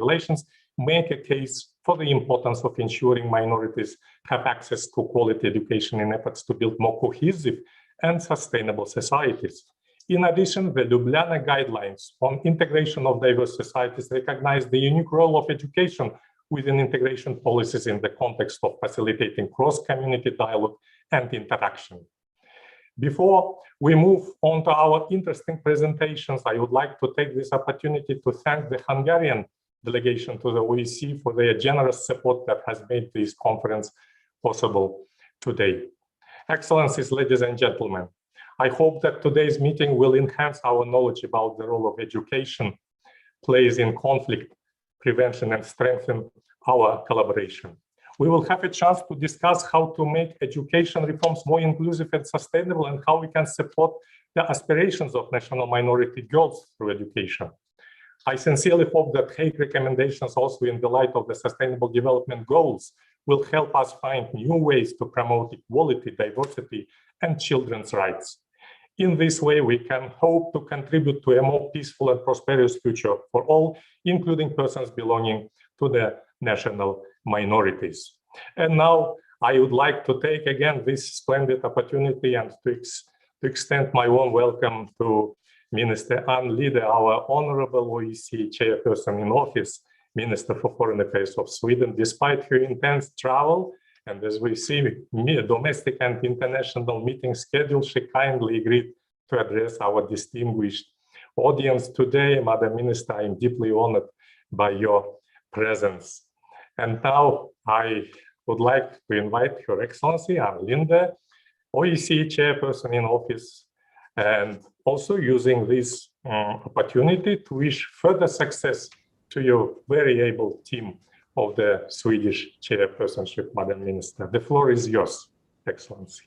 relations make a case for the importance of ensuring minorities have access to quality education in efforts to build more cohesive and sustainable societies. In addition, the Ljubljana guidelines on integration of diverse societies recognize the unique role of education within integration policies in the context of facilitating cross-community dialogue and interaction. Before we move on to our interesting presentations, I would like to take this opportunity to thank the Hungarian delegation to the OSCE for their generous support that has made this conference possible today. Excellencies, ladies and gentlemen, I hope that today's meeting will enhance our knowledge about the role of education plays in conflict prevention and strengthen our collaboration. We will have a chance to discuss how to make education reforms more inclusive and sustainable and how we can support the aspirations of national minority girls through education. I sincerely hope that Hague recommendations, also in the light of the Sustainable Development Goals, will help us find new ways to promote equality, diversity, and children's rights. In this way, we can hope to contribute to a more peaceful and prosperous future for all, including persons belonging to the national minorities. And now I would like to take again this splendid opportunity and to extend my warm welcome to Minister Ann Lide, our Honorable OSCE Chairperson in Office, Minister for Foreign Affairs of Sweden. Despite her intense travel, and as we see, domestic and international meeting schedule, she kindly agreed to address our distinguished audience today. Madam Minister, I am deeply honored by your presence. And now I would like to invite Her Excellency Ann Linde, OSCE Chairperson in Office, and also using this opportunity to wish further success to your very able team of the Swedish chairpersonship, Madam Minister. The floor is yours, Excellency.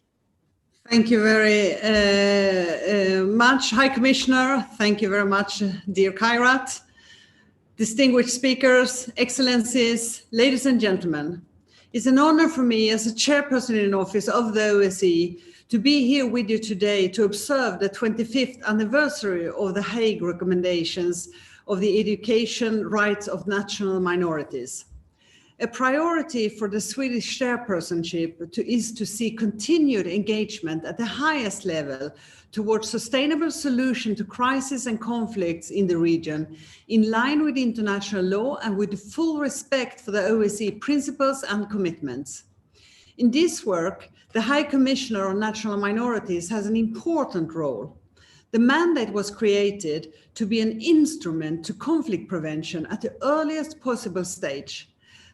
Thank you very much, High Commissioner. Thank you very much, dear Kairat. Distinguished speakers, Excellencies, ladies and gentlemen. It's an honor for me as a chairperson in office of the OSCE to be here with you today to observe the 25th anniversary of the Hague recommendations of the education rights of national minorities. A priority for the Swedish chairpersonship is to see continued engagement at the highest level towards sustainable solution to crises and conflicts in the region, in line with international law and with full respect for the OSCE principles and commitments. In this work, the High Commissioner on National Minorities has an important role. The mandate was created to be an instrument to conflict prevention at the earliest possible stage.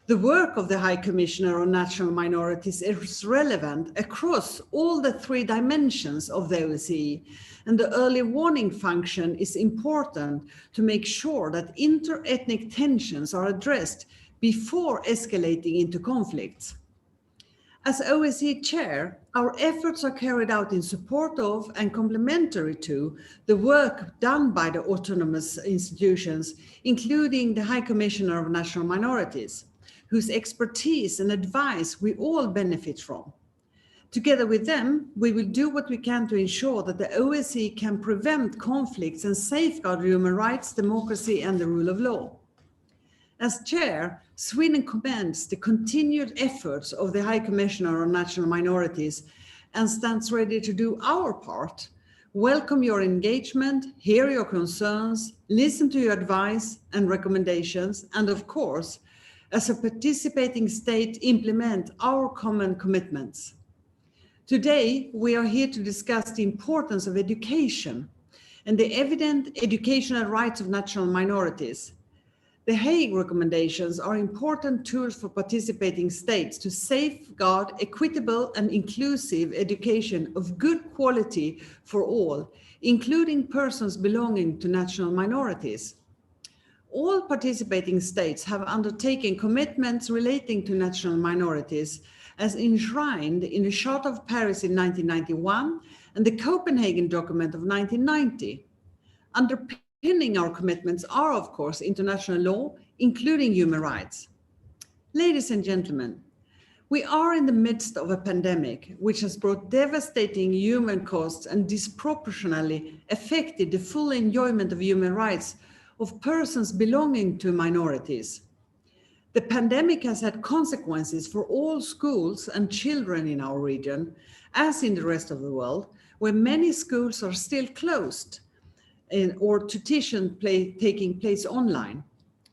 The work of the High Commissioner on National Minorities is relevant across all the three dimensions of the OSCE, and the early warning function is important to make sure that inter-ethnic tensions are addressed before escalating into conflicts. As OSCE Chair, our efforts are carried out in support of and complementary to the work done by the autonomous institutions, including the High Commissioner of National Minorities, whose expertise and advice we all benefit from. Together with them, we will do what we can to ensure that the OSCE can prevent conflicts and safeguard human rights, democracy, and the rule of law. As chair, Sweden commends the continued efforts of the High Commissioner on National Minorities and stands ready to do our part, welcome your engagement, hear your concerns, listen to your advice and recommendations, and of course, as a participating state, implement our common commitments. Today, we are here to discuss the importance of education and the evident educational rights of national minorities. The Hague recommendations are important tools for participating states to safeguard equitable and inclusive education of good quality for all, including persons belonging to national minorities. All participating states have undertaken commitments relating to national minorities as enshrined in the Charter of Paris in 1991 and the Copenhagen document of 1990. Underpinning our commitments are, of course, international law, including human rights. Ladies and gentlemen, we are in the midst of a pandemic which has brought devastating human costs and disproportionately affected the full enjoyment of human rights of persons belonging to minorities. The pandemic has had consequences for all schools and children in our region, as in the rest of the world, where many schools are still closed or tuition taking place online.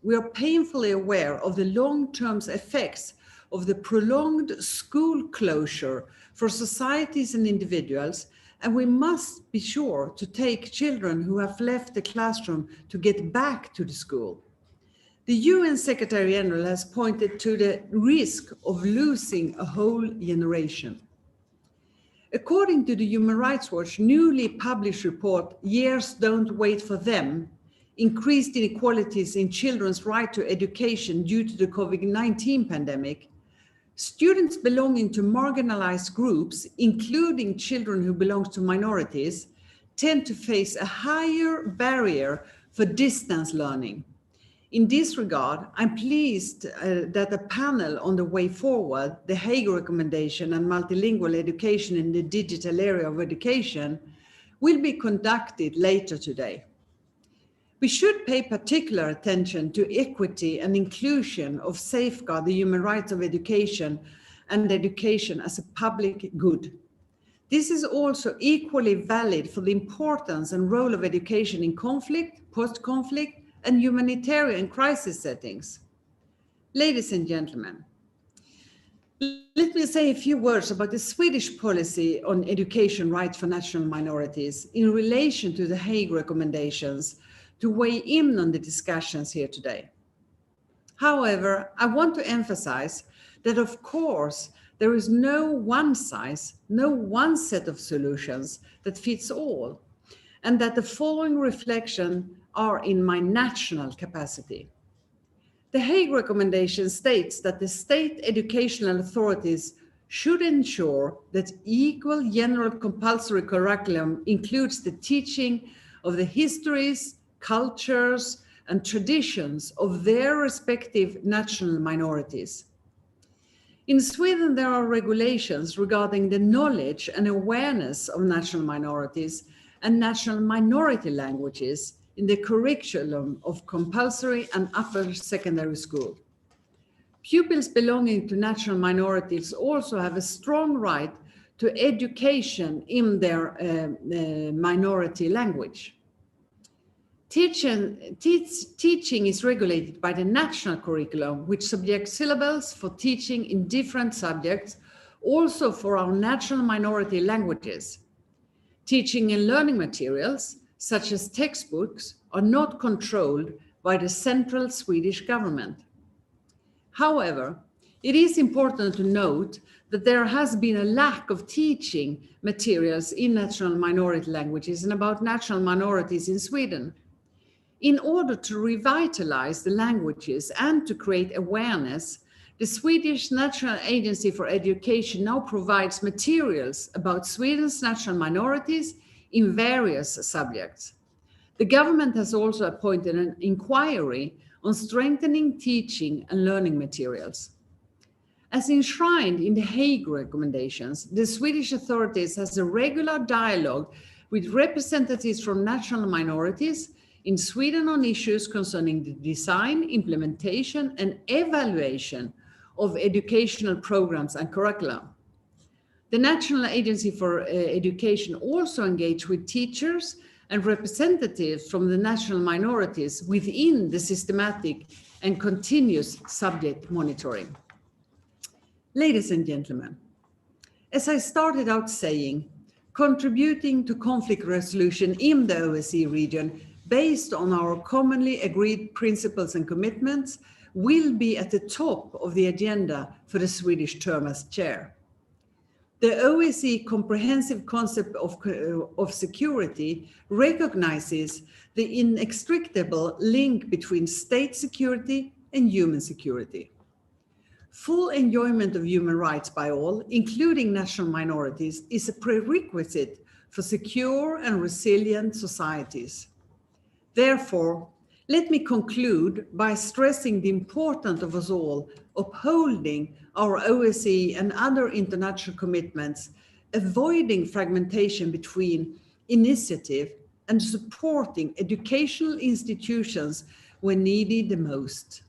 We are painfully aware of the long-term effects of the prolonged school closure for societies and individuals, and we must be sure to take children who have left the classroom to get back to the school. The UN Secretary General has pointed to the risk of losing a whole generation. According to the Human Rights Watch newly published report, Years Don't Wait for Them, increased inequalities in children's right to education due to the COVID-19 pandemic, students belonging to marginalized groups, including children who belong to minorities, tend to face a higher barrier for distance learning. In this regard, I'm pleased that a panel on the way forward, the Hague Recommendation and multilingual education in the digital area of education, will be conducted later today. We should pay particular attention to equity and inclusion of safeguard the human rights of education and education as a public good. This is also equally valid for the importance and role of education in conflict, post-conflict, and humanitarian crisis settings. Ladies and gentlemen, let me say a few words about the Swedish policy on education rights for national minorities in relation to the Hague recommendations to weigh in on the discussions here today. However, I want to emphasize that, of course, there is no one set of solutions that fits all, and that the following reflections are in my national capacity. The Hague recommendation states that the state educational authorities should ensure that equal general compulsory curriculum includes the teaching of the histories, cultures, and traditions of their respective national minorities. In Sweden, there are regulations regarding the knowledge and awareness of national minorities and national minority languages in the curriculum of compulsory and upper secondary school. Pupils belonging to national minorities also have a strong right to education in their minority language. Teaching is regulated by the national curriculum, which subjects syllables for teaching in different subjects, also for our national minority languages. Teaching and learning materials, such as textbooks, are not controlled by the central Swedish government. However, it is important to note that there has been a lack of teaching materials in national minority languages and about national minorities in Sweden. In order to revitalize the languages and to create awareness, the Swedish National Agency for Education now provides materials about Sweden's national minorities in various subjects. The government has also appointed an inquiry on strengthening teaching and learning materials. As enshrined in the Hague recommendations, the Swedish authorities has a regular dialogue with representatives from national minorities in Sweden on issues concerning the design, implementation, and evaluation of educational programs and curricula. The National Agency for Education also engaged with teachers and representatives from the national minorities within the systematic and continuous subject monitoring. Ladies and gentlemen, as I started out saying, contributing to conflict resolution in the OSCE region based on our commonly agreed principles and commitments will be at the top of the agenda for the Swedish term as chair. The OSCE comprehensive concept of security recognizes the inextricable link between state security and human security. Full enjoyment of human rights by all, including national minorities, is a prerequisite for secure and resilient societies. Therefore, let me conclude by stressing the importance of us all upholding our OSCE and other international commitments, avoiding fragmentation between initiative and supporting educational institutions when needed the most.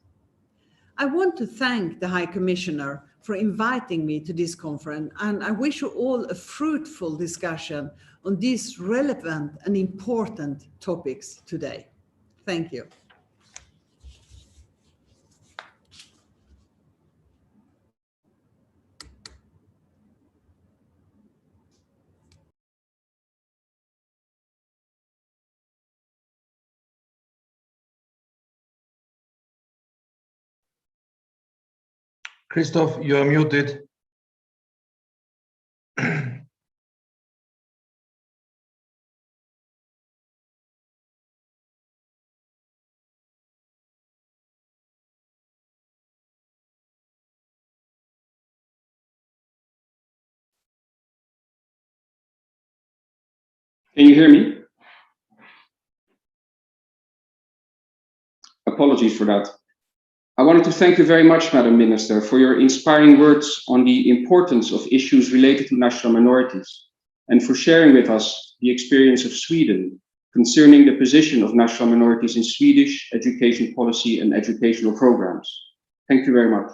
I want to thank the High Commissioner for inviting me to this conference, and I wish you all a fruitful discussion on these relevant and important topics today. Thank you. Christoph, you are muted. Can you hear me? Apologies for that. I wanted to thank you very much, Madam Minister, for your inspiring words on the importance of issues related to national minorities and for sharing with us the experience of Sweden concerning the position of national minorities in Swedish education policy and educational programs. Thank you very much.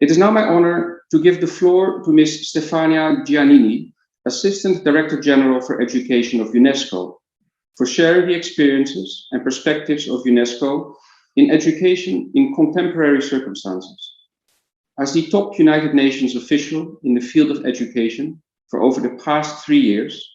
It is now my honor to give the floor to Ms. Stefania Giannini, Assistant Director General for Education of UNESCO, for sharing the experiences and perspectives of UNESCO in education in contemporary circumstances. As the top United Nations official in the field of education for over the past 3 years,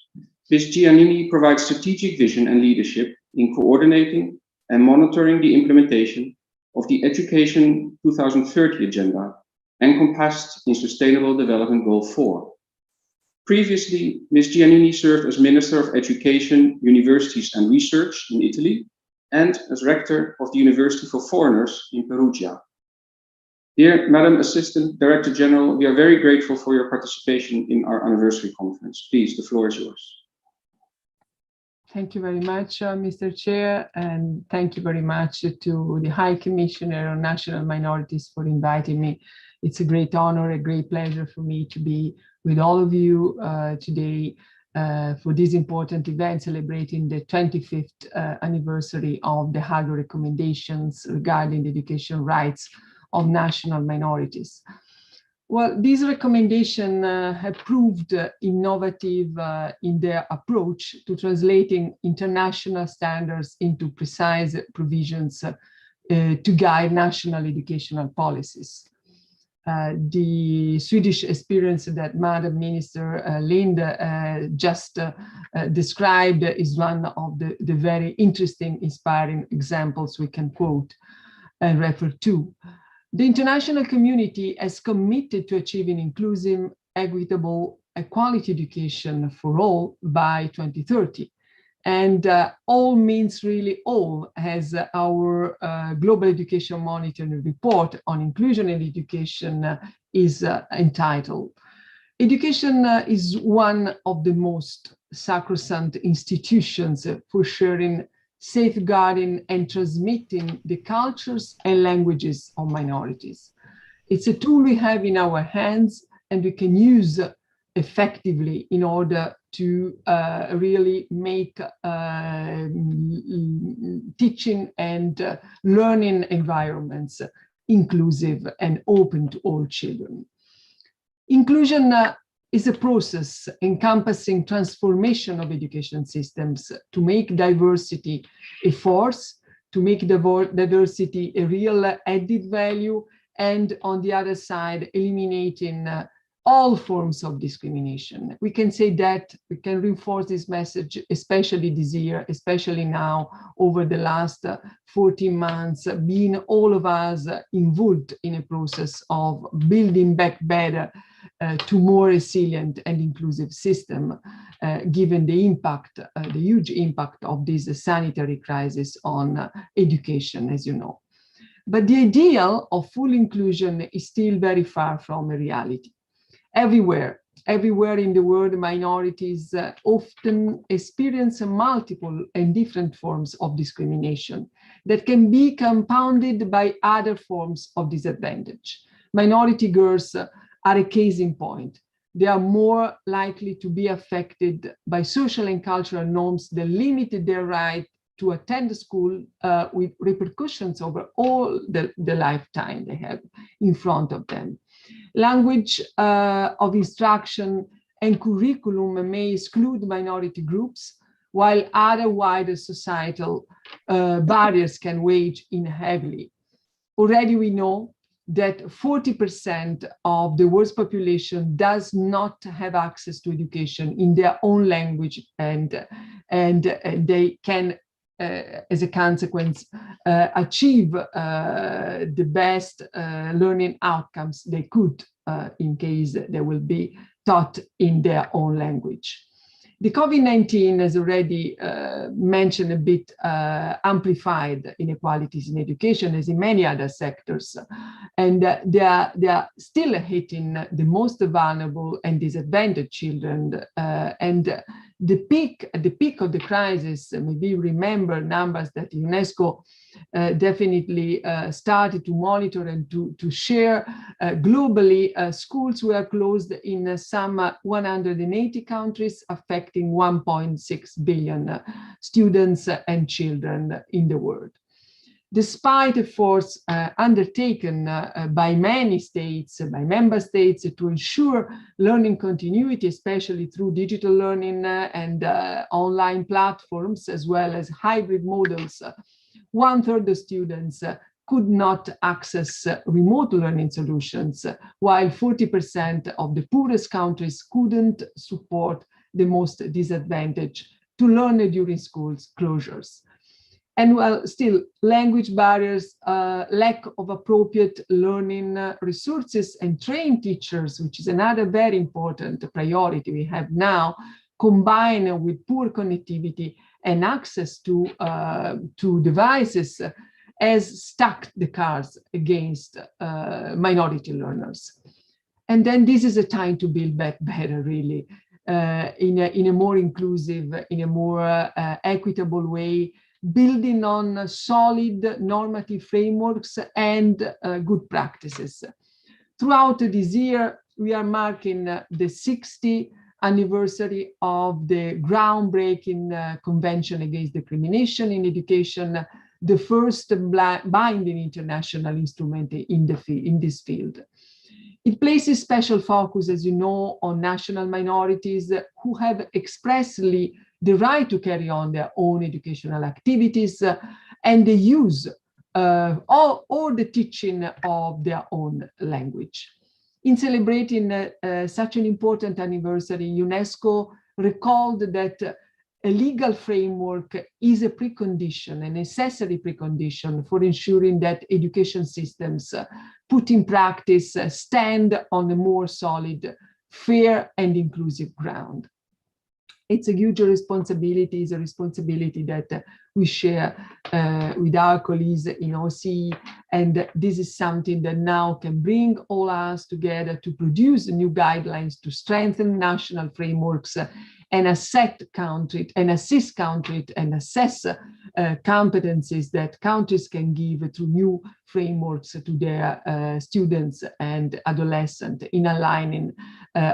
Ms. Giannini provides strategic vision and leadership in coordinating and monitoring the implementation of the Education 2030 agenda, encompassed in Sustainable Development Goal 4. Previously, Ms. Giannini served as Minister of Education, Universities and Research in Italy and as Rector of the University for Foreigners in Perugia. Dear Madam Assistant Director General, we are very grateful for your participation in our anniversary conference. Please, the floor is yours. Thank you very much, Mr. Chair, and thank you very much to the High Commissioner on National Minorities for inviting me. It's a great honor, a great pleasure for me to be with all of you today for this important event celebrating the 25th anniversary of the Hague recommendations regarding the education rights of national minorities. Well, these recommendations have proved innovative in their approach to translating international standards into precise provisions to guide national educational policies. The Swedish experience that Madam Minister Linda just described is one of the very interesting, inspiring examples we can quote and refer to. The international community has committed to achieving inclusive, equitable, equality education for all by 2030. And all means really all, as our Global Education Monitoring Report on Inclusion in Education is entitled. Education is one of the most sacrosanct institutions for sharing, safeguarding and transmitting the cultures and languages of minorities. It's a tool we have in our hands and we can use effectively in order to really make teaching and learning environments inclusive and open to all children. Inclusion is a process encompassing transformation of education systems to make diversity a force, to make diversity a real added value, and on the other side, eliminating all forms of discrimination. We can say that, we can reinforce this message, especially this year, especially now, over the last 14 months, being all of us involved in a process of building back better to more resilient and inclusive system, given the impact, the huge impact of this sanitary crisis on education, as you know. But the ideal of full inclusion is still very far from a reality. Everywhere in the world, minorities often experience multiple and different forms of discrimination that can be compounded by other forms of disadvantage. Minority girls are a case in point. they are more likely to be affected by social and cultural norms that limited their right to attend school with repercussions over all the lifetime they have in front of them. Language of instruction and curriculum may exclude minority groups, while other wider societal barriers can weigh in heavily. Already we know that 40% of the world's population does not have access to education in their own language, and they can, as a consequence, achieve the best learning outcomes they could in case they will be taught in their own language. The COVID-19 has already mentioned a bit amplified inequalities in education as in many other sectors. And they are still hitting the most vulnerable and disadvantaged children. And at the peak of the crisis, maybe you remember numbers that UNESCO definitely started to monitor and to share globally. Schools were closed in some 180 countries, affecting 1.6 billion students and children in the world. Despite efforts undertaken by many states, by member states, to ensure learning continuity, especially through digital learning and online platforms, as well as hybrid models, 1/3 of students could not access remote learning solutions, while 40% of the poorest countries couldn't support the most disadvantaged to learn during schools closures. And well, still, language barriers, lack of appropriate learning resources and trained teachers, which is another very important priority we have now, combined with poor connectivity and access to devices, has stuck the cars against minority learners. And then this is a time to build back better, really, in a more inclusive, in a more equitable way, building on solid normative frameworks and good practices. Throughout this year, we are marking the 60th anniversary of the groundbreaking Convention Against Discrimination in Education, the first binding international instrument in this field. It places special focus, as you know, on national minorities who have expressly the right to carry on their own educational activities and the use or the teaching of their own language. In celebrating such an important anniversary, UNESCO recalled that a legal framework is a precondition, a necessary precondition for ensuring that education systems put in practice stand on a more solid, fair and inclusive ground. It's a huge responsibility, it's a responsibility that we share with our colleagues in Osce, and this is something that now can bring all us together to produce new guidelines to strengthen national frameworks and assist countries and assess competencies that countries can give through new frameworks to their students and adolescents, in aligning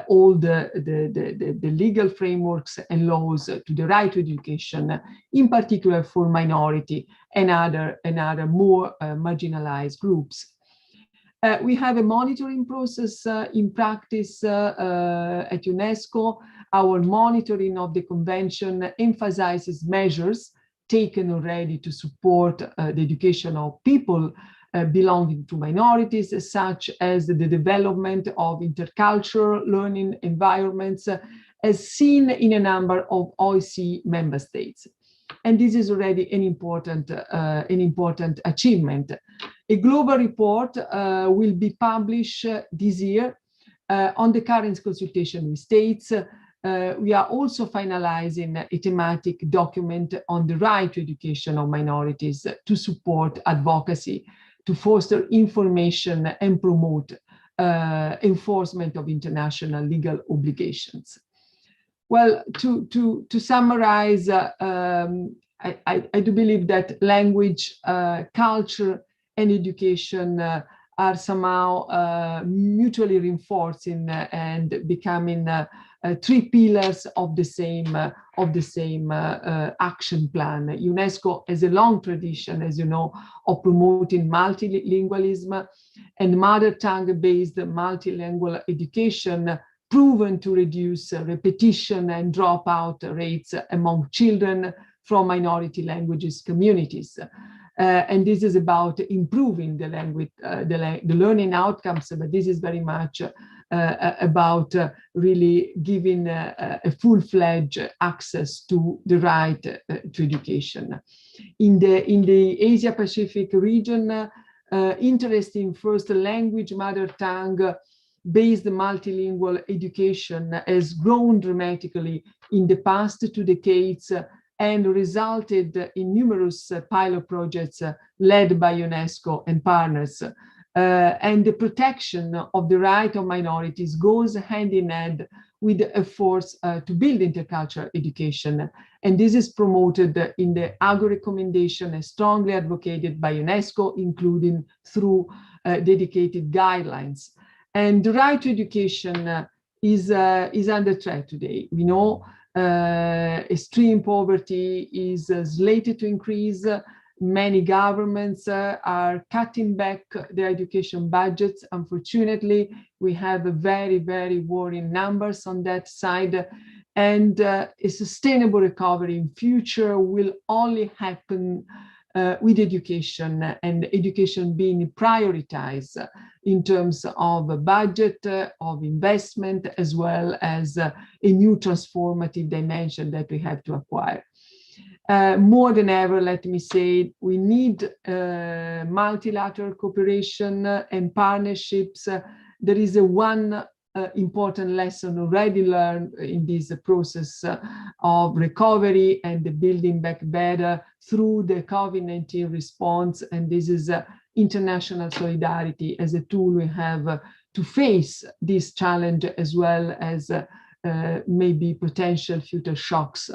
all the legal frameworks and laws to the right to education, in particular for minority and other more marginalized groups. We have a monitoring process in practice at UNESCO. Our monitoring of the convention emphasizes measures taken already to support the education of people belonging to minorities, such as the development of intercultural learning environments, as seen in a number of OSCE member states. And this is already an important achievement. A global report will be published this year on the current consultation with states. We are also finalizing a thematic document on the right to education of minorities to support advocacy, to foster information and promote enforcement of international legal obligations. Well, to summarize, I do believe that language, culture, and education are somehow mutually reinforcing and becoming three pillars of the same action plan. UNESCO has a long tradition, as you know, of promoting multilingualism and mother tongue-based multilingual education, proven to reduce repetition and dropout rates among children from minority languages communities. And this is about improving the language, the learning outcomes, but this is very much about really giving a full-fledged access to the right to education. In the Asia Pacific region, interest in first language, mother tongue based multilingual education has grown dramatically in the past 2 decades and resulted in numerous pilot projects led by UNESCO and partners. And the protection of the right of minorities goes hand in hand with efforts to build intercultural education. And this is promoted in the Hague recommendation and strongly advocated by UNESCO, including through dedicated guidelines. And the right to education is under threat today. We know extreme poverty is slated to increase. Many governments are cutting back their education budgets. Unfortunately, we have very, very worrying numbers on that side. And a sustainable recovery in future will only happen with education, and education being prioritized in terms of budget, of investment, as well as a new transformative dimension that we have to acquire. More than ever, let me say, we need multilateral cooperation and partnerships. There is one important lesson already learned in this process of recovery and the building back better through the COVID-19 response. And this is international solidarity as a tool we have to face this challenge, as well as maybe potential future shocks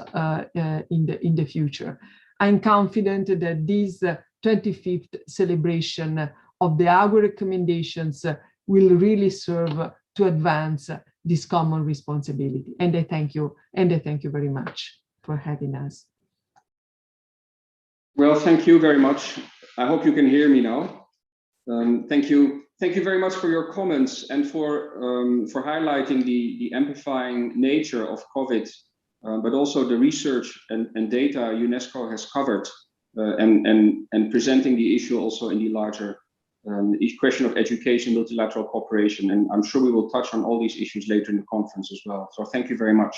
in the future. I'm confident that this 25th celebration of the Hague recommendations will really serve to advance this common responsibility. And I thank you very much for having us. Well, thank you very much. I hope you can hear me now. Thank you very much for your comments and for highlighting the amplifying nature of COVID, but also the research and data UNESCO has covered, and presenting the issue also in the larger question of education, multilateral cooperation. And I'm sure we will touch on all these issues later in the conference as well. So thank you very much.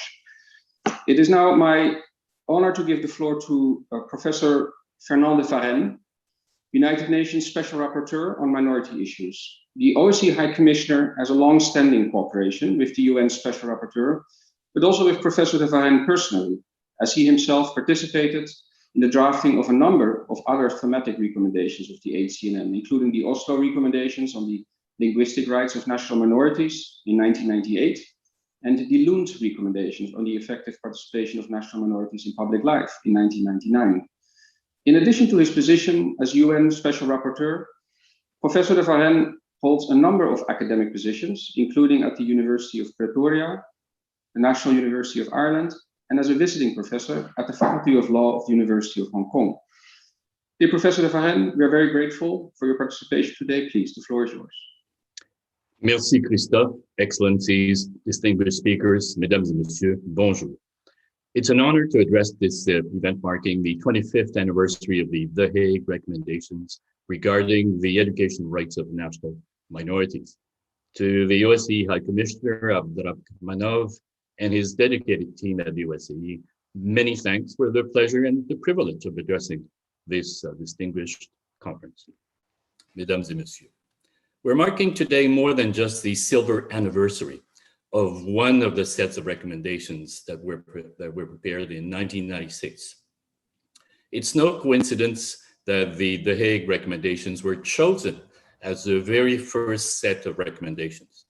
It is now my honor to give the floor to Professor Fernandez, United Nations Special Rapporteur on Minority Issues. The OSCE High Commissioner has a long-standing cooperation with the UN Special Rapporteur, but also with Professor de Varenne personally, as he himself participated in the drafting of a number of other thematic recommendations of the HCNM, including the Oslo recommendations on the linguistic rights of national minorities in 1998, and the Lund recommendations on the effective participation of national minorities in public life in 1999. In addition to his position as UN Special Rapporteur, Professor de Varenne holds a number of academic positions, including at the University of Pretoria, the National University of Ireland, and as a visiting professor at the Faculty of Law of the University of Hong Kong. Dear Professor de Varenne, we are very grateful for your participation today. Please, the floor is yours. Merci, Christophe, Excellencies, distinguished speakers, Mesdames et Messieurs, bonjour. It's an honor to address this event marking the 25th anniversary of the Hague recommendations regarding the education rights of national minorities. To the OSCE High Commissioner Abdurrahmanov and his dedicated team at the OSCE, many thanks for the pleasure and the privilege of addressing this distinguished conference. Mesdames et Messieurs, we're marking today more than just the silver anniversary of one of the sets of recommendations that were prepared in 1996. It's no coincidence that the Hague recommendations were chosen as the very first set of recommendations.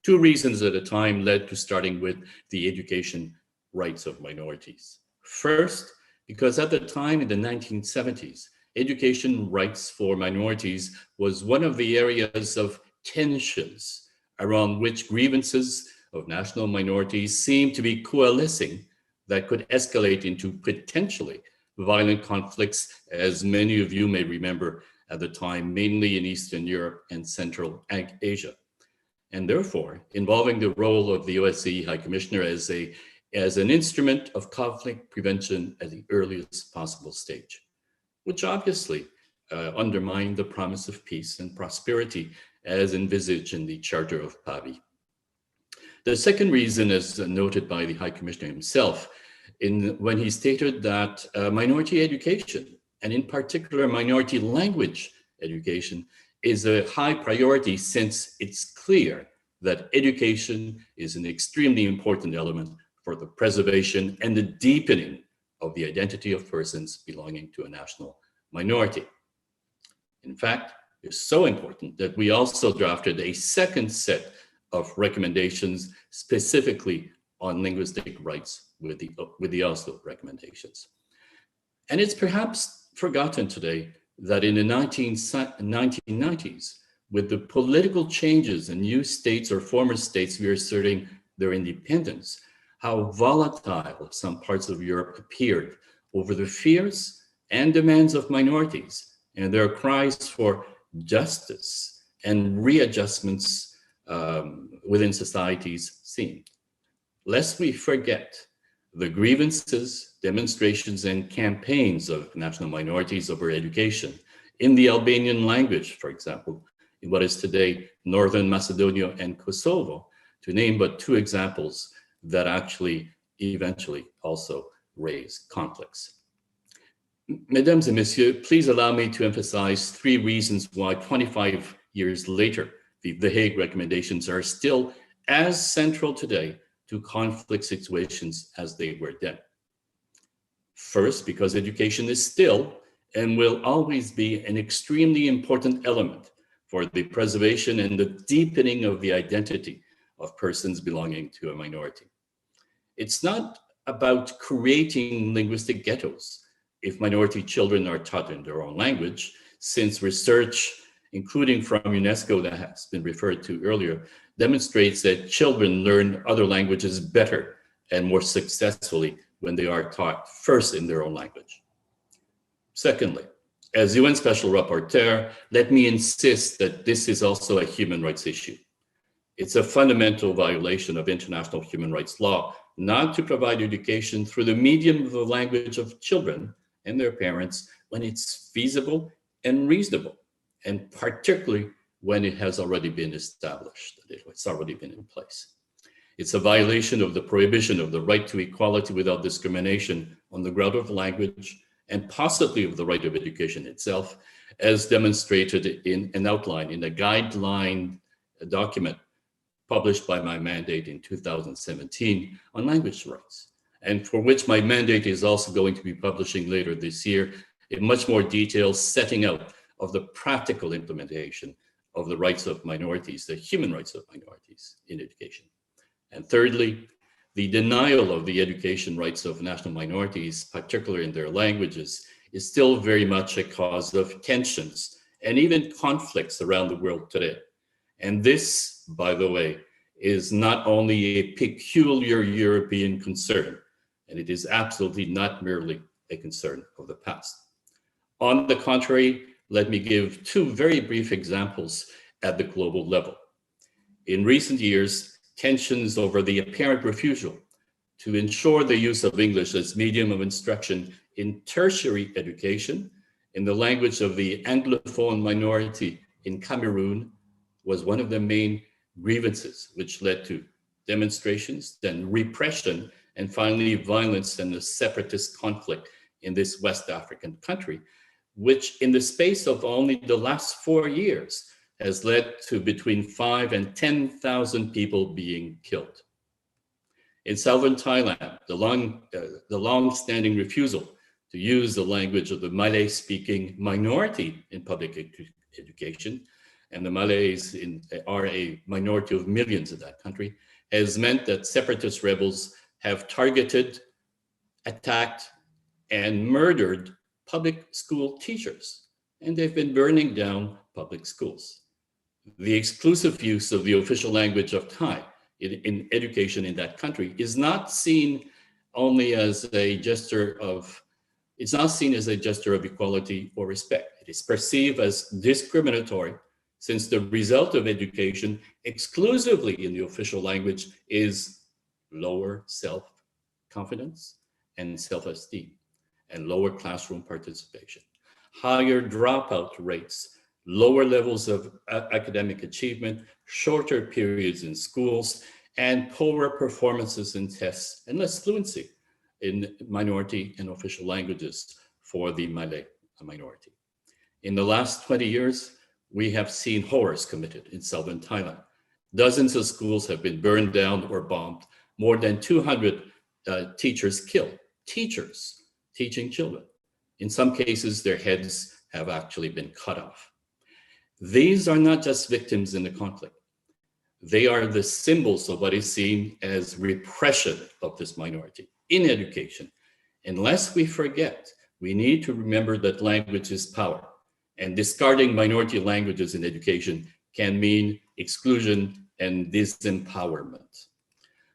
Two reasons at the time led to starting with the education rights of minorities. First, because at the time in the 1970s, education rights for minorities was one of the areas of tensions around which grievances of national minorities seemed to be coalescing that could escalate into potentially violent conflicts, as many of you may remember at the time, mainly in Eastern Europe and Central Asia. And therefore, involving the role of the OSCE High Commissioner as an instrument of conflict prevention at the earliest possible stage, which obviously undermined the promise of peace and prosperity as envisaged in the Charter of Pavie. The second reason, as noted by the High Commissioner himself, when he stated that minority education, and in particular minority language education, is a high priority since it's clear that education is an extremely important element for the preservation and the deepening of the identity of persons belonging to a national minority. In fact, it's so important that we also drafted a second set of recommendations specifically on linguistic rights with the Oslo recommendations. And it's perhaps forgotten today that in the 1990s, with the political changes in new states or former states reasserting their independence, how volatile some parts of Europe appeared over the fears and demands of minorities and their cries for justice and readjustments within societies seemed. Lest we forget the grievances, demonstrations, and campaigns of national minorities over education in the Albanian language, for example, in what is today Northern Macedonia and Kosovo, to name but two examples that actually eventually also raise conflicts. Mesdames et messieurs, please allow me to emphasize three reasons why 25 years later, the Hague recommendations are still as central today to conflict situations as they were then. First, because education is still and will always be an extremely important element for the preservation and the deepening of the identity of persons belonging to a minority. It's not about creating linguistic ghettos if minority children are taught in their own language, since research, including from UNESCO that has been referred to earlier, demonstrates that children learn other languages better and more successfully when they are taught first in their own language. Secondly, as UN Special Rapporteur, let me insist that this is also a human rights issue. It's a fundamental violation of international human rights law not to provide education through the medium of the language of children and their parents when it's feasible and reasonable, and particularly when it has already been established, that it's already been in place. It's a violation of the prohibition of the right to equality without discrimination on the ground of language, and possibly of the right of education itself, as demonstrated in an outline in a guideline document published by my mandate in 2017 on language rights, and for which my mandate is also going to be publishing later this year in much more detail setting out of the practical implementation of the rights of minorities, the human rights of minorities in education. And thirdly, the denial of the education rights of national minorities, particularly in their languages, is still very much a cause of tensions and even conflicts around the world today. And this, by the way, is not only a peculiar European concern, and it is absolutely not merely a concern of the past. On the contrary, let me give two very brief examples at the global level. In recent years, tensions over the apparent refusal to ensure the use of English as medium of instruction in tertiary education in the language of the Anglophone minority in Cameroon was one of the main grievances, which led to demonstrations, then repression, and finally violence and a separatist conflict in this West African country, which in the space of only the last 4 years has led to between 5,000 and 10,000 people being killed. In southern Thailand, the long-standing refusal to use the language of the Malay-speaking minority in public education, and the Malays are a minority of millions in that country, has meant that separatist rebels have targeted, attacked, and murdered public school teachers, and they've been burning down public schools. The exclusive use of the official language of Thai in education in that country is not seen only as a gesture of, it's not seen as a gesture of equality or respect. It is perceived as discriminatory, since the result of education exclusively in the official language is lower self-confidence and self-esteem, and lower classroom participation, higher dropout rates, lower levels of academic achievement, shorter periods in schools, and poorer performances in tests, and less fluency in minority and official languages for the Malay minority. In the last 20 years, we have seen horrors committed in southern Thailand. Dozens of schools have been burned down or bombed, more than 200 teachers killed, teachers teaching children. In some cases, their heads have actually been cut off. These are not just victims in the conflict. They are the symbols of what is seen as repression of this minority in education. Unless we forget, we need to remember that language is power, and discarding minority languages in education can mean exclusion and disempowerment.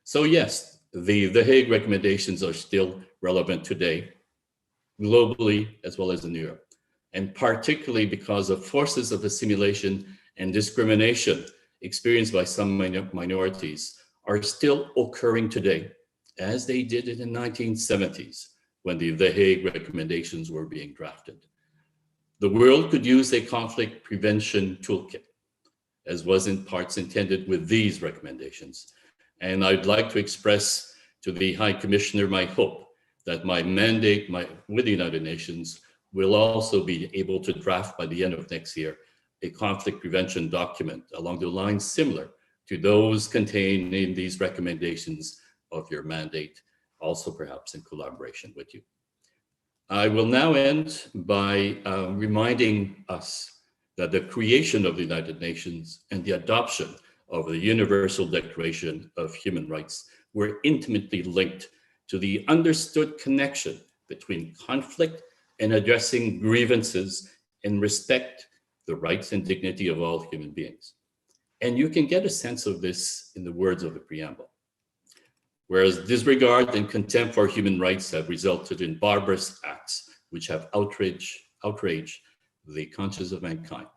So yes, the Hague recommendations are still relevant today, globally as well as in Europe, and particularly because of forces of assimilation and discrimination experienced by some minorities are still occurring today, as they did in the 1970s when the Hague recommendations were being drafted. The world could use a conflict prevention toolkit, as was in parts intended with these recommendations. And I'd like to express to the High Commissioner my hope that my mandate with the United Nations will also be able to draft by the end of next year a conflict prevention document along the lines similar to those contained in these recommendations of your mandate, also perhaps in collaboration with you. I will now end by reminding us that the creation of the United Nations and the adoption of the Universal Declaration of Human Rights were intimately linked to the understood connection between conflict and addressing grievances and respect the rights and dignity of all human beings. And you can get a sense of this in the words of the preamble. Whereas disregard and contempt for human rights have resulted in barbarous acts which have outraged the conscience of mankind.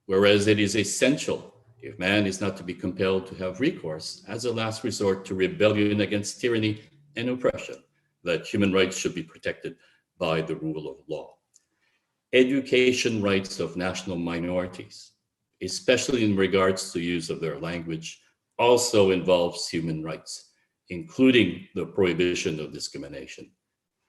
Whereas it is essential, if man is not to be compelled to have recourse as a last resort to rebellion against tyranny and oppression, that human rights should be protected by the rule of law. Education rights of national minorities, especially in regards to use of their language, also involves human rights, including the prohibition of discrimination.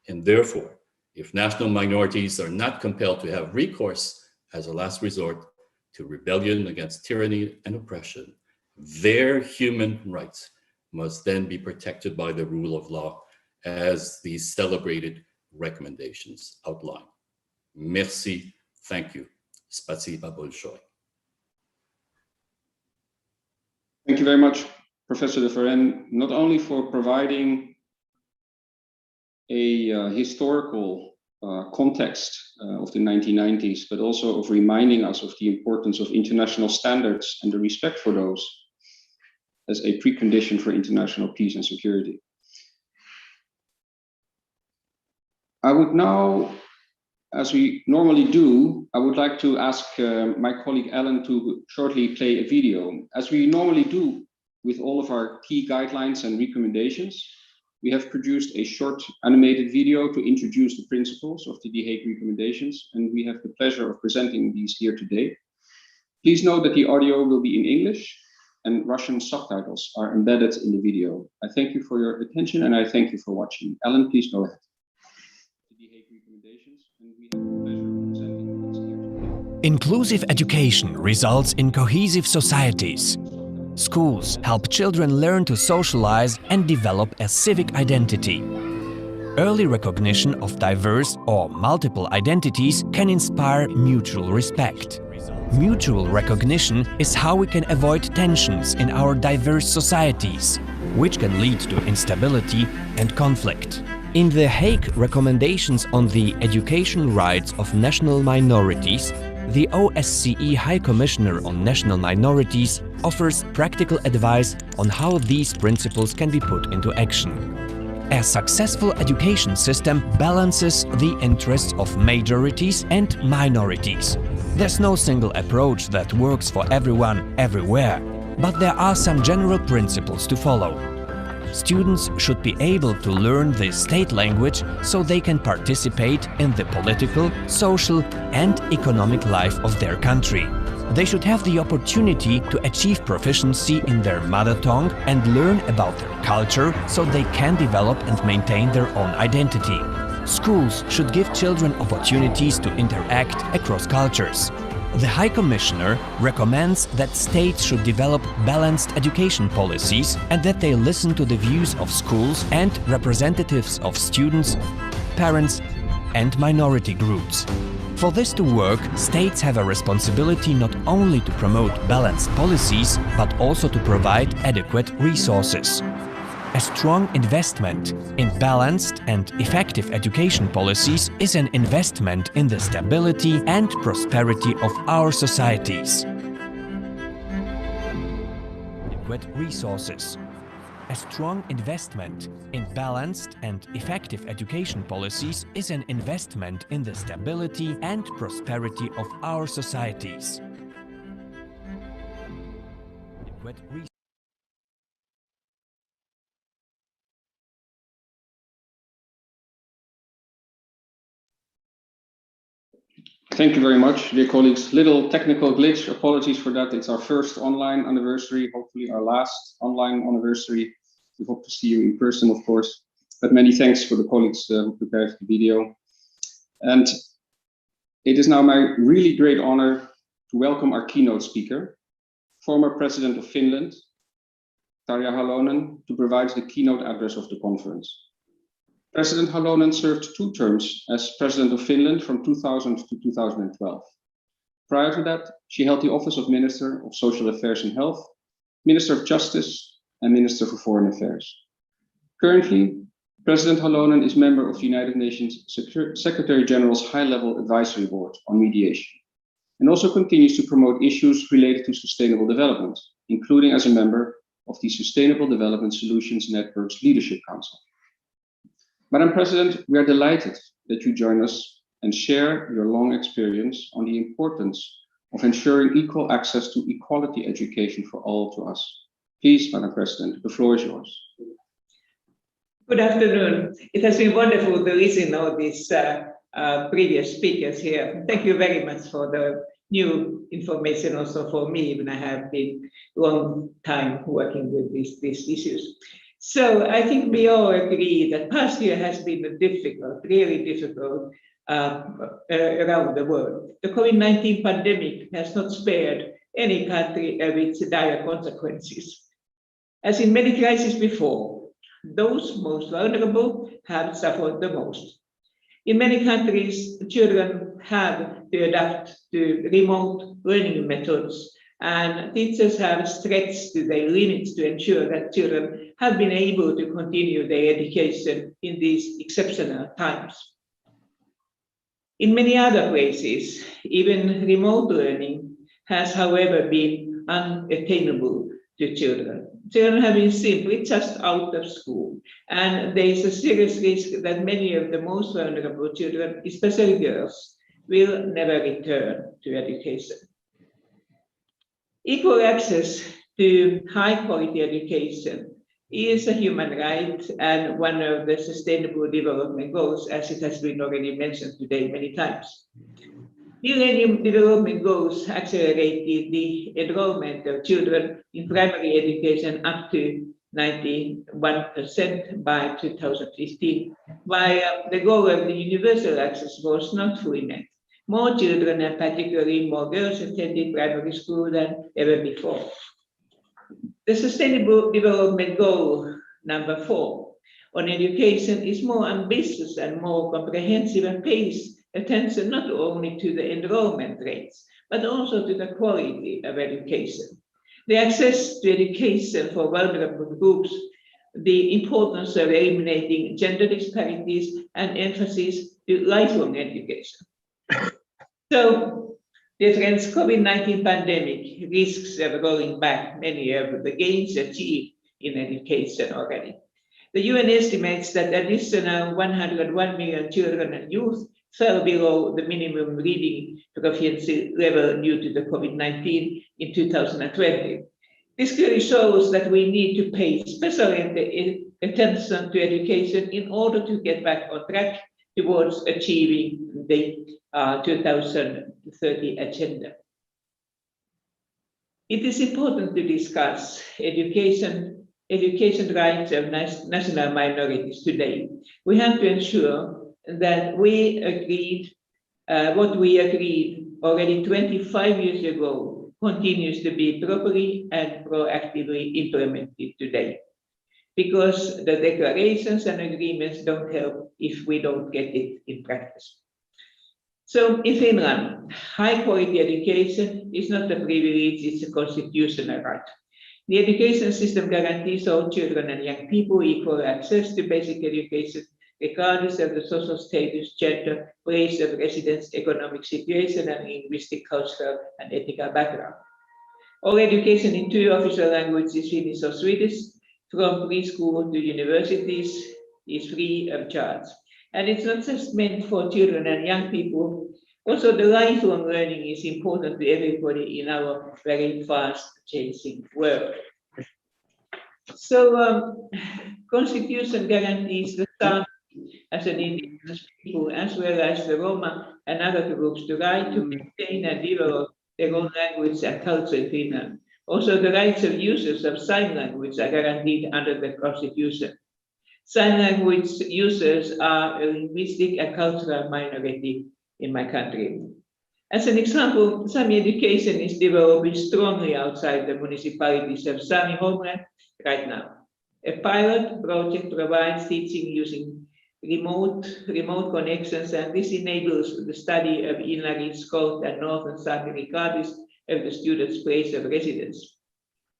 And therefore, if national minorities are not compelled to have recourse as a last resort to rebellion against tyranny and oppression, their human rights must then be protected by the rule of law as these celebrated recommendations outline. Merci, thank you. Spasiba bolshoi. Thank you very much, Professor de Verren, not only for providing a historical context of the 1990s, but also of reminding us of the importance of international standards and the respect for those as a precondition for international peace and security. I would now, as we normally do, I would like to ask my colleague Ellen to shortly play a video. As we normally do with all of our key guidelines and recommendations, we have produced a short animated video to introduce the principles of the Hague recommendations, and we have the pleasure of presenting these here today. Please note that the audio will be in English and Russian subtitles are embedded in the video. I thank you for your attention and I thank you for watching. Ellen, please go ahead. The Hague recommendations, and we have the pleasure of presenting these here today. Inclusive education results in cohesive societies. Schools help children learn to socialize and develop a civic identity. Early recognition of diverse or multiple identities can inspire mutual respect. Mutual recognition is how we can avoid tensions in our diverse societies, which can lead to instability and conflict. In the Hague Recommendations on the Educational Rights of National Minorities, the OSCE High Commissioner on National Minorities offers practical advice on how these principles can be put into action. A successful education system balances the interests of majorities and minorities. There's no single approach that works for everyone, everywhere, but there are some general principles to follow. Students should be able to learn the state language so they can participate in the political, social and economic life of their country. They should have the opportunity to achieve proficiency in their mother tongue and learn about their culture so they can develop and maintain their own identity. Schools should give children opportunities to interact across cultures. The High Commissioner recommends that states should develop balanced education policies and that they listen to the views of schools and representatives of students, parents and minority groups. For this to work, states have a responsibility not only to promote balanced policies, but also to provide adequate resources. A strong investment in balanced and effective education policies is an investment in the stability and prosperity of our societies. Adequate resources. A strong investment in balanced and effective education policies is an investment in the stability and prosperity of our societies. Adequate resources. Thank you very much, dear colleagues. Little technical glitch, apologies for that. It's our first online anniversary, hopefully our last online anniversary. We hope to see you in person, of course. But many thanks for the colleagues who prepared the video. And it is now my really great honor to welcome our keynote speaker, former President of Finland, Tarja Halonen, to provide the keynote address of the conference. President Halonen served 2 terms as President of Finland from 2000 to 2012. Prior to that, she held the office of Minister of Social Affairs and Health, Minister of Justice, and Minister for Foreign Affairs. Currently, President Halonen is member of the United Nations Secretary General's High-Level Advisory Board on Mediation, and also continues to promote issues related to sustainable development, including as a member of the Sustainable Development Solutions Network's Leadership Council. Madam President, we are delighted that you join us and share your long experience on the importance of ensuring equal access to equality education for all to us. Please, Madam President, the floor is yours. Good afternoon. It has been wonderful to listen to all these previous speakers here. Thank you very much for the new information also for me, when I have been a long time working with these issues. So I think we all agree that past year has been difficult, really difficult around the world. The COVID-19 pandemic has not spared any country of its dire consequences. As in many crises before, those most vulnerable have suffered the most. In many countries, children have to adapt to remote learning methods, and teachers have stretched to their limits to ensure that children have been able to continue their education in these exceptional times. In many other places, even remote learning has, however, been unattainable to children. Children have been simply just out of school, and there is a serious risk that many of the most vulnerable children, especially girls, will never return to education. Equal access to high-quality education is a human right and one of the Sustainable Development Goals, as it has been already mentioned today many times. Millennium Development Goals accelerated the enrollment of children in primary education up to 91% by 2015, while the goal of the universal access was not fully met. More children, and particularly more girls, attended primary school than ever before. The Sustainable Development Goal number 4 on education is more ambitious and more comprehensive and pays attention not only to the enrollment rates, but also to the quality of education. The access to education for vulnerable groups the importance of eliminating gender disparities and emphasis to lifelong education. So, dear friends, COVID-19 pandemic risks of rolling back many of the gains achieved in education already. The UN estimates that additional 101 million children and youth fell below the minimum reading proficiency level due to the COVID-19 in 2020. This clearly shows that we need to pay special attention to education in order to get back on track towards achieving the 2030 agenda. It is important to discuss education rights of national minorities today. We have to ensure that we agreed, what we agreed already 25 years ago continues to be properly and proactively implemented today. Because the declarations and agreements don't help if we don't get it in practice. So in Finland, high quality education is not a privilege, it's a constitutional right. The education system guarantees all children and young people equal access to basic education, regardless of the social status, gender, place of residence, economic situation, and linguistic, cultural, and ethical background. All education in 2 official languages, Finnish or Swedish, from preschool to universities, is free of charge. And it's not just meant for children and young people. Also, the lifelong learning is important to everybody in our very fast-changing world. So, Constitution guarantees the start as an indigenous people, as well as the Roma and other groups, the right to maintain and develop their own language and culture in Finland. Also, the rights of users of sign language are guaranteed under the Constitution. Sign language users are a linguistic and cultural minority in my country. As an example, Sami education is developing strongly outside the municipalities of Sami homeland right now. A pilot project provides teaching using remote connections, and this enables the study of Inari, Skolt, and Northern Sami regardless of the student's place of residence.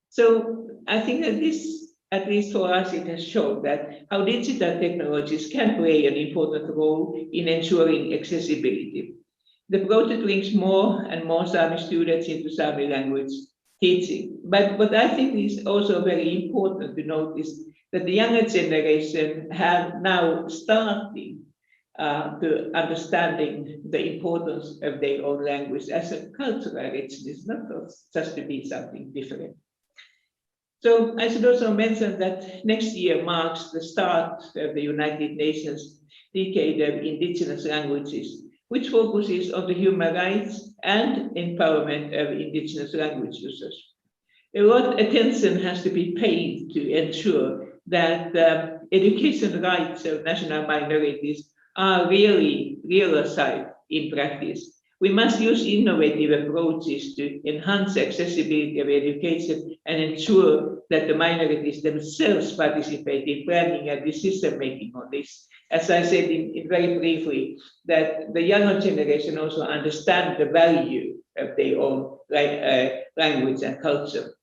So I think that this, at least for us, it has shown that how digital technologies can play an important role in ensuring accessibility. The project links more and more Sami students into Sami language teaching. But what I think is also very important to notice that the younger generation have now started to understanding the importance of their own language as a cultural richness, not just to be something different. So I should also mention that next year marks the start of the United Nations Decade of Indigenous Languages, which focuses on the human rights and empowerment of indigenous language users. A lot of attention has to be paid to ensure that education rights of national minorities are really realized in practice. We must use innovative approaches to enhance accessibility of education and ensure that the minorities themselves participate in planning and decision making on this. As I said in very briefly, that the younger generation also understand the value of their own language and culture.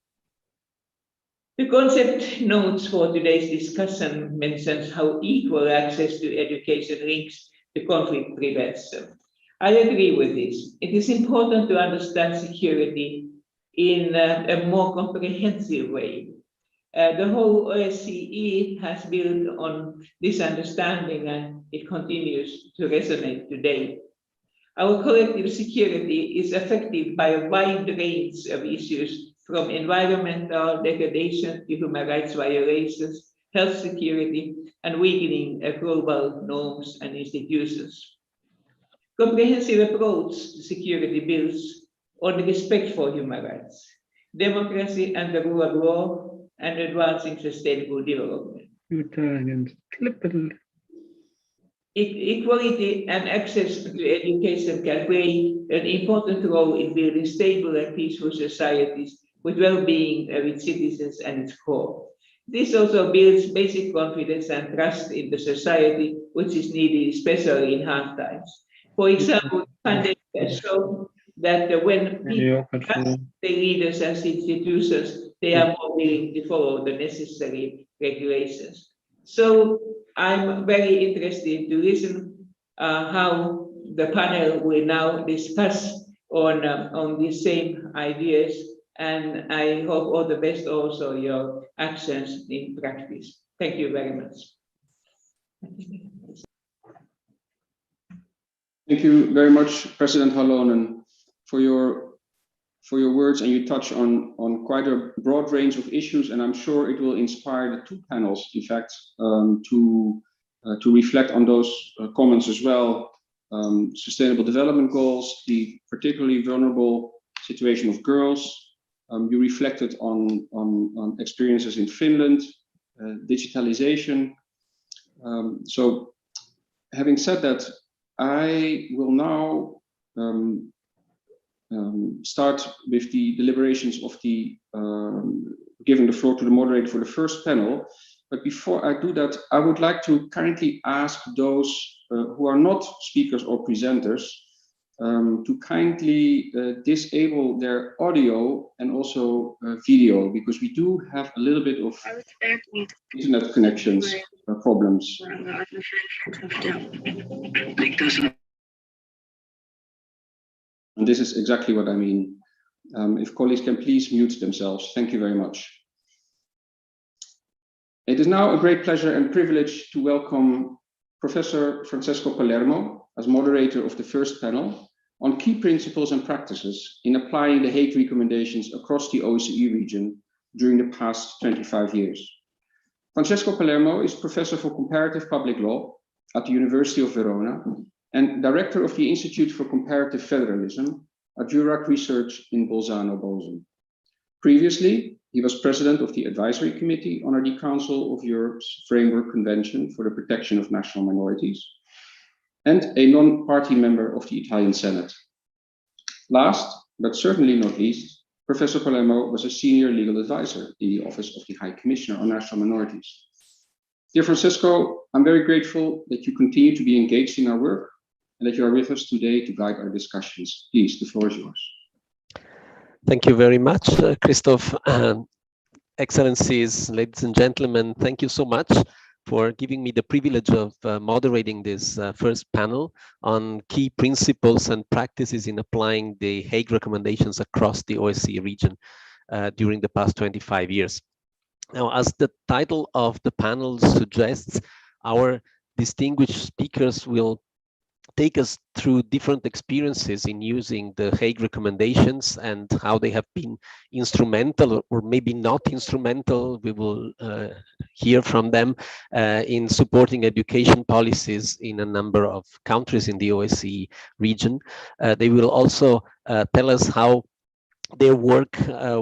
The concept notes for today's discussion mentions how equal access to education links to conflict prevention. I agree with this. It is important to understand security in a more comprehensive way. The whole OSCE has built on this understanding, and it continues to resonate today. Our collective security is affected by a wide range of issues, from environmental degradation to human rights violations, health security, and weakening of global norms and institutions. Comprehensive approach to security builds on the respect for human rights, democracy and the rule of law, and advancing sustainable development. Equality and access to education can play an important role in building stable and peaceful societies with well-being of its citizens and its core. This also builds basic confidence and trust in the society, which is needed especially in hard times. For example, the pandemic has shown that when people trust their leaders and institutions, they are more willing to follow the necessary regulations. So I'm very interested to listen how the panel will now discuss on these same ideas, and I hope all the best also your actions in practice. Thank you very much. Thank you very much, President Halonen, for your words, and you touch on quite a broad range of issues, and I'm sure it will inspire the two panels, in fact, to reflect on those comments as well. Sustainable development goals, the particularly vulnerable situation of girls. You reflected on experiences in Finland, digitalization. So having said that, I will now start with the deliberations of the giving the floor to the moderator for the first panel. But before I do that, I would like to kindly ask those who are not speakers or presenters to kindly disable their audio and also video, because we do have a little bit of internet connections problems. And this is exactly what I mean. If colleagues can please mute themselves. Thank you very much. It is now a great pleasure and privilege to welcome Professor Francesco Palermo as moderator of the first panel on key principles and practices in applying the Hague recommendations across the OSCE region during the past 25 years. Francesco Palermo is Professor for Comparative Public Law at the University of Verona and Director of the Institute for Comparative Federalism at Jurgen Research in Bolzano, Bozen. Previously, he was President of the Advisory Committee under the Council of Europe's Framework Convention for the Protection of National Minorities and a non-party member of the Italian Senate. Last, but certainly not least, Professor Palermo was a senior legal advisor in the Office of the High Commissioner on National Minorities. Dear Francesco, I'm very grateful that you continue to be engaged in our work and that you are with us today to guide our discussions. Please, the floor is yours. Thank you very much, Christoph. Excellencies, ladies and gentlemen, thank you so much for giving me the privilege of moderating this first panel on key principles and practices in applying the Hague recommendations across the OSCE region during the past 25 years. Now, as the title of the panel suggests, our distinguished speakers will take us through different experiences in using the Hague recommendations and how they have been instrumental or maybe not instrumental. We will hear from them in supporting education policies in a number of countries in the OSCE region. They will also tell us how their work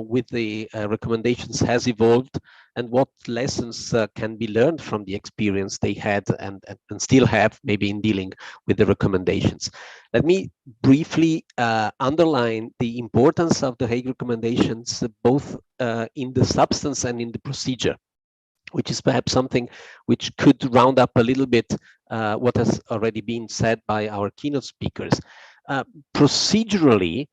with the recommendations has evolved and what lessons can be learned from the experience they had and still have maybe in dealing with the recommendations. Let me briefly underline the importance of the Hague recommendations, both in the substance and in the procedure, which is perhaps something which could round up a little bit what has already been said by our keynote speakers. Procedurally,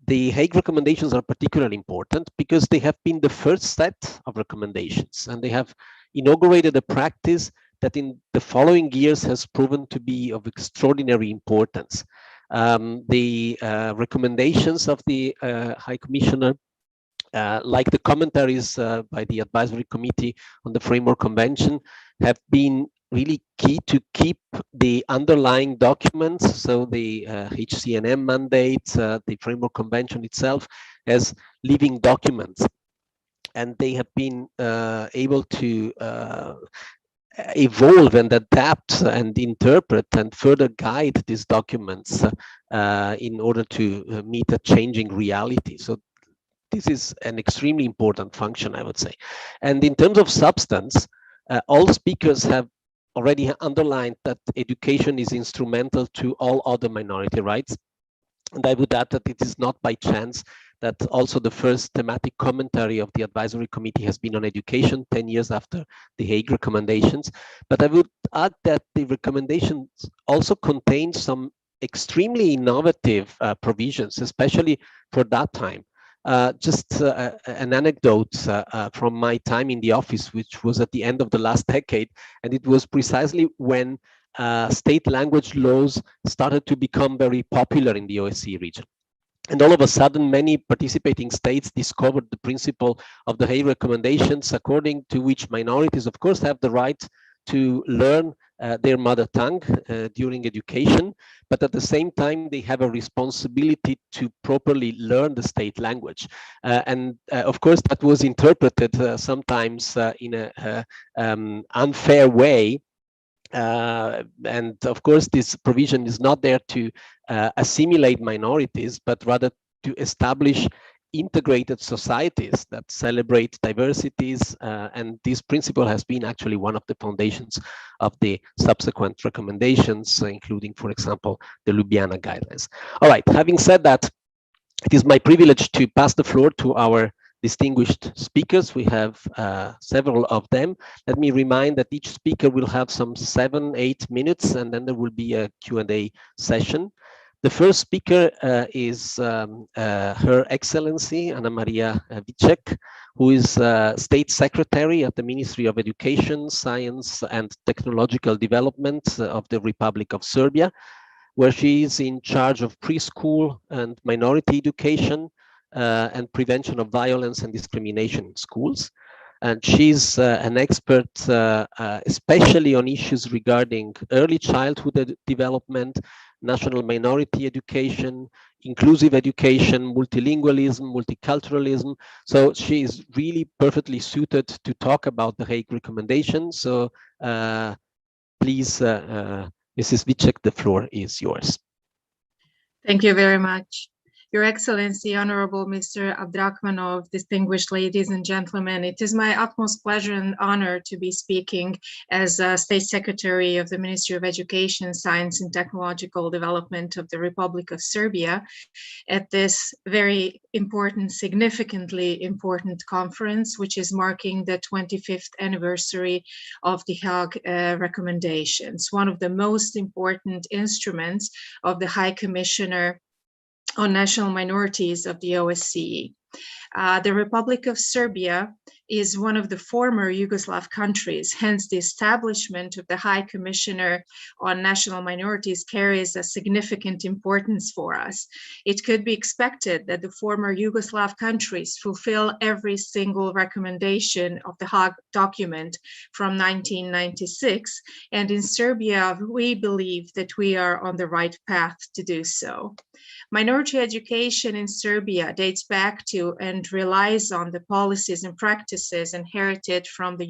the Hague recommendations are particularly important because they have been the first set of recommendations, and they have inaugurated a practice that in the following years has proven to be of extraordinary importance. The recommendations of the High Commissioner, like the commentaries by the Advisory Committee on the Framework Convention, have been really key to keep the underlying documents, so the HCNM mandate, the Framework Convention itself, as living documents. And they have been able to evolve and adapt and interpret and further guide these documents in order to meet a changing reality. So this is an extremely important function, I would say. And in terms of substance, all speakers have already underlined that education is instrumental to all other minority rights. And I would add that it is not by chance that also the first thematic commentary of the Advisory Committee has been on education 10 years after the Hague recommendations. But I would add that the recommendations also contain some extremely innovative provisions, especially for that time. Just an anecdote from my time in the office, which was at the end of the last decade, and it was precisely when state language laws started to become very popular in the OSCE region. And all of a sudden, many participating states discovered the principle of the Hague recommendations, according to which minorities, of course, have the right to learn their mother tongue during education, but at the same time, they have a responsibility to properly learn the state language. Of course, that was interpreted sometimes in an unfair way. And of course, this provision is not there to assimilate minorities, but rather to establish integrated societies that celebrate diversities. And this principle has been actually one of the foundations of the subsequent recommendations, including, for example, the Ljubljana guidelines. All right, having said that, it is my privilege to pass the floor to our distinguished speakers. We have several of them. Let me remind that each speaker will have some 7-8 minutes, and then there will be a Q&A session. The first speaker is Her Excellency Anna Maria Vicek, who is State Secretary at the Ministry of Education, Science and Technological Development of the Republic of Serbia, where she is in charge of preschool and minority education and prevention of violence and discrimination in schools. And she's an expert especially on issues regarding early childhood development, national minority education, inclusive education, multilingualism, multiculturalism. So she is really perfectly suited to talk about the Hague recommendations. So please, Mrs. Vicek, the floor is yours. Thank you very much. Your Excellency, Honorable Mr. Abdrakhmanov, distinguished ladies and gentlemen, it is my utmost pleasure and honor to be speaking as State Secretary of the Ministry of Education, Science and Technological Development of the Republic of Serbia at this very important, significantly important conference, which is marking the 25th anniversary of the Hague recommendations, one of the most important instruments of the High Commissioner on National Minorities of the OSCE. The Republic of Serbia is one of the former Yugoslav countries, hence the establishment of the High Commissioner on National Minorities carries a significant importance for us. It could be expected that the former Yugoslav countries fulfill every single recommendation of the Hague document from 1996, and in Serbia, we believe that we are on the right path to do so. Minority education in Serbia dates back to and relies on the policies and practices inherited from the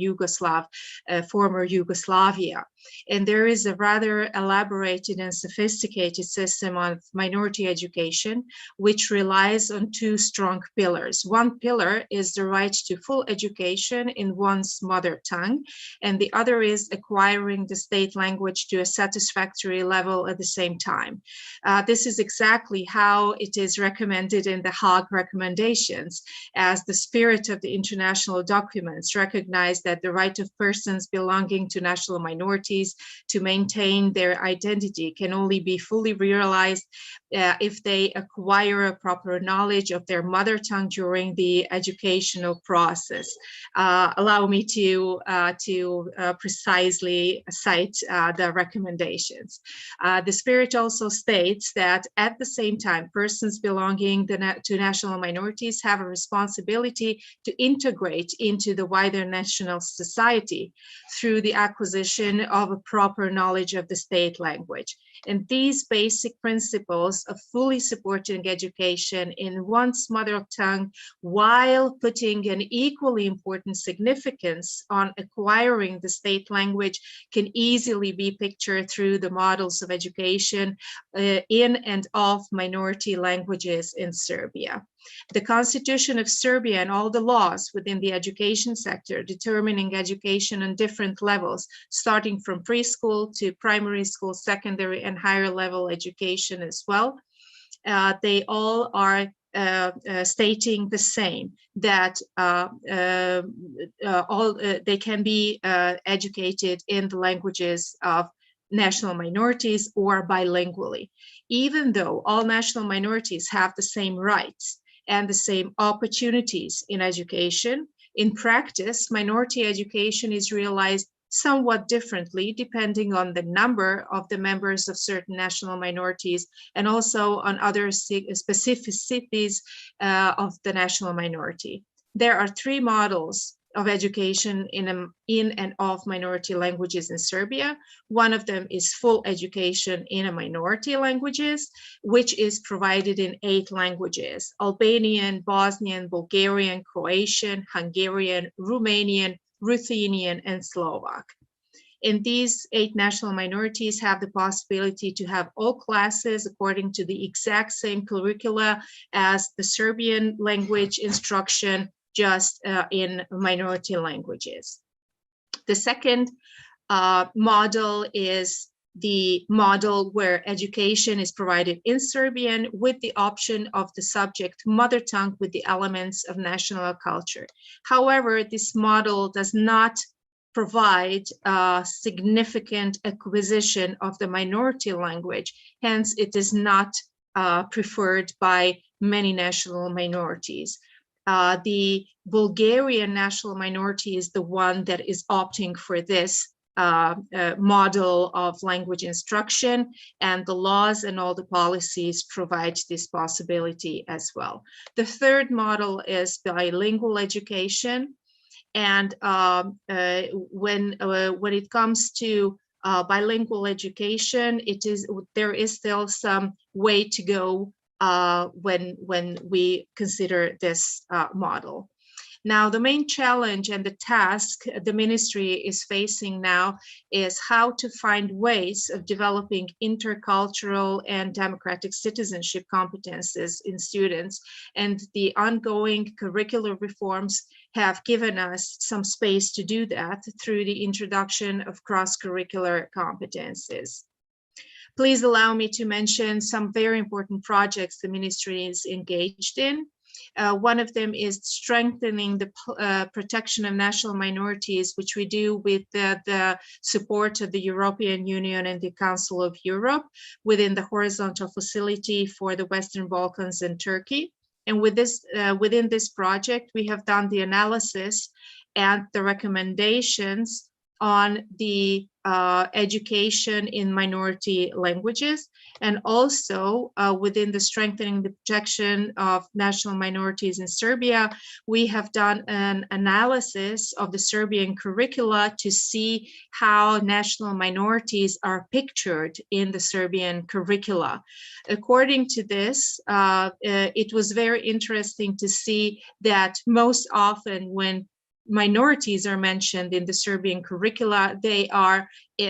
former Yugoslavia. And there is a rather elaborated and sophisticated system of minority education, which relies on two strong pillars. One pillar is the right to full education in one's mother tongue, and the other is acquiring the state language to a satisfactory level at the same time. This is exactly how it is recommended in the Hague recommendations, as the spirit of the international documents recognize that the right of persons belonging to national minorities to maintain their identity can only be fully realized if they acquire a proper knowledge of their mother tongue during the educational process. Allow me to precisely cite the recommendations. The spirit also states that at the same time, persons belonging to national minorities have a responsibility to integrate into the wider national society through the acquisition of a proper knowledge of the state language. And these basic principles of fully supporting education in one's mother tongue while putting an equally important significance on acquiring the state language can easily be pictured through the models of education in and of minority languages in Serbia. The Constitution of Serbia and all the laws within the education sector determining education on different levels, starting from preschool to primary school, secondary and higher level education as well, they all are stating the same, that they can be educated in the languages of national minorities or bilingually. Even though all national minorities have the same rights, and the same opportunities in education. In practice, minority education is realized somewhat differently depending on the number of the members of certain national minorities and also on other specificities of the national minority. There are three models of education in and of minority languages in Serbia. One of them is full education in a minority languages, which is provided in 8 languages: Albanian, Bosnian, Bulgarian, Croatian, Hungarian, Romanian, Ruthenian, and Slovak. And these 8 national minorities have the possibility to have all classes according to the exact same curricula as the Serbian language instruction, just in minority languages. The second model is the model where education is provided in Serbian with the option of the subject mother tongue with the elements of national culture. However, this model does not provide significant acquisition of the minority language. Hence, it is not preferred by many national minorities. The Bulgarian national minority is the one that is opting for this model of language instruction, and the laws and all the policies provide this possibility as well. The third model is bilingual education, and when it comes to bilingual education, there is still some way to go when we consider this model. Now, the main challenge and the task the ministry is facing now is how to find ways of developing intercultural and democratic citizenship competences in students. And the ongoing curricular reforms have given us some space to do that through the introduction of cross-curricular competences. Please allow me to mention some very important projects the ministry is engaged in. One of them is strengthening the protection of national minorities, which we do with the support of the European Union and the Council of Europe within the horizontal facility for the Western Balkans and Turkey. And with this, within this project, we have done the analysis and the recommendations on the education in minority languages, and also within the strengthening the protection of national minorities in Serbia, we have done an analysis of the Serbian curricula to see how national minorities are pictured in the Serbian curricula. According to this, it was very interesting to see that most often when minorities are mentioned in the Serbian curricula, they are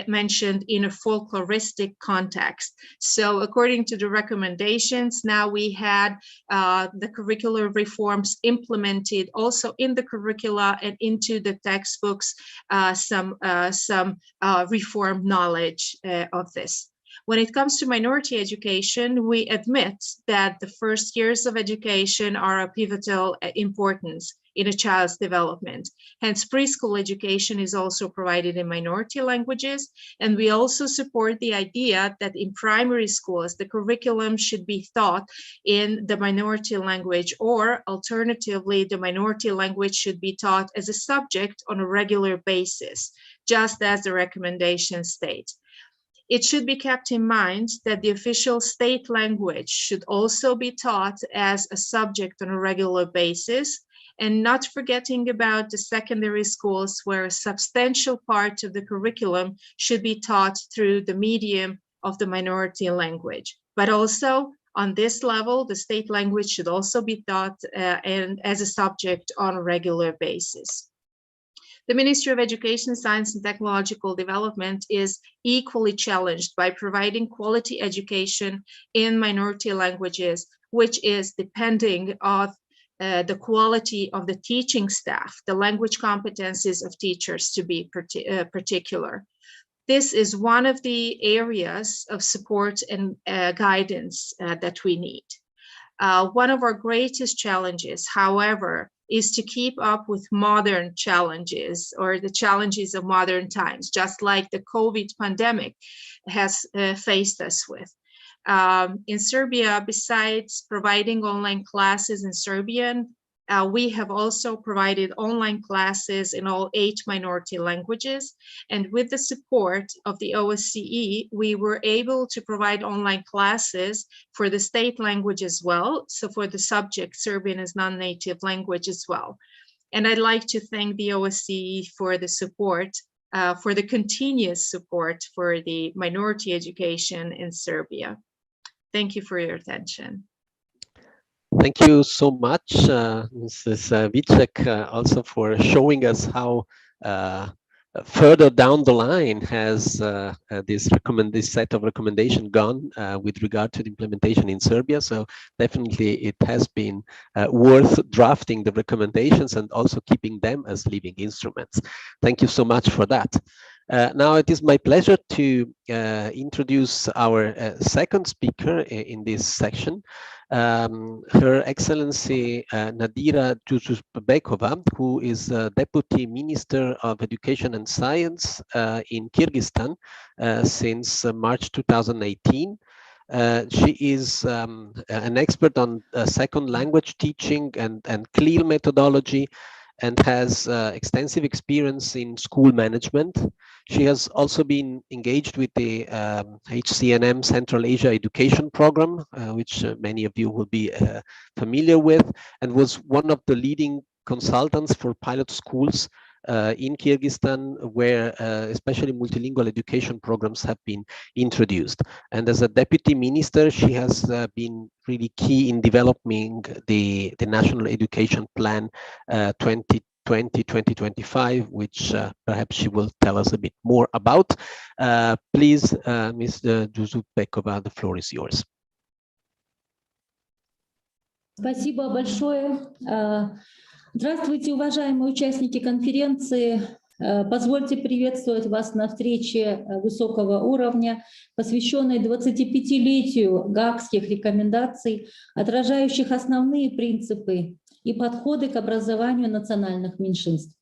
mentioned in a folkloristic context. So according to the recommendations, now we had the curricular reforms implemented also in the curricula and into the textbooks, some reform knowledge of this. When it comes to minority education, we admit that the first years of education are of pivotal importance in a child's development. Hence, preschool education is also provided in minority languages. And we also support the idea that in primary schools, the curriculum should be taught in the minority language, or alternatively, the minority language should be taught as a subject on a regular basis, just as the recommendations state. It should be kept in mind that the official state language should also be taught as a subject on a regular basis, and not forgetting about the secondary schools where a substantial part of the curriculum should be taught through the medium of the minority language. But also on this level, the state language should also be taught and as a subject on a regular basis. The Ministry of Education, Science and Technological Development is equally challenged by providing quality education in minority languages, which is depending on the quality of the teaching staff, the language competencies of teachers to be particular. This is one of the areas of support and guidance that we need. One of our greatest challenges, however, is to keep up with modern challenges or the challenges of modern times, just like the COVID pandemic has faced us with. In Serbia, besides providing online classes in Serbian, we have also provided online classes in all 8 minority languages. And with the support of the OSCE, we were able to provide online classes for the state language as well. So for the subject, Serbian as non-native language as well. And I'd like to thank the OSCE for the support, for the continuous support for the minority education in Serbia. Thank you for your attention. Thank you so much, Mrs. Vicek, also for showing us how further down the line has this set of recommendation gone with regard to the implementation in Serbia. So definitely it has been worth drafting the recommendations and also keeping them as living instruments. Thank you so much for that. Now it is my pleasure to introduce our second speaker in this section, Her Excellency Nadira Djuzubekova, who is Deputy Minister of Education and Science in Kyrgyzstan since March 2018. She is an expert on second language teaching and CLIL methodology, and has extensive experience in school management. She has also been engaged with the HCNM Central Asia Education Program, which many of you will be familiar with, and was one of the leading consultants for pilot schools in Kyrgyzstan, where especially multilingual education programs have been introduced. And as a deputy minister, she has been really key in developing the National Education Plan 2020-2025, which perhaps she will tell us a bit more about. Please, Ms. Djuzubekova, the floor is yours. Спасибо большое. Здравствуйте, уважаемые участники конференции. Позвольте приветствовать вас на встрече высокого уровня, посвященной 25-летию Гаагских рекомендаций, отражающих основные принципы и подходы к образованию национальных меньшинств.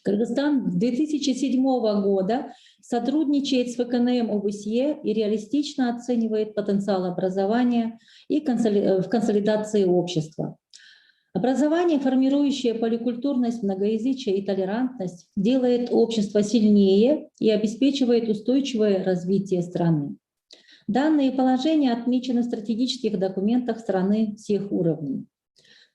Кыргызстан с 2007 года сотрудничает с ФКНМ ОБСЕ и реалистично оценивает потенциал образования и в консолидации общества. Образование, формирующее поликультурность, многоязычие и толерантность, делает общество сильнее и обеспечивает устойчивое развитие страны. Данные положения отмечены в стратегических документах страны всех уровней.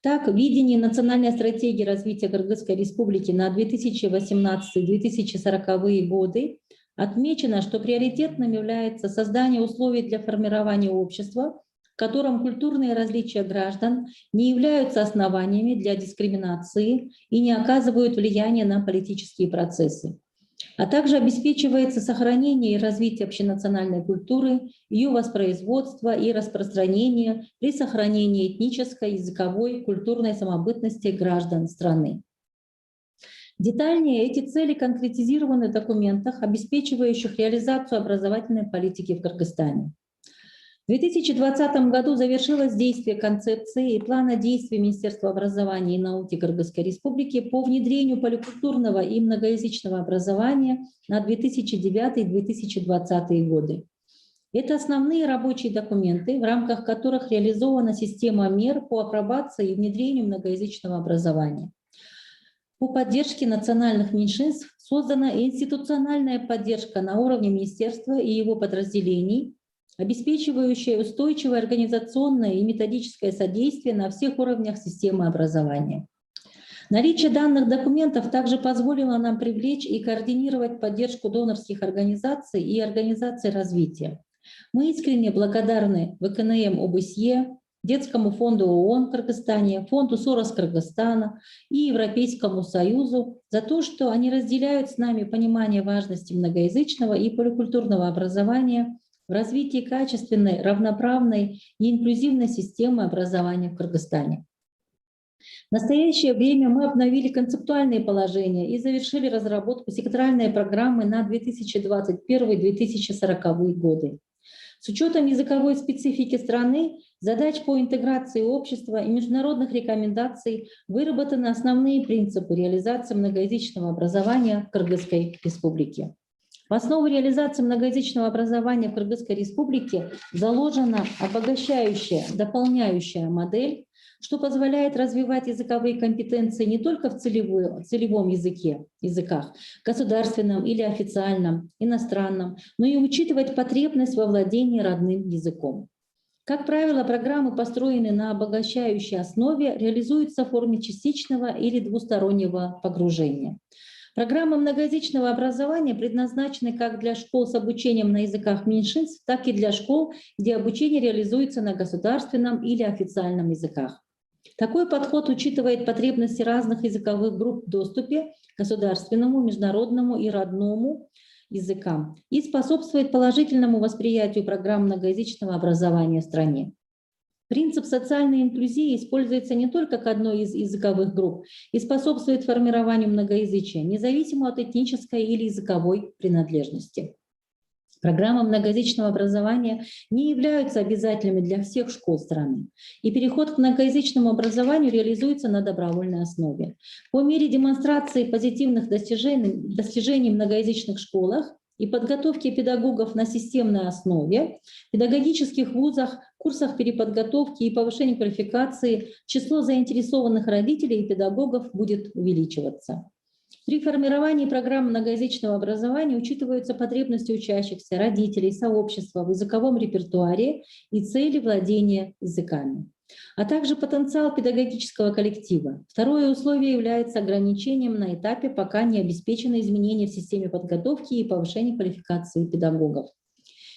Так, в видении национальной стратегии развития Кыргызской Республики на 2018-2040 годы отмечено, что приоритетным является создание условий для формирования общества, в котором культурные различия граждан не являются основаниями для дискриминации и не оказывают влияния на политические процессы, а также обеспечивается сохранение и развитие общенациональной культуры, ее воспроизводство и распространение при сохранении этнической, языковой, культурной самобытности граждан страны. Детальнее эти цели конкретизированы в документах, обеспечивающих реализацию образовательной политики в Кыргызстане. В 2020 году завершилось действие концепции и плана действий Министерства образования и науки Кыргызской Республики по внедрению поликультурного и многоязычного образования на 2009-2020 годы. Это основные рабочие документы, в рамках которых реализована система мер по апробации и внедрению многоязычного образования. По поддержке национальных меньшинств создана институциональная поддержка на уровне министерства и его подразделений, обеспечивающая устойчивое организационное и методическое содействие на всех уровнях системы образования. Наличие данных документов также позволило нам привлечь и координировать поддержку донорских организаций и организаций развития. Мы искренне благодарны ВКНМ ОБСЕ, Детскому фонду ООН в Кыргызстане, фонду Сорос Кыргызстана и Европейскому Союзу за то, что они разделяют с нами понимание важности многоязычного и поликультурного образования в развитии качественной, равноправной и инклюзивной системы образования в Кыргызстане. В настоящее время мы обновили концептуальные положения и завершили разработку секторальной программы на 2021-2040 годы. С учетом языковой специфики страны, задач по интеграции общества и международных рекомендаций выработаны основные принципы реализации многоязычного образования в Кыргызской Республике. В основу реализации многоязычного образования в Кыргызской республике заложена обогащающая, дополняющая модель, что позволяет развивать языковые компетенции не только в целевом языках, государственном или официальном, иностранном, но и учитывать потребность во владении родным языком. Как правило, программы, построенные на обогащающей основе, реализуются в форме частичного или двустороннего погружения. Программы многоязычного образования предназначены как для школ с обучением на языках меньшинств, так и для школ, где обучение реализуется на государственном или официальном языках. Такой подход учитывает потребности разных языковых групп в доступе к государственному, международному и родному языкам и способствует положительному восприятию программ многоязычного образования в стране. Принцип социальной инклюзии используется не только к одной из языковых групп и способствует формированию многоязычия, независимо от этнической или языковой принадлежности. Программы многоязычного образования не являются обязательными для всех школ страны, и переход к многоязычному образованию реализуется на добровольной основе. По мере демонстрации позитивных достижений в многоязычных школах и подготовки педагогов на системной основе, в педагогических вузах, курсах переподготовки и повышения квалификации число заинтересованных родителей и педагогов будет увеличиваться. При формировании программ многоязычного образования учитываются потребности учащихся, родителей, сообщества в языковом репертуаре и цели владения языками, а также потенциал педагогического коллектива. Второе условие является ограничением на этапе, пока не обеспечены изменения в системе подготовки и повышения квалификации педагогов.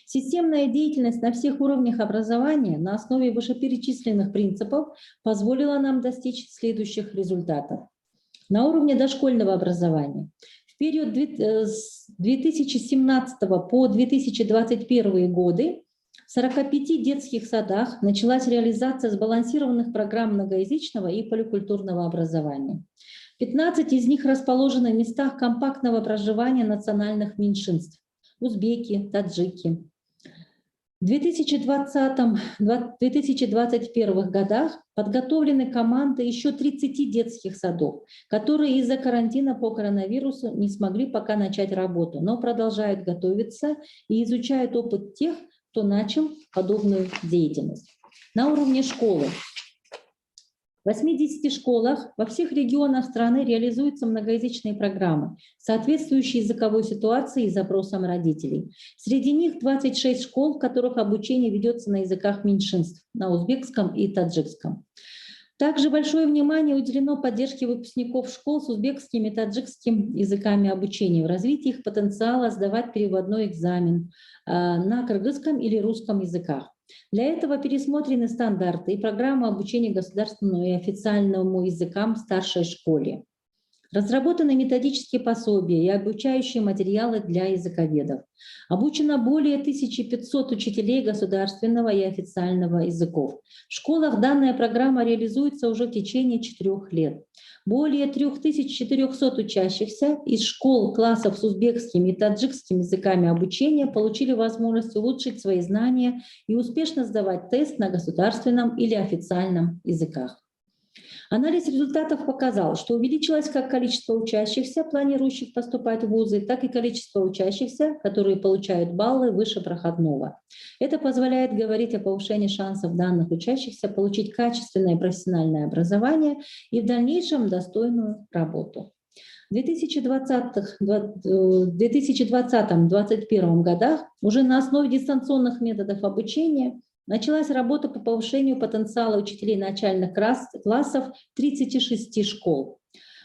Системная деятельность на всех уровнях образования на основе вышеперечисленных принципов позволила нам достичь следующих результатов. На уровне дошкольного образования в период с 2017 по 2021 годы в 45 детских садах началась реализация сбалансированных программ многоязычного и поликультурного образования. 15 из них расположены в местах компактного проживания национальных меньшинств – узбеки, таджики. В 2020-2021 годах подготовлены команды еще 30 детских садов, которые из-за карантина по коронавирусу не смогли пока начать работу, но продолжают готовиться и изучают опыт тех, кто начал подобную деятельность. На уровне школы. В 80 школах во всех регионах страны реализуются многоязычные программы, соответствующие языковой ситуации и запросам родителей. Среди них 26 школ, в которых обучение ведется на языках меньшинств, на узбекском и таджикском. Также большое внимание уделено поддержке выпускников школ с узбекским и таджикским языками обучения, в развитии их потенциала сдавать переводной экзамен на кыргызском или русском языках. Для этого пересмотрены стандарты и программы обучения государственному и официальному языкам в старшей школе. Разработаны методические пособия и обучающие материалы для языковедов. Обучено более 1500 учителей государственного и официального языков. В школах данная программа реализуется уже в течение 4 лет. Более 3400 учащихся из школ классов с узбекским и таджикским языками обучения получили возможность улучшить свои знания и успешно сдавать тест на государственном или официальном языках. Анализ результатов показал, что увеличилось как количество учащихся, планирующих поступать в вузы, так и количество учащихся, которые получают баллы выше проходного. Это позволяет говорить о повышении шансов данных учащихся получить качественное профессиональное образование и в дальнейшем достойную работу. В 2020-2021 годах уже на основе дистанционных методов обучения началась работа по повышению потенциала учителей начальных классов 36 школ.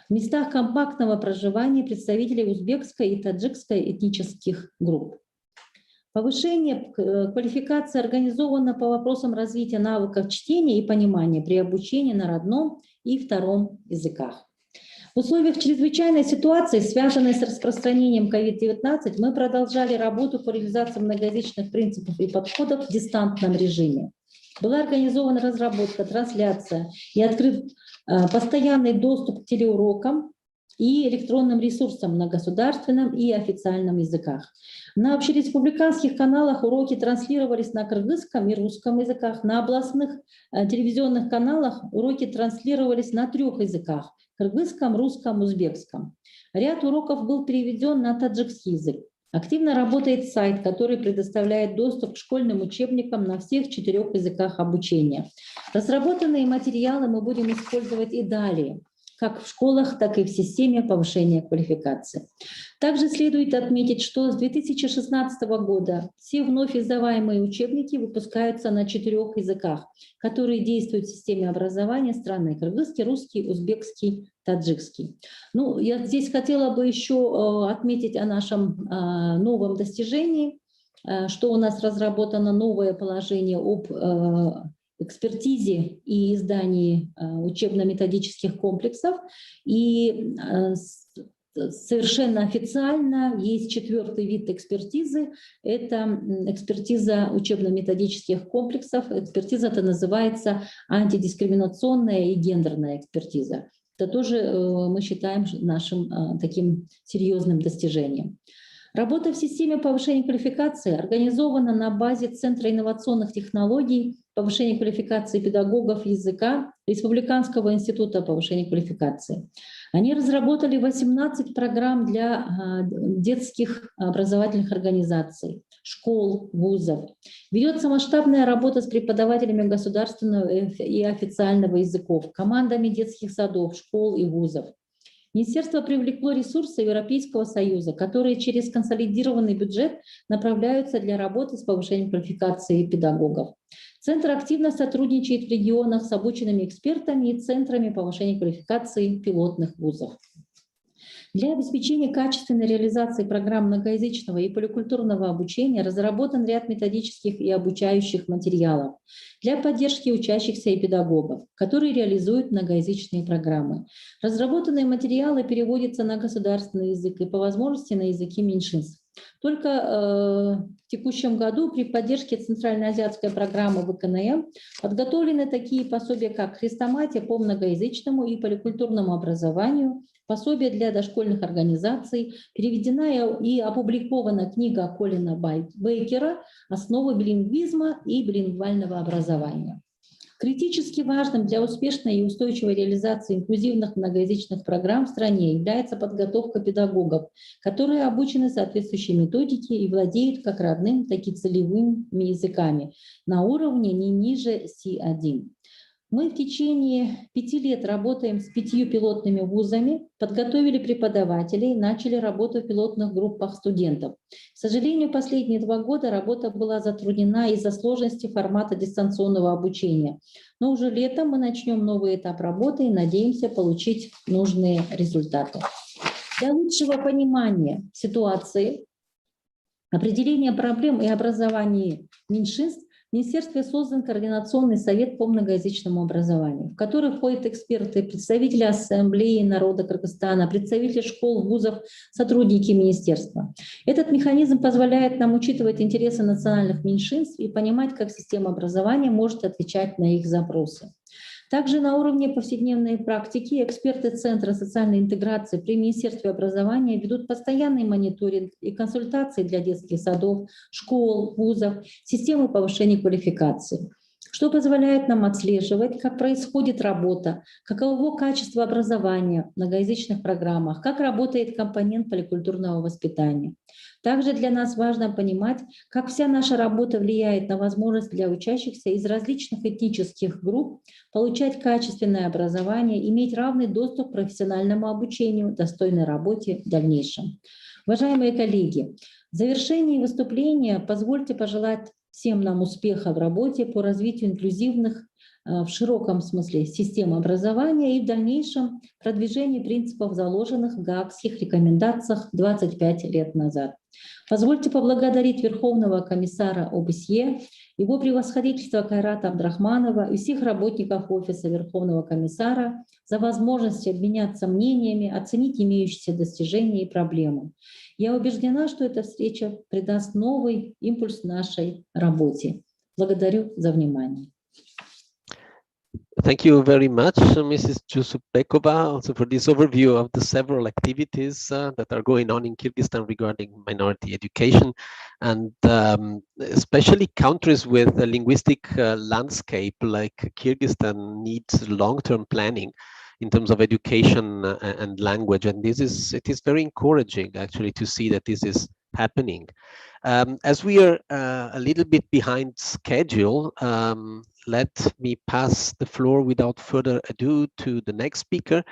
В местах компактного проживания представителей узбекской и таджикской этнических групп. Повышение квалификации организовано по вопросам развития навыков чтения и понимания при обучении на родном и втором языках. В условиях чрезвычайной ситуации, связанной с распространением COVID-19, мы продолжали работу по реализации многоязычных принципов и подходов в дистантном режиме. Была организована разработка, трансляция и открыт постоянный доступ к телеурокам и электронным ресурсам на государственном и официальном языках. На общереспубликанских каналах уроки транслировались на кыргызском и русском языках, на областных телевизионных каналах уроки транслировались на 3 языках – кыргызском, русском, узбекском. Ряд уроков был переведен на таджикский язык. Активно работает сайт, который предоставляет доступ к школьным учебникам на всех 4 языках обучения. Разработанные материалы мы будем использовать и далее, как в школах, так и в системе повышения квалификации. Также следует отметить, что с 2016 года все вновь издаваемые учебники выпускаются на 4 языках, которые действуют в системе образования страны: кыргызский, русский, узбекский, таджикский. Ну, я здесь хотела бы еще отметить о нашем новом достижении, что у нас разработано новое положение об экспертизе и издании учебно-методических комплексов. И совершенно официально есть 4-й вид экспертизы. Это экспертиза учебно-методических комплексов. Экспертиза это называется антидискриминационная и гендерная экспертиза. Это тоже мы считаем нашим таким серьезным достижением. Работа в системе повышения квалификации организована на базе Центра инновационных технологий повышения квалификации педагогов языка Республиканского института повышения квалификации. Они разработали 18 программ для детских образовательных организаций, школ, вузов. Ведется масштабная работа с преподавателями государственного и официального языков, командами детских садов, школ и вузов. Министерство привлекло ресурсы Европейского Союза, которые через консолидированный бюджет направляются для работы с повышением квалификации педагогов. Центр активно сотрудничает в регионах с обученными экспертами и центрами повышения квалификации пилотных вузов. Для обеспечения качественной реализации программ многоязычного и поликультурного обучения разработан ряд методических и обучающих материалов для поддержки учащихся и педагогов, которые реализуют многоязычные программы. Разработанные материалы переводятся на государственный язык и по возможности на языки меньшинств. Только в текущем году при поддержке Центральноазиатской программы ВКНМ подготовлены такие пособия, как «Хрестоматия по многоязычному и поликультурному образованию», пособие для дошкольных организаций, переведена и опубликована книга Колина Бейкера «Основы билингвизма и билингвального образования». Критически важным для успешной и устойчивой реализации инклюзивных многоязычных программ в стране является подготовка педагогов, которые обучены соответствующей методике и владеют как родным, так и целевыми языками на уровне не ниже C1. Мы в течение 5 лет работаем с 5 пилотными вузами, подготовили преподавателей, начали работу в пилотных группах студентов. К сожалению, последние 2 года работа была затруднена из-за сложности формата дистанционного обучения. Но уже летом мы начнем новый этап работы и надеемся получить нужные результаты. Для лучшего понимания ситуации, определения проблем и образования меньшинств в Министерстве создан Координационный совет по многоязычному образованию, в который входят эксперты, представители Ассамблеи народа Кыргызстана, представители школ, вузов, сотрудники министерства. Этот механизм позволяет нам учитывать интересы национальных меньшинств и понимать, как система образования может отвечать на их запросы. Также на уровне повседневной практики эксперты Центра социальной интеграции при Министерстве образования ведут постоянный мониторинг и консультации для детских садов, школ, вузов, системы повышения квалификации, что позволяет нам отслеживать, как происходит работа, каково качество образования в многоязычных программах, как работает компонент поликультурного воспитания. Также для нас важно понимать, как вся наша работа влияет на возможность для учащихся из различных этнических групп получать качественное образование, иметь равный доступ к профессиональному обучению, достойной работе в дальнейшем. Уважаемые коллеги, в завершении выступления позвольте пожелать всем нам успеха в работе по развитию инклюзивных в широком смысле систем образования и в дальнейшем продвижении принципов, заложенных в Гаагских рекомендациях 25 лет назад. Позвольте поблагодарить Верховного комиссара ОБСЕ, его превосходительство Кайрата Абдрахманова и всех работников Офиса Верховного комиссара за возможность обменяться мнениями, оценить имеющиеся достижения и проблемы. Я убеждена, что эта встреча придаст новый импульс нашей работе. Благодарю за внимание. Thank you very much, Mrs. Jusupekova, also for this overview of the several activities that are going on in Kyrgyzstan regarding minority education, and especially countries with a linguistic landscape like Kyrgyzstan needs long-term planning in terms of education and language. And it is very encouraging actually to see that this is happening. As we are a little bit behind schedule, let me pass the floor without further ado to the next speaker,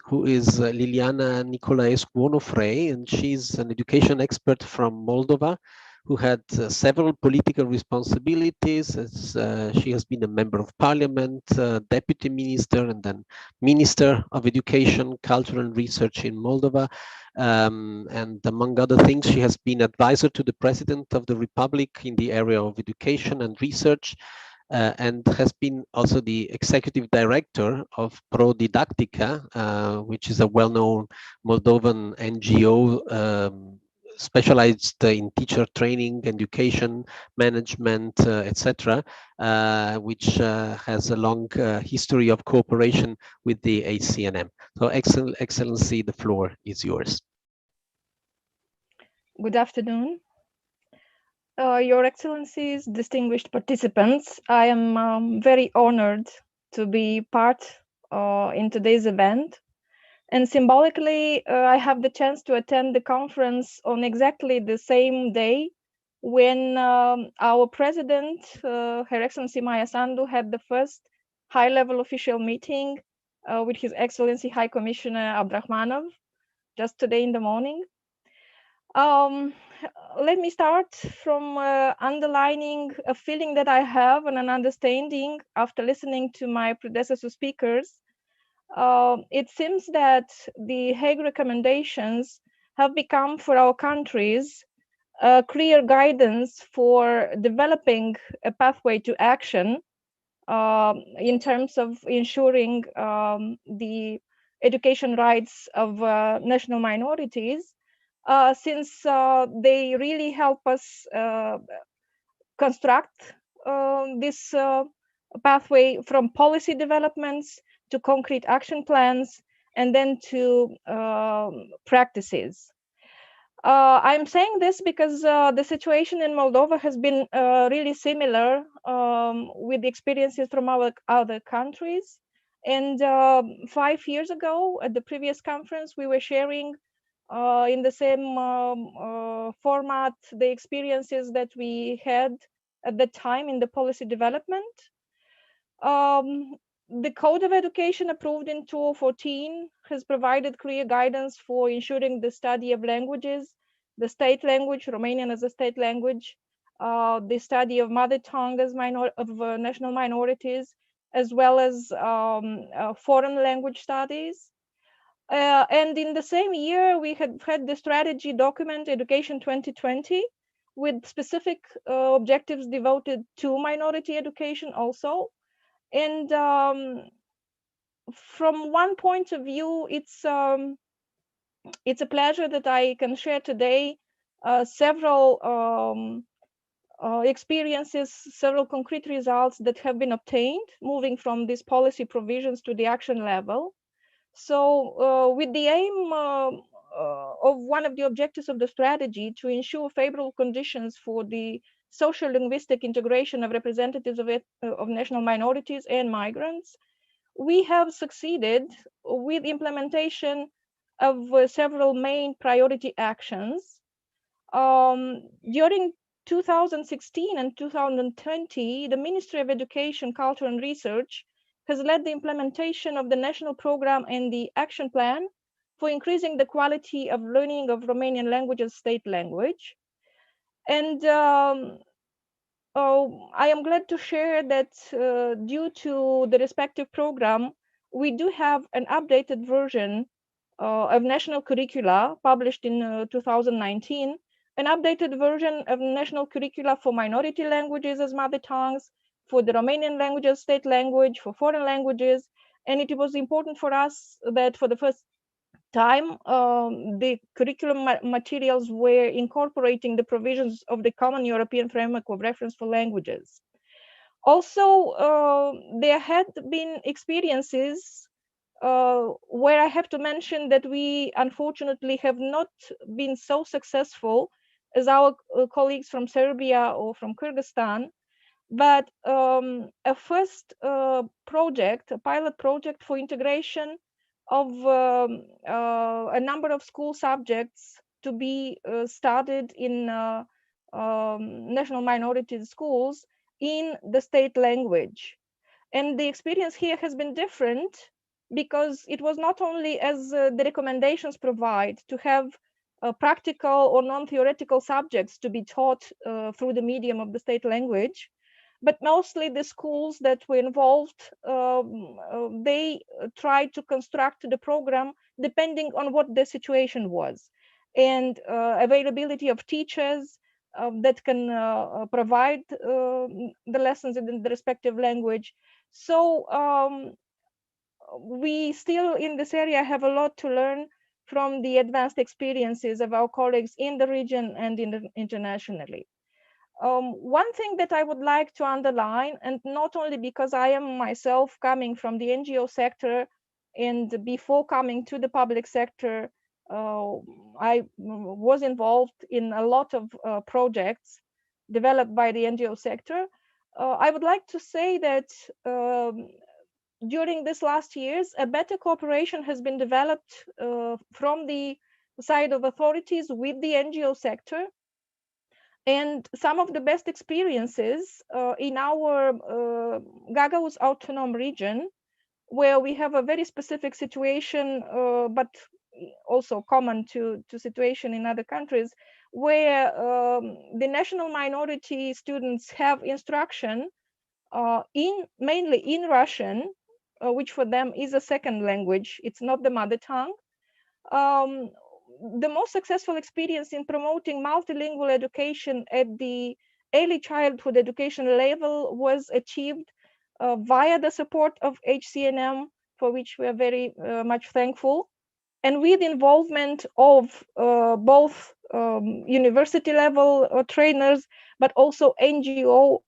who is Liliana Nicolaescu-Onofrei, and she's an education expert from Moldova, who had several political responsibilities. As, she has been a member of parliament, deputy minister, and then minister of education, culture and research in Moldova. And among other things, she has been advisor to the president of the republic in the area of education and research, and has been also the executive director of Pro Didactica, which is a well-known Moldovan NGO specialized in teacher training, education, management, etc., which has a long history of cooperation with the HCNM. So, Excellency, the floor is yours. Good afternoon. Your Excellencies, distinguished participants, I am very honored to be part in today's event. And symbolically, I have the chance to attend the conference on exactly the same day when our president, Her Excellency Maia Sandu, had the first high-level official meeting with His Excellency High Commissioner Abdrahmanov, just today in the morning. Let me start from underlining a feeling that I have and an understanding after listening to my predecessor speakers. It seems that the Hague recommendations have become for our countries a clear guidance for developing a pathway to action in terms of ensuring the education rights of national minorities, since they really help us construct this pathway from policy developments to concrete action plans, and then to practices. I'm saying this because the situation in Moldova has been really similar with the experiences from our other countries. And 5 years ago, at the previous conference, we were sharing in the same format the experiences that we had at the time in the policy development. The Code of Education approved in 2014 has provided clear guidance for ensuring the study of languages, the state language, Romanian as a state language, the study of mother tongue as national minorities, as well as foreign language studies. And in the same year, we had the strategy document, Education 2020, with specific objectives devoted to minority education also. And from one point of view, it's a pleasure that I can share today several experiences, several concrete results that have been obtained, moving from these policy provisions to the action level. So with the aim of one of the objectives of the strategy to ensure favorable conditions for the social linguistic integration of representatives of national minorities and migrants, we have succeeded with implementation of several main priority actions. During 2016 and 2020, the Ministry of Education, Culture and Research has led the implementation of the national program and the action plan for increasing the quality of learning of Romanian language as state language. And I am glad to share that due to the respective program, we do have an updated version of national curricula published in 2019, an updated version of national curricula for minority languages as mother tongues, for the Romanian language as state language, for foreign languages. And it was important for us that for the first time, the curriculum materials were incorporating the provisions of the Common European Framework of Reference for Languages. Also, there had been experiences where I have to mention that we unfortunately have not been so successful as our colleagues from Serbia or from Kyrgyzstan. but a first project, a pilot project for integration of a number of school subjects to be started in national minorities schools in the state language. And the experience here has been different because it was not only, as the recommendations provide, to have practical or non-theoretical subjects to be taught through the medium of the state language, but mostly the schools that were involved, they tried to construct the program depending on what the situation was, and availability of teachers that can provide the lessons in the respective language. So we still in this area have a lot to learn from the advanced experiences of our colleagues in the region and internationally. One thing that I would like to underline, and not only because I am myself coming from the NGO sector, and before coming to the public sector, I was involved in a lot of projects developed by the NGO sector. I would like to say that during this last years, a better cooperation has been developed from the side of authorities with the NGO sector. And some of the best experiences in our Gagauz Autonomous Region, where we have a very specific situation, but also common to situation in other countries, where the national minority students have instruction mainly in Russian, which for them is a second language. It's not the mother tongue. The most successful experience in promoting multilingual education at the early childhood education level was achieved via the support of HCNM, for which we are very much thankful, and with involvement of both university level trainers, but also NGO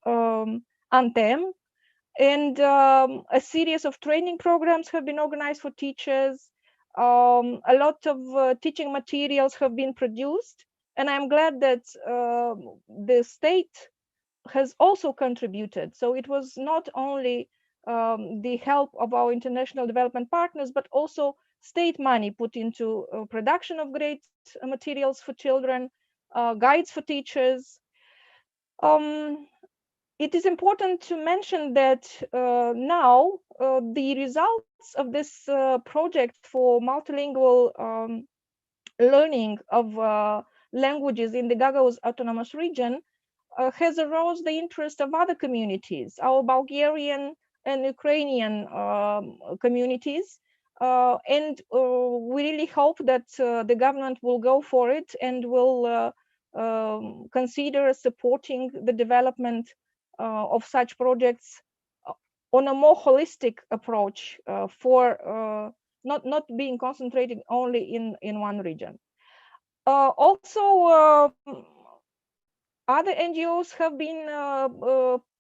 Antem. And a series of training programs have been organized for teachers. A lot of teaching materials have been produced, and I'm glad that the state has also contributed. So it was not only the help of our international development partners, but also state money put into production of great materials for children, guides for teachers. It is important to mention that now the results of this project for multilingual learning of languages in the Gagauz Autonomous Region has aroused the interest of other communities, our Bulgarian and Ukrainian communities. And we really hope that the government will go for it and will consider supporting the development of such projects on a more holistic approach for not being concentrated only in one region. Also, other NGOs have been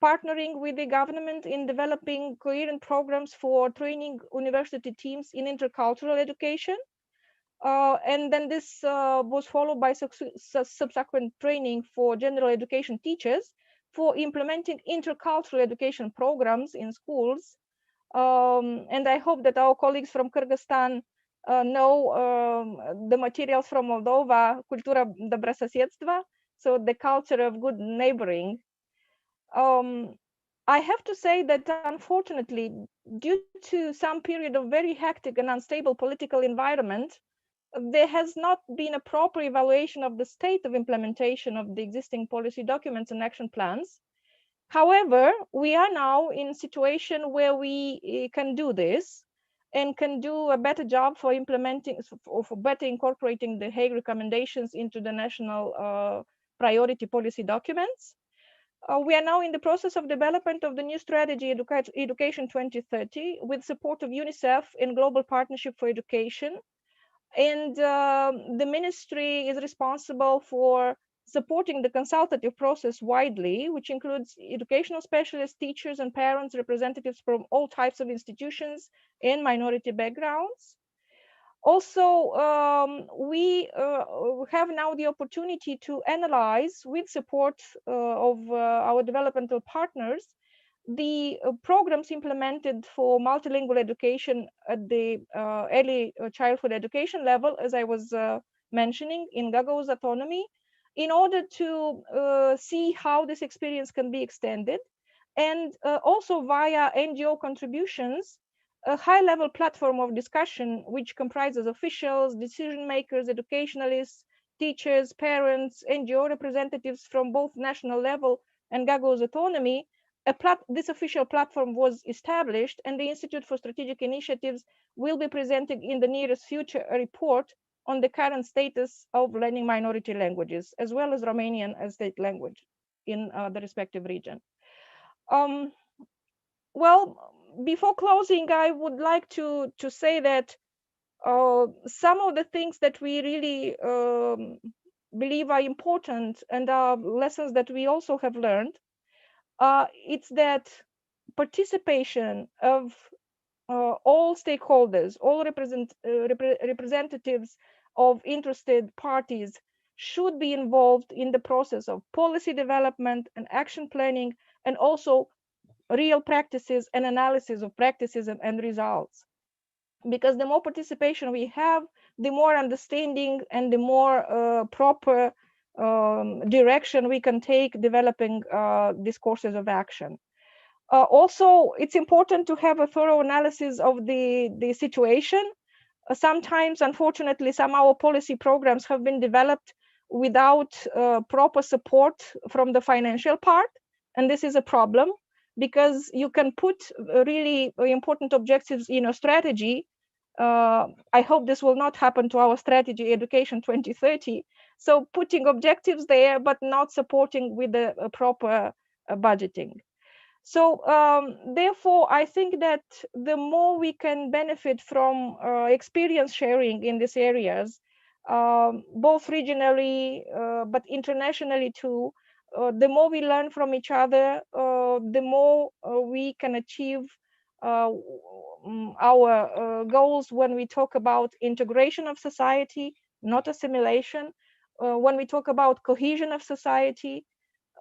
partnering with the government in developing coherent programs for training university teams in intercultural education. And then this was followed by subsequent training for general education teachers for implementing intercultural education programs in schools. And I hope that our colleagues from Kyrgyzstan know the materials from Moldova, Kultura Dobrosоседства, so the culture of good neighboring. I have to say that unfortunately, due to some period of very hectic and unstable political environment, there has not been a proper evaluation of the state of implementation of the existing policy documents and action plans. However, we are now in a situation where we can do this and can do a better job for implementing, or for better incorporating the Hague recommendations into the national priority policy documents. We are now in the process of development of the new strategy, Education 2030, with support of UNICEF and Global Partnership for Education. And the ministry is responsible for supporting the consultative process widely, which includes educational specialists, teachers, and parents, representatives from all types of institutions and minority backgrounds. Also, we have now the opportunity to analyze, with support of our developmental partners, the programs implemented for multilingual education at the early childhood education level, as I was mentioning, in Gagauz autonomy, in order to see how this experience can be extended, and also via NGO contributions, a high-level platform of discussion which comprises officials, decision makers, educationalists, teachers, parents, NGO representatives from both national level and Gagauz autonomy. This official platform was established, and the Institute for Strategic Initiatives will be presenting in the nearest future a report on the current status of learning minority languages, as well as Romanian as state language in the respective region. Well, before closing, I would like to say that some of the things that we really believe are important and are lessons that we also have learned, it's that participation of all stakeholders, all representatives of interested parties should be involved in the process of policy development and action planning, and also real practices and analysis of practices and results. Because the more participation we have, the more understanding and the more proper direction we can take developing these courses of action. Also, it's important to have a thorough analysis of the situation. Sometimes, unfortunately, some of our policy programs have been developed without proper support from the financial part, and this is a problem, because you can put really important objectives in a strategy. I hope this will not happen to our strategy, Education 2030. So putting objectives there, but not supporting with the proper budgeting. So therefore, I think that the more we can benefit from experience sharing in these areas, both regionally, but internationally too, the more we learn from each other, the more we can achieve our goals when we talk about integration of society, not assimilation. When we talk about cohesion of society,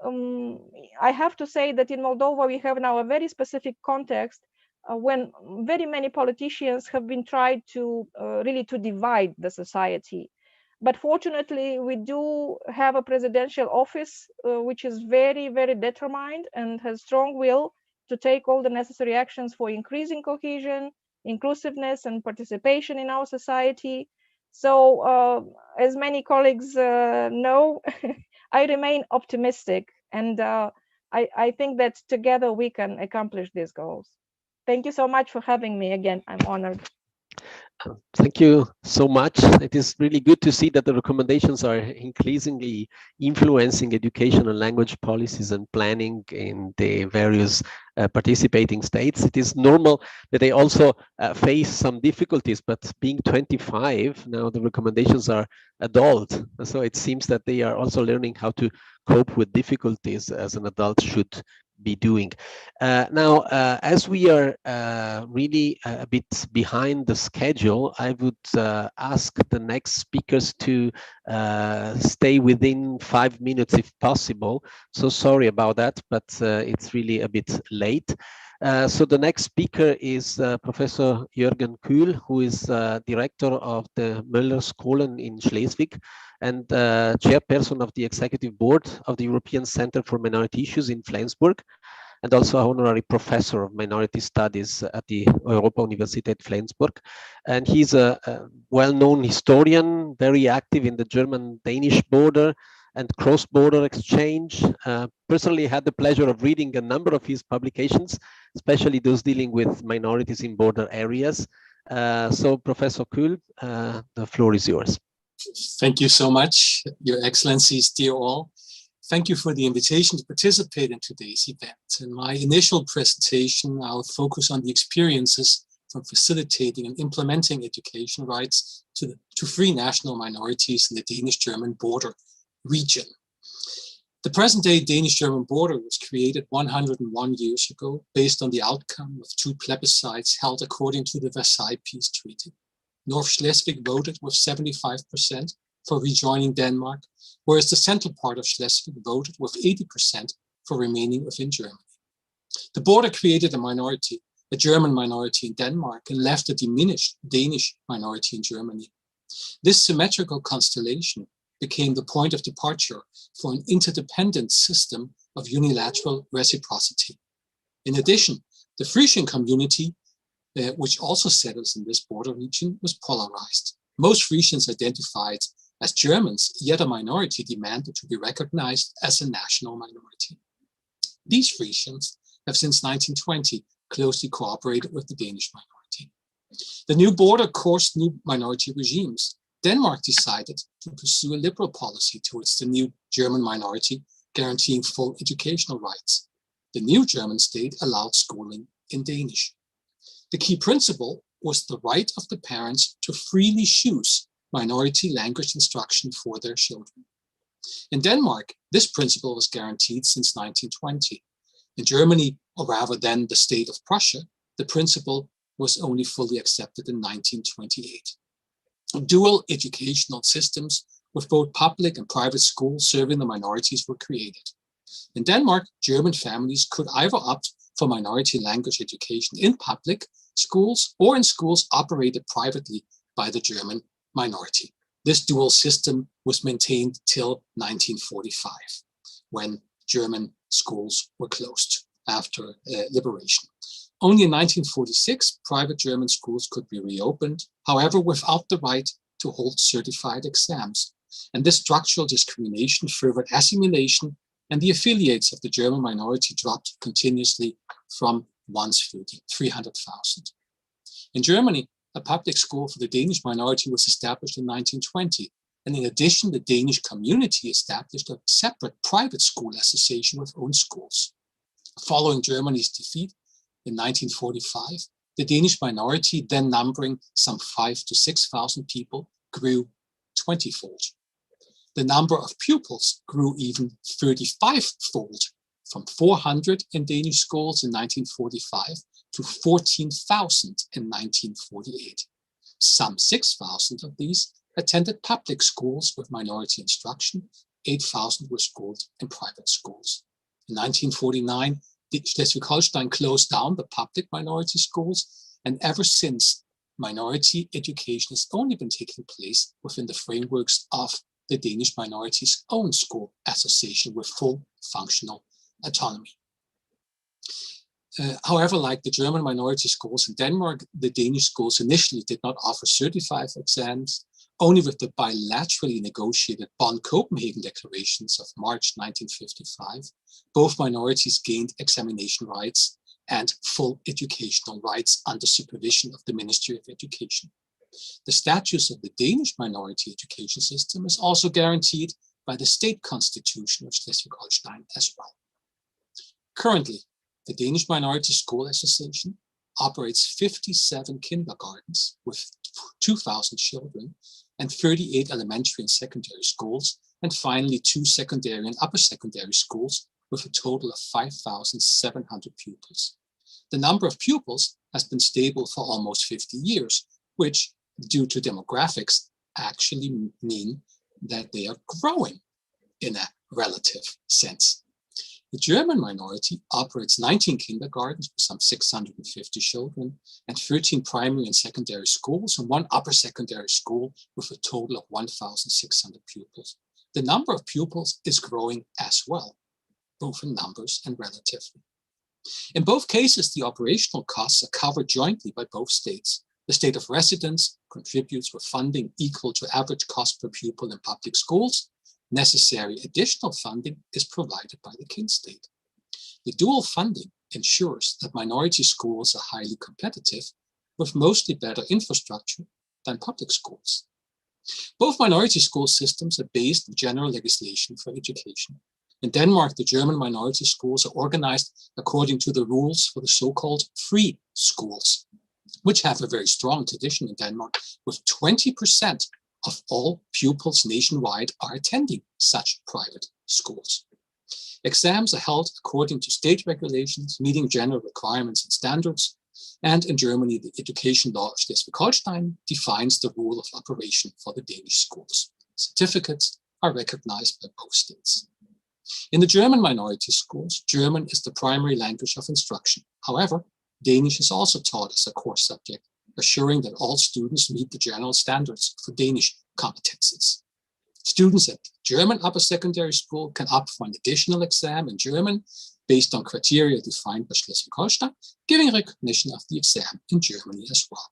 I have to say that in Moldova, we have now a very specific context when very many politicians have been tried to really to divide the society. But fortunately, we do have a presidential office which is very, very determined and has strong will to take all the necessary actions for increasing cohesion, inclusiveness, and participation in our society. So as many colleagues know, I remain optimistic, and I think that together we can accomplish these goals. Thank you so much for having me again. I'm honored. Thank you so much. It is really good to see that the recommendations are increasingly influencing education and language policies and planning in the various participating states. It is normal that they also face some difficulties, but being 25, now the recommendations are adult. So it seems that they are also learning how to cope with difficulties as an adult should be doing. Now, as we are really a bit behind the schedule, I would ask the next speakers to stay within 5 minutes if possible. So sorry about that, but it's really a bit late. So the next speaker is Professor Jurgen Kuhl, who is director of the Möllerskolen in Schleswig and chairperson of the executive board of the European Center for Minority Issues in Flensburg, and also honorary professor of minority studies at the Europa-Universität Flensburg. And he's a well-known historian, very active in the German-Danish border and cross-border exchange. Personally had the pleasure of reading a number of his publications, especially those dealing with minorities in border areas. So Professor Kuhl, the floor is yours. Thank you so much, Your Excellencies, dear all. Thank you for the invitation to participate in today's event. In my initial presentation, I'll focus on the experiences from facilitating and implementing education rights to free national minorities in the Danish-German border region. The present-day Danish-German border was created 101 years ago based on the outcome of 2 plebiscites held according to the Versailles Peace Treaty. North Schleswig voted with 75% for rejoining Denmark, whereas the central part of Schleswig voted with 80% for remaining within Germany. The border created a German minority in Denmark, and left a diminished Danish minority in Germany. This symmetrical constellation became the point of departure for an interdependent system of unilateral reciprocity. In addition, the Frisian community, which also settles in this border region, was polarized. Most Frisians identified as Germans, yet a minority demanded to be recognized as a national minority. These Frisians have since 1920 closely cooperated with the Danish minority. The new border caused new minority regimes. Denmark decided to pursue a liberal policy towards the new German minority, guaranteeing full educational rights. The new German state allowed schooling in Danish. The key principle was the right of the parents to freely choose minority language instruction for their children. In Denmark, this principle was guaranteed since 1920. In Germany, or rather than the state of Prussia, the principle was only fully accepted in 1928. Dual educational systems with both public and private schools serving the minorities were created. In Denmark, German families could either opt for minority language education in public schools or in schools operated privately by the German minority. This dual system was maintained till 1945, when German schools were closed after liberation. Only in 1946, private German schools could be reopened, however, without the right to hold certified exams. And this structural discrimination furthered assimilation, and the affiliates of the German minority dropped continuously from once 300,000. In Germany, a public school for the Danish minority was established in 1920. And in addition, the Danish community established a separate private school association with own schools. Following Germany's defeat in 1945, the Danish minority, then numbering some 5,000 to 6,000 people, grew 20-fold. The number of pupils grew even 35-fold, from 400 in Danish schools in 1945 to 14,000 in 1948. Some 6,000 of these attended public schools with minority instruction. 8,000 were schooled in private schools. In 1949, Schleswig-Holstein closed down the public minority schools, and ever since, minority education has only been taking place within the frameworks of the Danish minority's own school association with full functional autonomy. However, like the German minority schools in Denmark, the Danish schools initially did not offer certified exams. Only with the bilaterally negotiated Bonn-Copenhagen declarations of March 1955, both minorities gained examination rights and full educational rights under supervision of the Ministry of Education. The status of the Danish minority education system is also guaranteed by the state constitution of Schleswig-Holstein as well. Currently, the Danish Minority School Association operates 57 kindergartens with 2,000 children and 38 elementary and secondary schools, and finally 2 secondary and upper secondary schools with a total of 5,700 pupils. The number of pupils has been stable for almost 50 years, which, due to demographics, actually mean that they are growing in a relative sense. The German minority operates 19 kindergartens with some 650 children and 13 primary and secondary schools and 1 upper secondary school with a total of 1,600 pupils. The number of pupils is growing as well, both in numbers and relatively. In both cases, the operational costs are covered jointly by both states. The state of residence contributes with funding equal to average cost per pupil in public schools. Necessary additional funding is provided by the king state. The dual funding ensures that minority schools are highly competitive with mostly better infrastructure than public schools. Both minority school systems are based on general legislation for education. In Denmark, the German minority schools are organized according to the rules for the so-called free schools, which have a very strong tradition in Denmark, with 20% of all pupils nationwide are attending such private schools. Exams are held according to state regulations, meeting general requirements and standards. And in Germany, the education law of Schleswig-Holstein defines the rule of operation for the Danish schools. Certificates are recognized by both states. In the German minority schools, German is the primary language of instruction. However, Danish is also taught as a core subject, assuring that all students meet the general standards for Danish competences. Students at German upper secondary school can opt for an additional exam in German based on criteria defined by Schleswig-Holstein, giving recognition of the exam in Germany as well.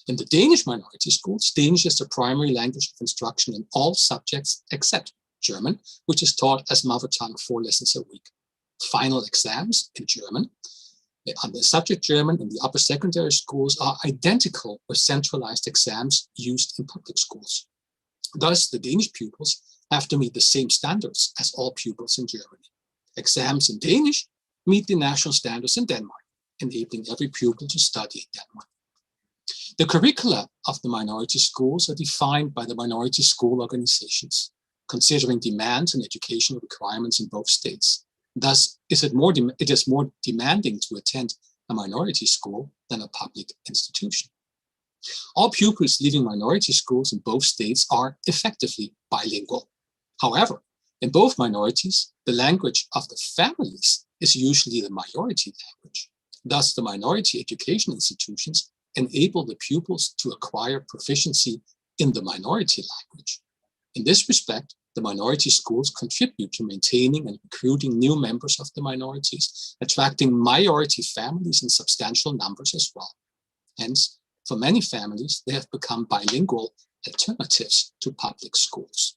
In the Danish minority schools, Danish is the primary language of instruction in all subjects except German, which is taught as mother tongue 4 lessons a week. Final exams in German on the subject German in the upper secondary schools are identical with centralized exams used in public schools. Thus, the Danish pupils have to meet the same standards as all pupils in Germany. Exams in Danish meet the national standards in Denmark, enabling every pupil to study in Denmark. The curricula of the minority schools are defined by the minority school organizations, considering demands and educational requirements in both states. Thus, it is more demanding to attend a minority school than a public institution. All pupils leaving minority schools in both states are effectively bilingual. However, in both minorities, the language of the families is usually the majority language. Thus, the minority education institutions enable the pupils to acquire proficiency in the minority language. In this respect, the minority schools contribute to maintaining and recruiting new members of the minorities, attracting majority families in substantial numbers as well. Hence, for many families, they have become bilingual alternatives to public schools.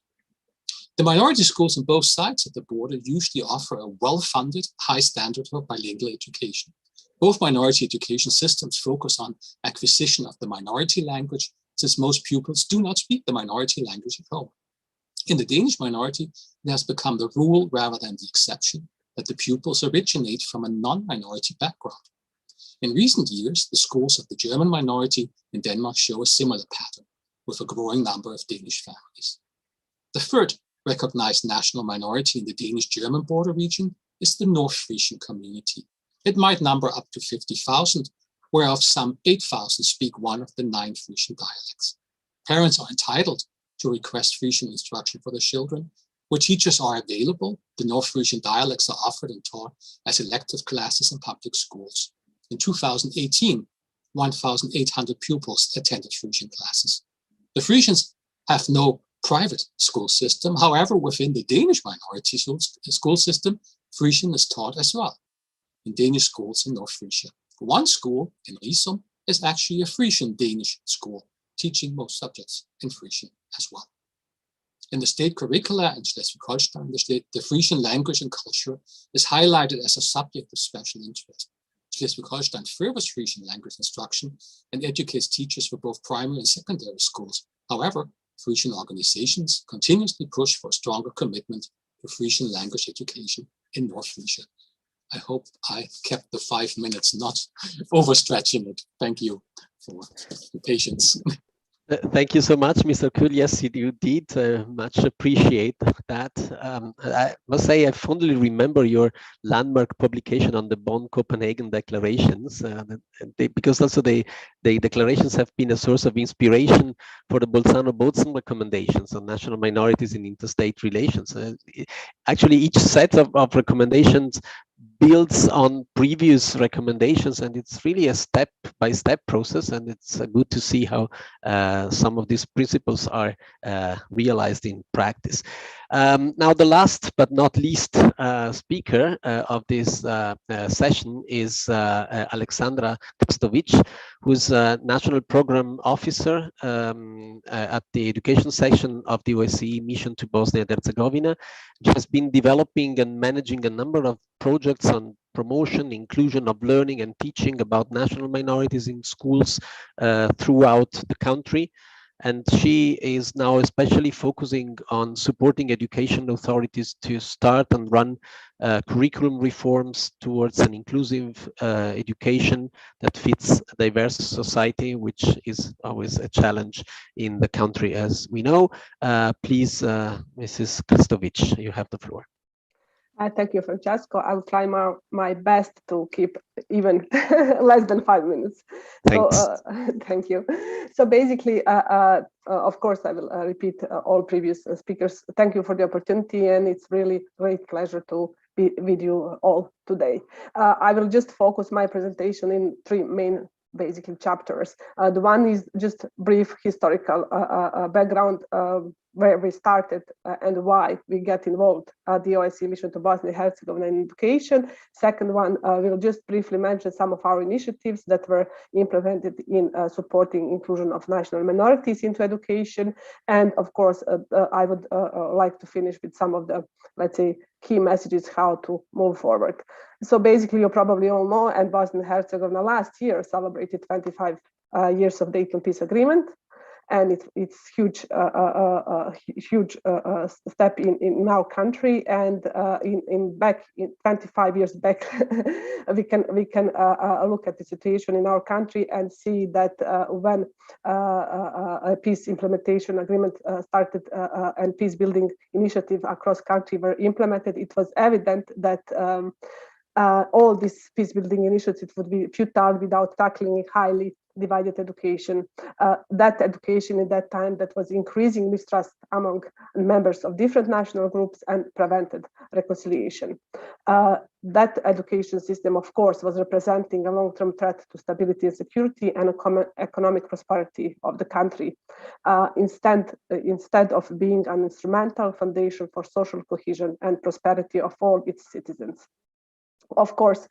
The minority schools on both sides of the border usually offer a well-funded, high standard of bilingual education. Both minority education systems focus on acquisition of the minority language, since most pupils do not speak the minority language at home. In the Danish minority, it has become the rule rather than the exception that the pupils originate from a non-minority background. In recent years, the schools of the German minority in Denmark show a similar pattern, with a growing number of Danish families. The third recognized national minority in the Danish-German border region is the North Frisian community. It might number up to 50,000, whereof some 8,000 speak one of the 9 Frisian dialects. Parents are entitled to request Frisian instruction for their children. Where teachers are available, the North Frisian dialects are offered and taught as elective classes in public schools. In 2018, 1,800 pupils attended Frisian classes. The Frisians have no private school system. However, within the Danish minority school system, Frisian is taught as well in Danish schools in North Frisia. One school in Risum is actually a Frisian Danish school, teaching most subjects in Frisian as well. In the state curricula in Schleswig-Holstein, the Frisian language and culture is highlighted as a subject of special interest. Schleswig-Holstein favors Frisian language instruction and educates teachers for both primary and secondary schools. However, Frisian organizations continuously push for a stronger commitment to Frisian language education in North Frisia. I hope I kept the 5 minutes, not overstretching it. Thank you for the patience. Thank you so much, Mr. Kuhl. Yes, you did much appreciate that. I must say I fondly remember your landmark publication on the Bonn-Copenhagen declarations, because also the declarations have been a source of inspiration for the Bolzano-Bozen recommendations on national minorities in interstate relations. Actually, each set of recommendations builds on previous recommendations, and it's really a step-by-step process, and it's good to see how some of these principles are realized in practice. Now, the last but not least speaker of this session is Alexandra Kristovic, who's a National Program Officer at the Education Section of the OSCE Mission to Bosnia and Herzegovina. She has been developing and managing a number of projects on promotion, inclusion of learning and teaching about national minorities in schools throughout the country. And she is now especially focusing on supporting education authorities to start and run curriculum reforms towards an inclusive education that fits a diverse society, which is always a challenge in the country, as we know. Please, Mrs. Kristovic, you have the floor. Thank you, Francesco. I'll try my best to keep even less than 5 minutes. Thanks. So, thank you. So basically, of course, I will repeat all previous speakers. Thank you for the opportunity, and it's really great pleasure to be with you all today. I will just focus my presentation in 3 main basically chapters. The one is just brief historical background, where we started and why we get involved the OSCE mission to Bosnia and Herzegovina in education. Second one, we'll just briefly mention some of our initiatives that were implemented in supporting inclusion of national minorities into education. And of course, I would like to finish with some of the, let's say, key messages how to move forward. So basically, you probably all know, and Bosnia and Herzegovina last year celebrated 25 years of Dayton Peace Agreement. And it's huge step in our country, and in 25 years back, we can look at the situation in our country and see that when a peace implementation agreement started and peace building initiative across country were implemented, it was evident that all these peace building initiatives would be futile without tackling a highly divided education. That education in that time that was increasing mistrust among members of different national groups and prevented reconciliation. That education system, of course, was representing a long-term threat to stability and security and economic prosperity of the country, instead of being an instrumental foundation for social cohesion and prosperity of all its citizens. Of course,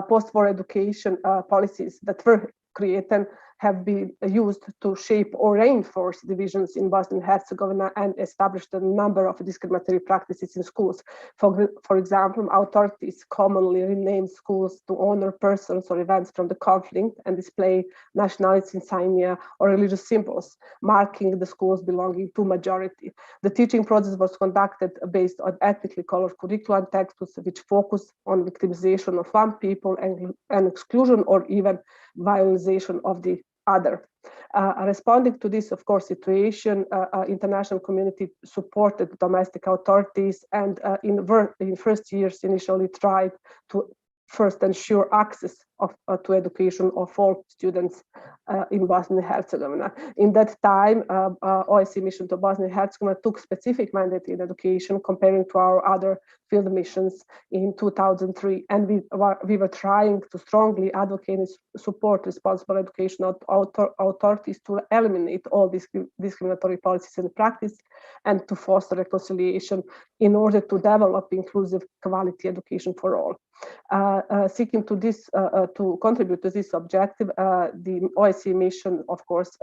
post-war education policies that were created have been used to shape or reinforce divisions in Bosnia and Herzegovina and established a number of discriminatory practices in schools. For example, authorities commonly rename schools to honor persons or events from the conflict and display nationality insignia or religious symbols, marking the schools belonging to majority. The teaching process was conducted based on ethnically colored curricula and textbooks which focus on victimization of one people and exclusion or even violation of the other. Responding to this, of course, situation, international community supported domestic authorities and in first years initially tried to first ensure access to education of all students in Bosnia and Herzegovina. In that time, OSCE mission to Bosnia and Herzegovina took specific mandate in education comparing to our other field missions in 2003. And we were trying to strongly advocate and support responsible education authorities to eliminate all these discriminatory policies in practice and to foster reconciliation in order to develop inclusive quality education for all. Seeking to this to contribute to this objective, the OSCE mission, of course,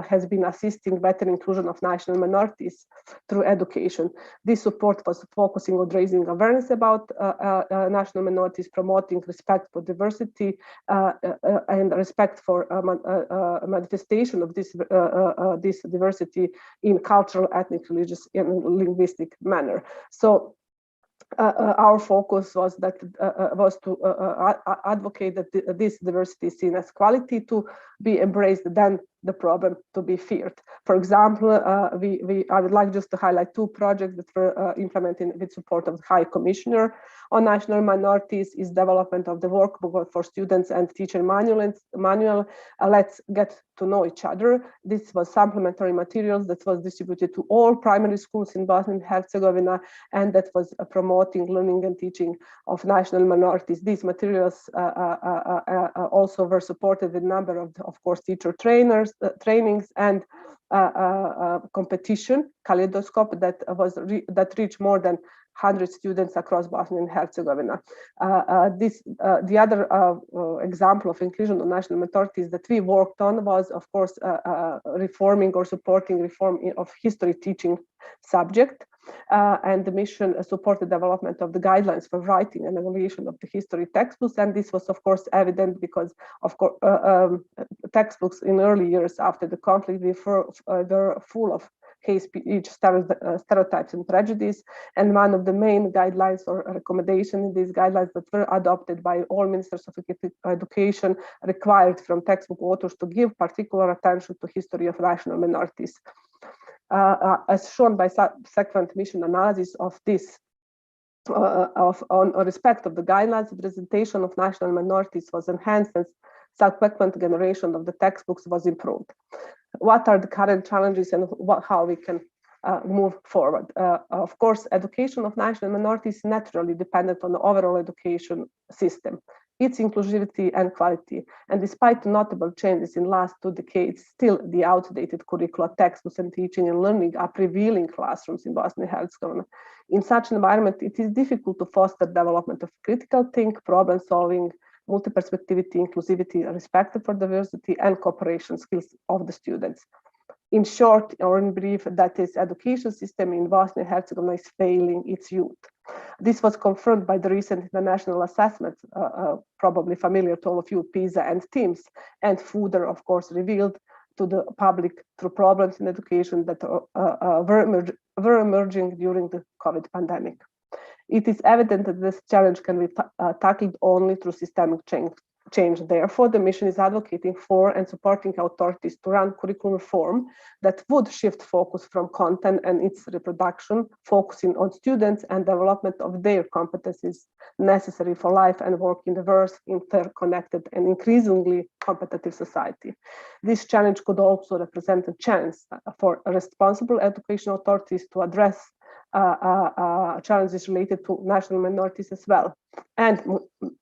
has been assisting better inclusion of national minorities through education. This support was focusing on raising awareness about national minorities, promoting respect for diversity and respect for manifestation of this diversity in cultural, ethnic, religious, and linguistic manner. So our focus was to advocate that this diversity is seen as quality to be embraced, then the problem to be feared. For example, I would like just to highlight 2 projects that were implemented with support of the High Commissioner on National Minorities is development of the workbook for students and teacher manual. Let's get to know each other. This was supplementary materials that was distributed to all primary schools in Bosnia and Herzegovina, and that was promoting learning and teaching of national minorities. These materials also were supported with a number of course, teacher trainings and competition, Kaleidoscope, that reached more than 100 students across Bosnia and Herzegovina. The other example of inclusion of national minorities that we worked on was, of course, reforming or supporting reform of history teaching subject. And the mission supported development of the guidelines for writing and evaluation of the history textbooks. And this was, of course, evident because, of course, textbooks in early years after the conflict were full of hate speech, stereotypes, and prejudice. And one of the main guidelines or recommendations in these guidelines that were adopted by all ministers of education required from textbook authors to give particular attention to history of national minorities. As shown by subsequent mission analysis of this on respect of the guidelines, the presentation of national minorities was enhanced and subsequent generation of the textbooks was improved. What are the current challenges and how we can move forward? Of course, education of national minorities is naturally dependent on the overall education system, its inclusivity and quality. And despite notable changes in the last 2 decades, still the outdated curricula, textbooks, and teaching and learning are prevailing classrooms in Bosnia and Herzegovina. In such an environment, it is difficult to foster development of critical think, problem solving, multi-perspectivity, inclusivity, respect for diversity, and cooperation skills of the students. In short, or in brief, that is, education system in Bosnia and Herzegovina is failing its youth. This was confirmed by the recent international assessment, probably familiar to all of you, PISA and TIMSS, and further, of course, revealed to the public through problems in education that were emerging during the COVID pandemic. It is evident that this challenge can be tackled only through systemic change. Therefore, the mission is advocating for and supporting authorities to run curriculum reform that would shift focus from content and its reproduction, focusing on students and development of their competencies necessary for life and work in diverse, interconnected, and increasingly competitive society. This challenge could also represent a chance for responsible education authorities to address challenges related to national minorities as well, and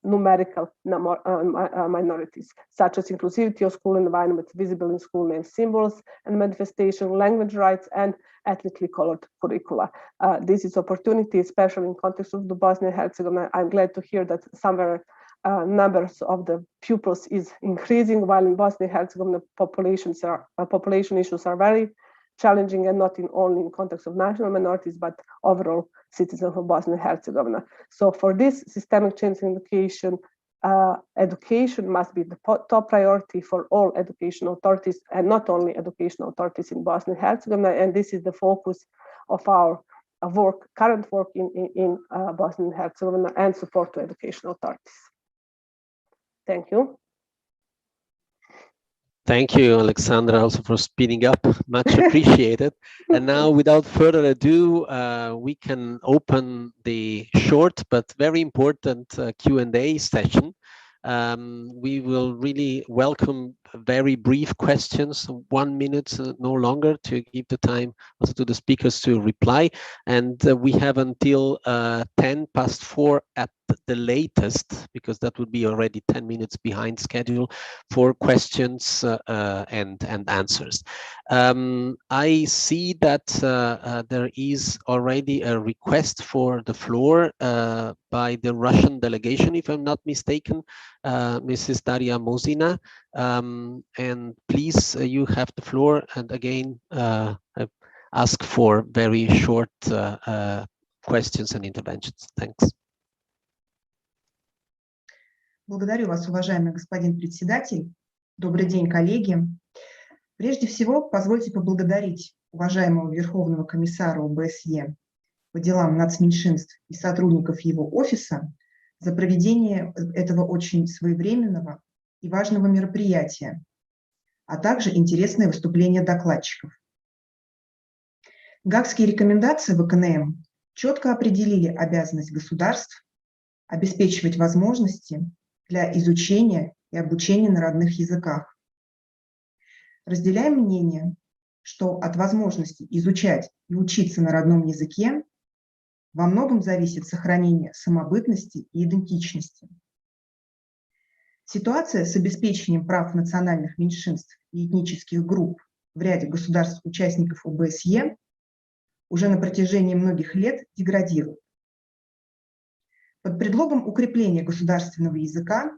numerical minorities, such as inclusivity of school environment, visible in school name symbols and manifestation, language rights, and ethnically colored curricula. This is opportunity, especially in context of the Bosnia and Herzegovina. I'm glad to hear that somewhere numbers of the pupils is increasing, while in Bosnia and Herzegovina population issues are very challenging, and not only in context of national minorities, but overall citizens of Bosnia and Herzegovina. So for this systemic change in education, education must be the top priority for all education authorities, and not only education authorities in Bosnia and Herzegovina. And this is the focus of our current work in Bosnia and Herzegovina, and support to education authorities. Thank you. Thank you, Alexandra, also for speeding up. Much appreciated. And now, without further ado, we can open the short but very important Q&A session. We will really welcome very brief questions, 1 minute, no longer, to give the time also to the speakers to reply. And we have until 4:10 at the latest, because that would be already 10 minutes behind schedule, for questions and answers. I see that there is already a request for the floor by the Russian delegation, if I'm not mistaken, Mrs. Daria Mosina. And please, you have the floor. And again, ask for very short questions and interventions. Thanks. Благодарю вас, уважаемый господин председатель. Добрый день, коллеги. Прежде всего, позвольте поблагодарить уважаемого Верховного комиссара ОБСЕ по делам нацменьшинств и сотрудников его офиса за проведение этого очень своевременного и важного мероприятия, а также интересное выступление докладчиков. Гаагские рекомендации ВКНМ четко определили обязанность государств обеспечивать возможности для изучения и обучения на родных языках. Разделяем мнение, что от возможности изучать и учиться на родном языке во многом зависит сохранение самобытности и идентичности. Ситуация с обеспечением прав национальных меньшинств и этнических групп в ряде государств-участников ОБСЕ уже на протяжении многих лет деградирует. Под предлогом укрепления государственного языка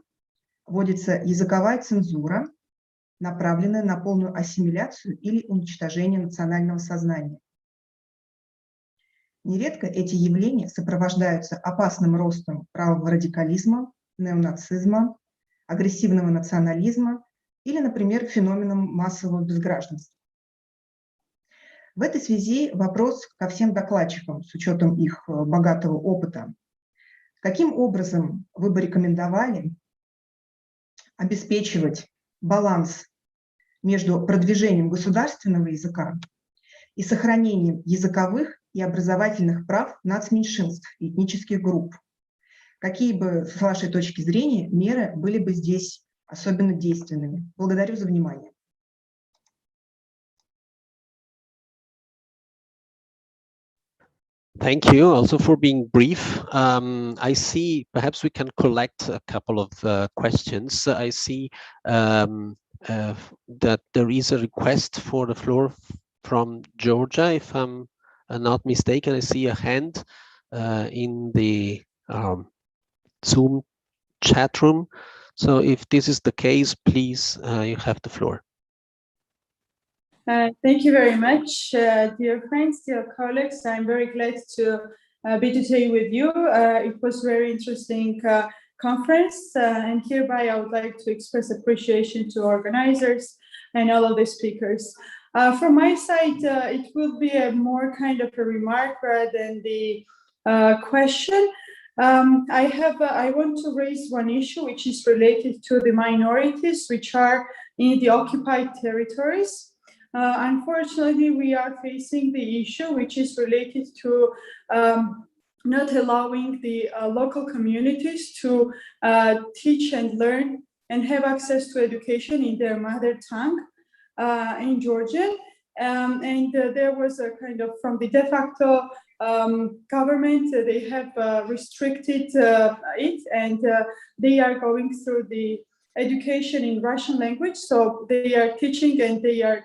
вводится языковая цензура, направленная на полную ассимиляцию или уничтожение национального сознания. Нередко эти явления сопровождаются опасным ростом правого радикализма, неонацизма, агрессивного национализма или, например, феноменом массового безгражданства. В этой связи вопрос ко всем докладчикам с учетом их богатого опыта. Каким образом вы бы рекомендовали обеспечивать баланс между продвижением государственного языка и сохранением языковых и образовательных прав нацменьшинств и этнических групп. Какие бы, с вашей точки зрения, меры были бы здесь особенно действенными? Благодарю за внимание. Thank you also for being brief. I see perhaps we can collect a couple of questions. I see that there is a request for the floor from Georgia, if I'm not mistaken. I see a hand in the Zoom chat room. So if this is the case, please, you have the floor. Thank you very much, dear friends, dear colleagues. I'm very glad to be today with you. It was a very interesting conference, and hereby I would like to express appreciation to organizers and all of the speakers. From my side, it will be a more kind of a remark rather than the question. I want to raise one issue which is related to the minorities which are in the occupied territories. Unfortunately, we are facing the issue which is related to not allowing the local communities to teach and learn and have access to education in their mother tongue in Georgian. And there was a kind of, from the de facto government, they have restricted it, and they are going through the education in Russian language. So they are teaching and they are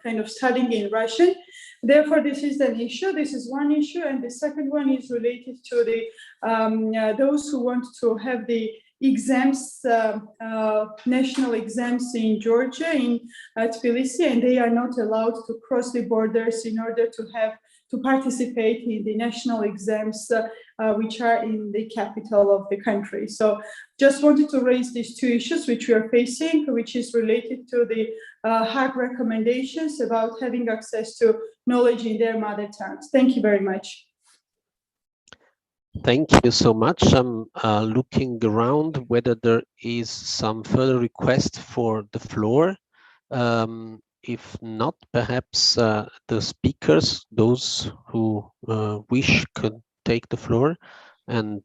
kind of studying in Russian. Therefore, this is an issue. This is one issue, and the second one is related to the those who want to have the exams, national exams in Georgia, in Tbilisi, and they are not allowed to cross the borders in order to participate in the national exams, which are in the capital of the country. So just wanted to raise these two issues which we are facing, which is related to the Hague recommendations about having access to knowledge in their mother tongues. Thank you very much. Thank you so much. I'm looking around whether there is some further request for the floor. If not, perhaps the speakers, those who wish, could take the floor and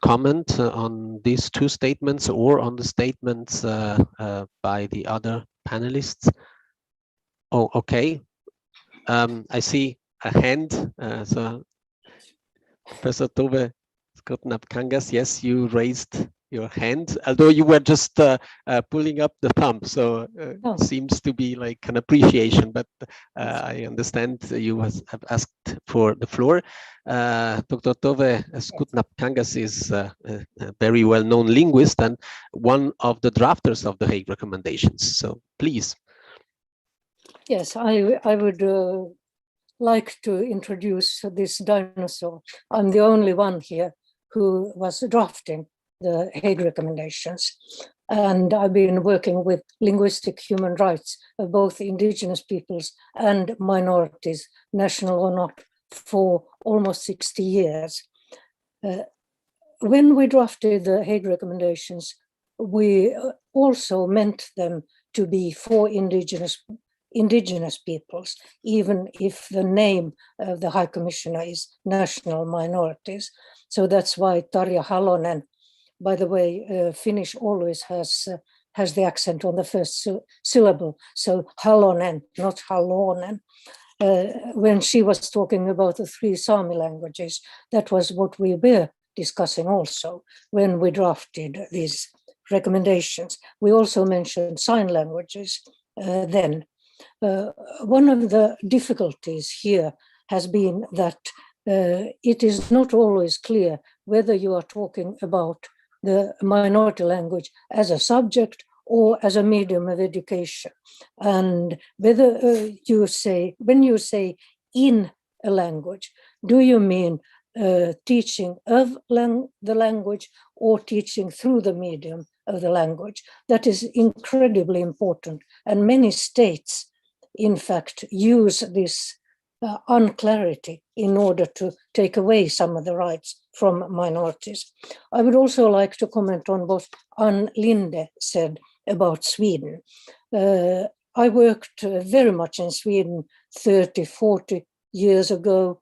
comment on these two statements or on the statements by the other panelists. Oh, okay. I see a hand. So, Professor Tove Skotnap-Kangas, yes, you raised your hand, although you were just pulling up the thumb, so seems to be like an appreciation, but I understand you have asked for the floor. Dr. Tove Skotnap-Kangas is a very well-known linguist and one of the drafters of the Hague recommendations, so please. Yes, I would like to introduce this dinosaur. I'm the only one here who was drafting the Hague recommendations. And I've been working with linguistic human rights of both indigenous peoples and minorities, national or not, for almost 60 years. When we drafted the Hague recommendations, we also meant them to be for indigenous peoples, even if the name of the High Commissioner is national minorities. So that's why Tarja Halonen, by the way, Finnish always has the accent on the first syllable, so Halonen, not Halonen. When she was talking about the 3 Sami languages, that was what we were discussing also when we drafted these recommendations. We also mentioned sign languages then. One of the difficulties here has been that it is not always clear whether you are talking about the minority language as a subject or as a medium of education. And whether when you say in a language, do you mean teaching of the language or teaching through the medium of the language? That is incredibly important. And many states, in fact, use this unclarity in order to take away some of the rights from minorities. I would also like to comment on what Ann Linde said about Sweden. I worked very much in Sweden 30, 40 years ago.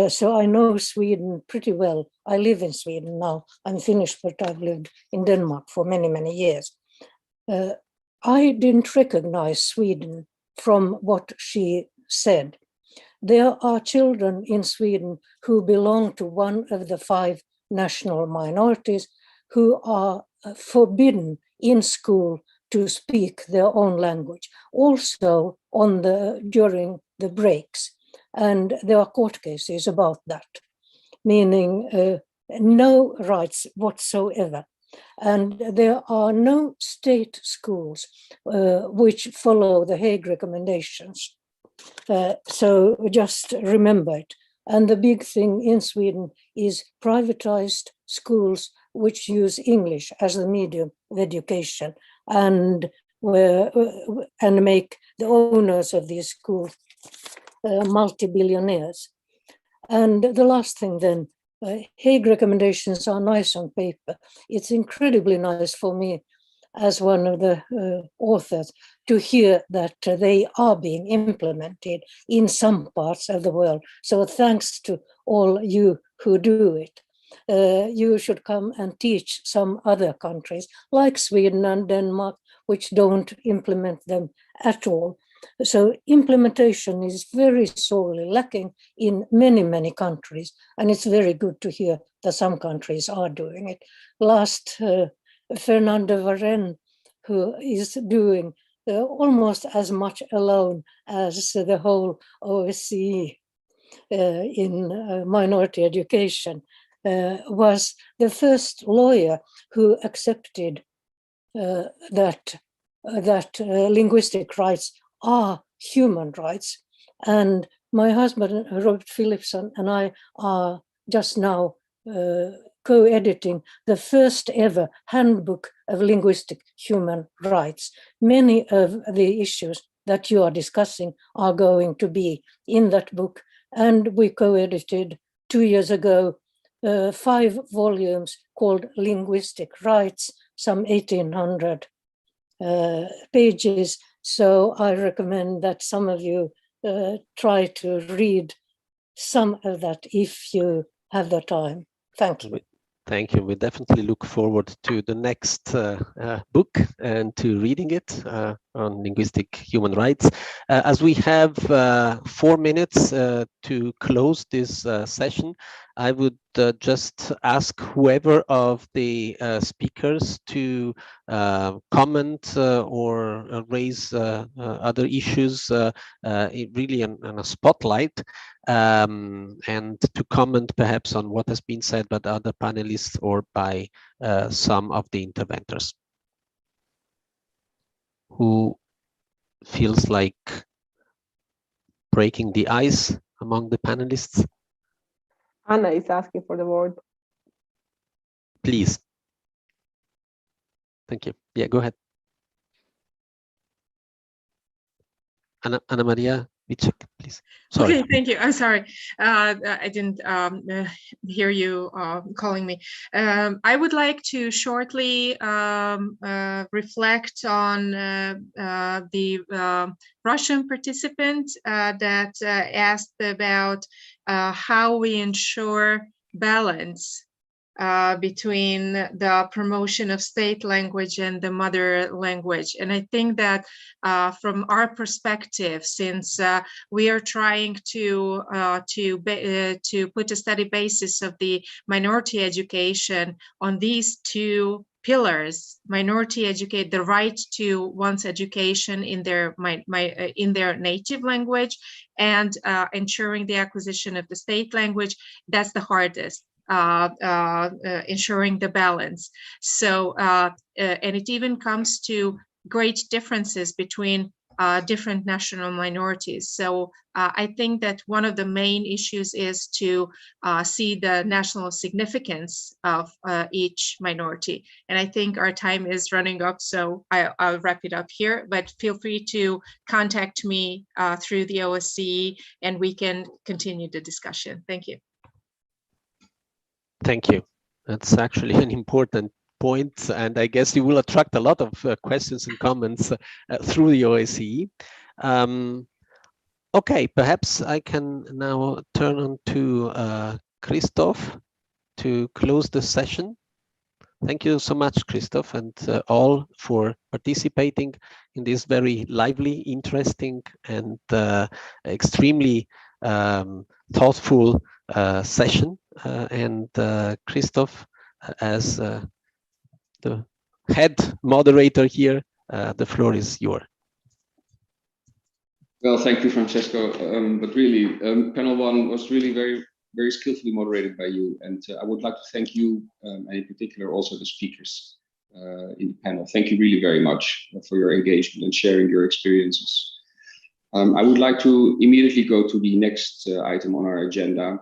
So I know Sweden pretty well. I live in Sweden now. I'm Finnish, but I've lived in Denmark for many, many years. I didn't recognize Sweden from what she said. There are children in Sweden who belong to one of the 5 national minorities who are forbidden in school to speak their own language, also during the breaks. And there are court cases about that, meaning no rights whatsoever. And there are no state schools which follow the Hague recommendations. So just remember it. And the big thing in Sweden is privatized schools which use English as the medium of education and make the owners of these schools multi-billionaires. And the last thing then, Hague recommendations are nice on paper. It's incredibly nice for me as one of the authors to hear that they are being implemented in some parts of the world. So thanks to all you who do it. You should come and teach some other countries like Sweden and Denmark, which don't implement them at all. So implementation is very sorely lacking in many, many countries. And it's very good to hear that some countries are doing it. Last, Fernandez, who is doing almost as much alone as the whole Osce in minority education, was the first lawyer who accepted that linguistic rights are human rights. And my husband, Robert Philipson, and I are just now co-editing the first ever handbook of linguistic human rights. Many of the issues that you are discussing are going to be in that book. And we co-edited 2 years ago 5 volumes called Linguistic Rights, some 1,800 pages. So I recommend that some of you try to read some of that if you have the time. Thank you. Thank you. We definitely look forward to the next book and to reading it on linguistic human rights. As we have 4 minutes to close this session, I would just ask whoever of the speakers to comment or raise other issues really on a spotlight, and to comment perhaps on what has been said by the other panelists or by some of the interventors. Who feels like breaking the ice among the panelists? Anna is asking for the word. Please. Thank you. Yeah, go ahead. Anna Maria Wicek, please. Sorry. Okay, thank you. I'm sorry. I didn't hear you calling me. I would like to shortly reflect on the Russian participant that asked about how we ensure balance between the promotion of state language and the mother language. And I think that from our perspective, since we are trying to put a steady basis of the minority education on these 2 pillars, minority educate, the right to one's education in their in their native language, and ensuring the acquisition of the state language, that's the hardest. Ensuring the balance. So, and it even comes to great differences between different national minorities. So I think that one of the main issues is to see the national significance of each minority. And I think our time is running up, so I'll wrap it up here, but feel free to contact me through the OSCE and we can continue the discussion. Thank you. Thank you. That's actually an important point, and I guess you will attract a lot of questions and comments through the OSCE. Okay, perhaps I can now turn on to Christoph to close the session. Thank you so much, Christoph, and all for participating in this very lively, interesting, and extremely thoughtful session. And Christoph, as the head moderator here, the floor is yours. Well, thank you, Francesco. But really, panel one was really very skillfully moderated by you. And I would like to thank you, and in particular also the speakers in the panel. Thank you really very much for your engagement and sharing your experiences. I would like to immediately go to the next item on our agenda,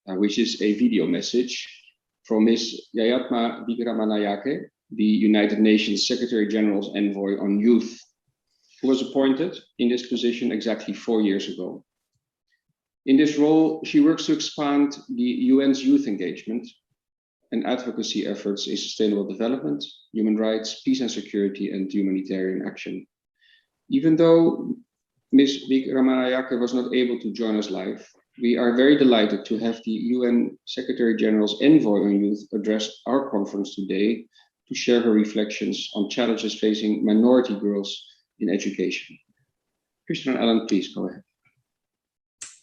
which is a video message from Ms. Yayatma Vikramanayake, the United Nations Secretary General's Envoy on Youth, who was appointed in this position exactly 4 years ago. In this role, she works to expand the UN's youth engagement and advocacy efforts in sustainable development, human rights, peace and security, and humanitarian action. Even though Ms. Vikramanayake was not able to join us live, we are very delighted to have the UN Secretary General's Envoy on Youth address our conference today to share her reflections on challenges facing minority girls in education. Christian Allen, please go ahead.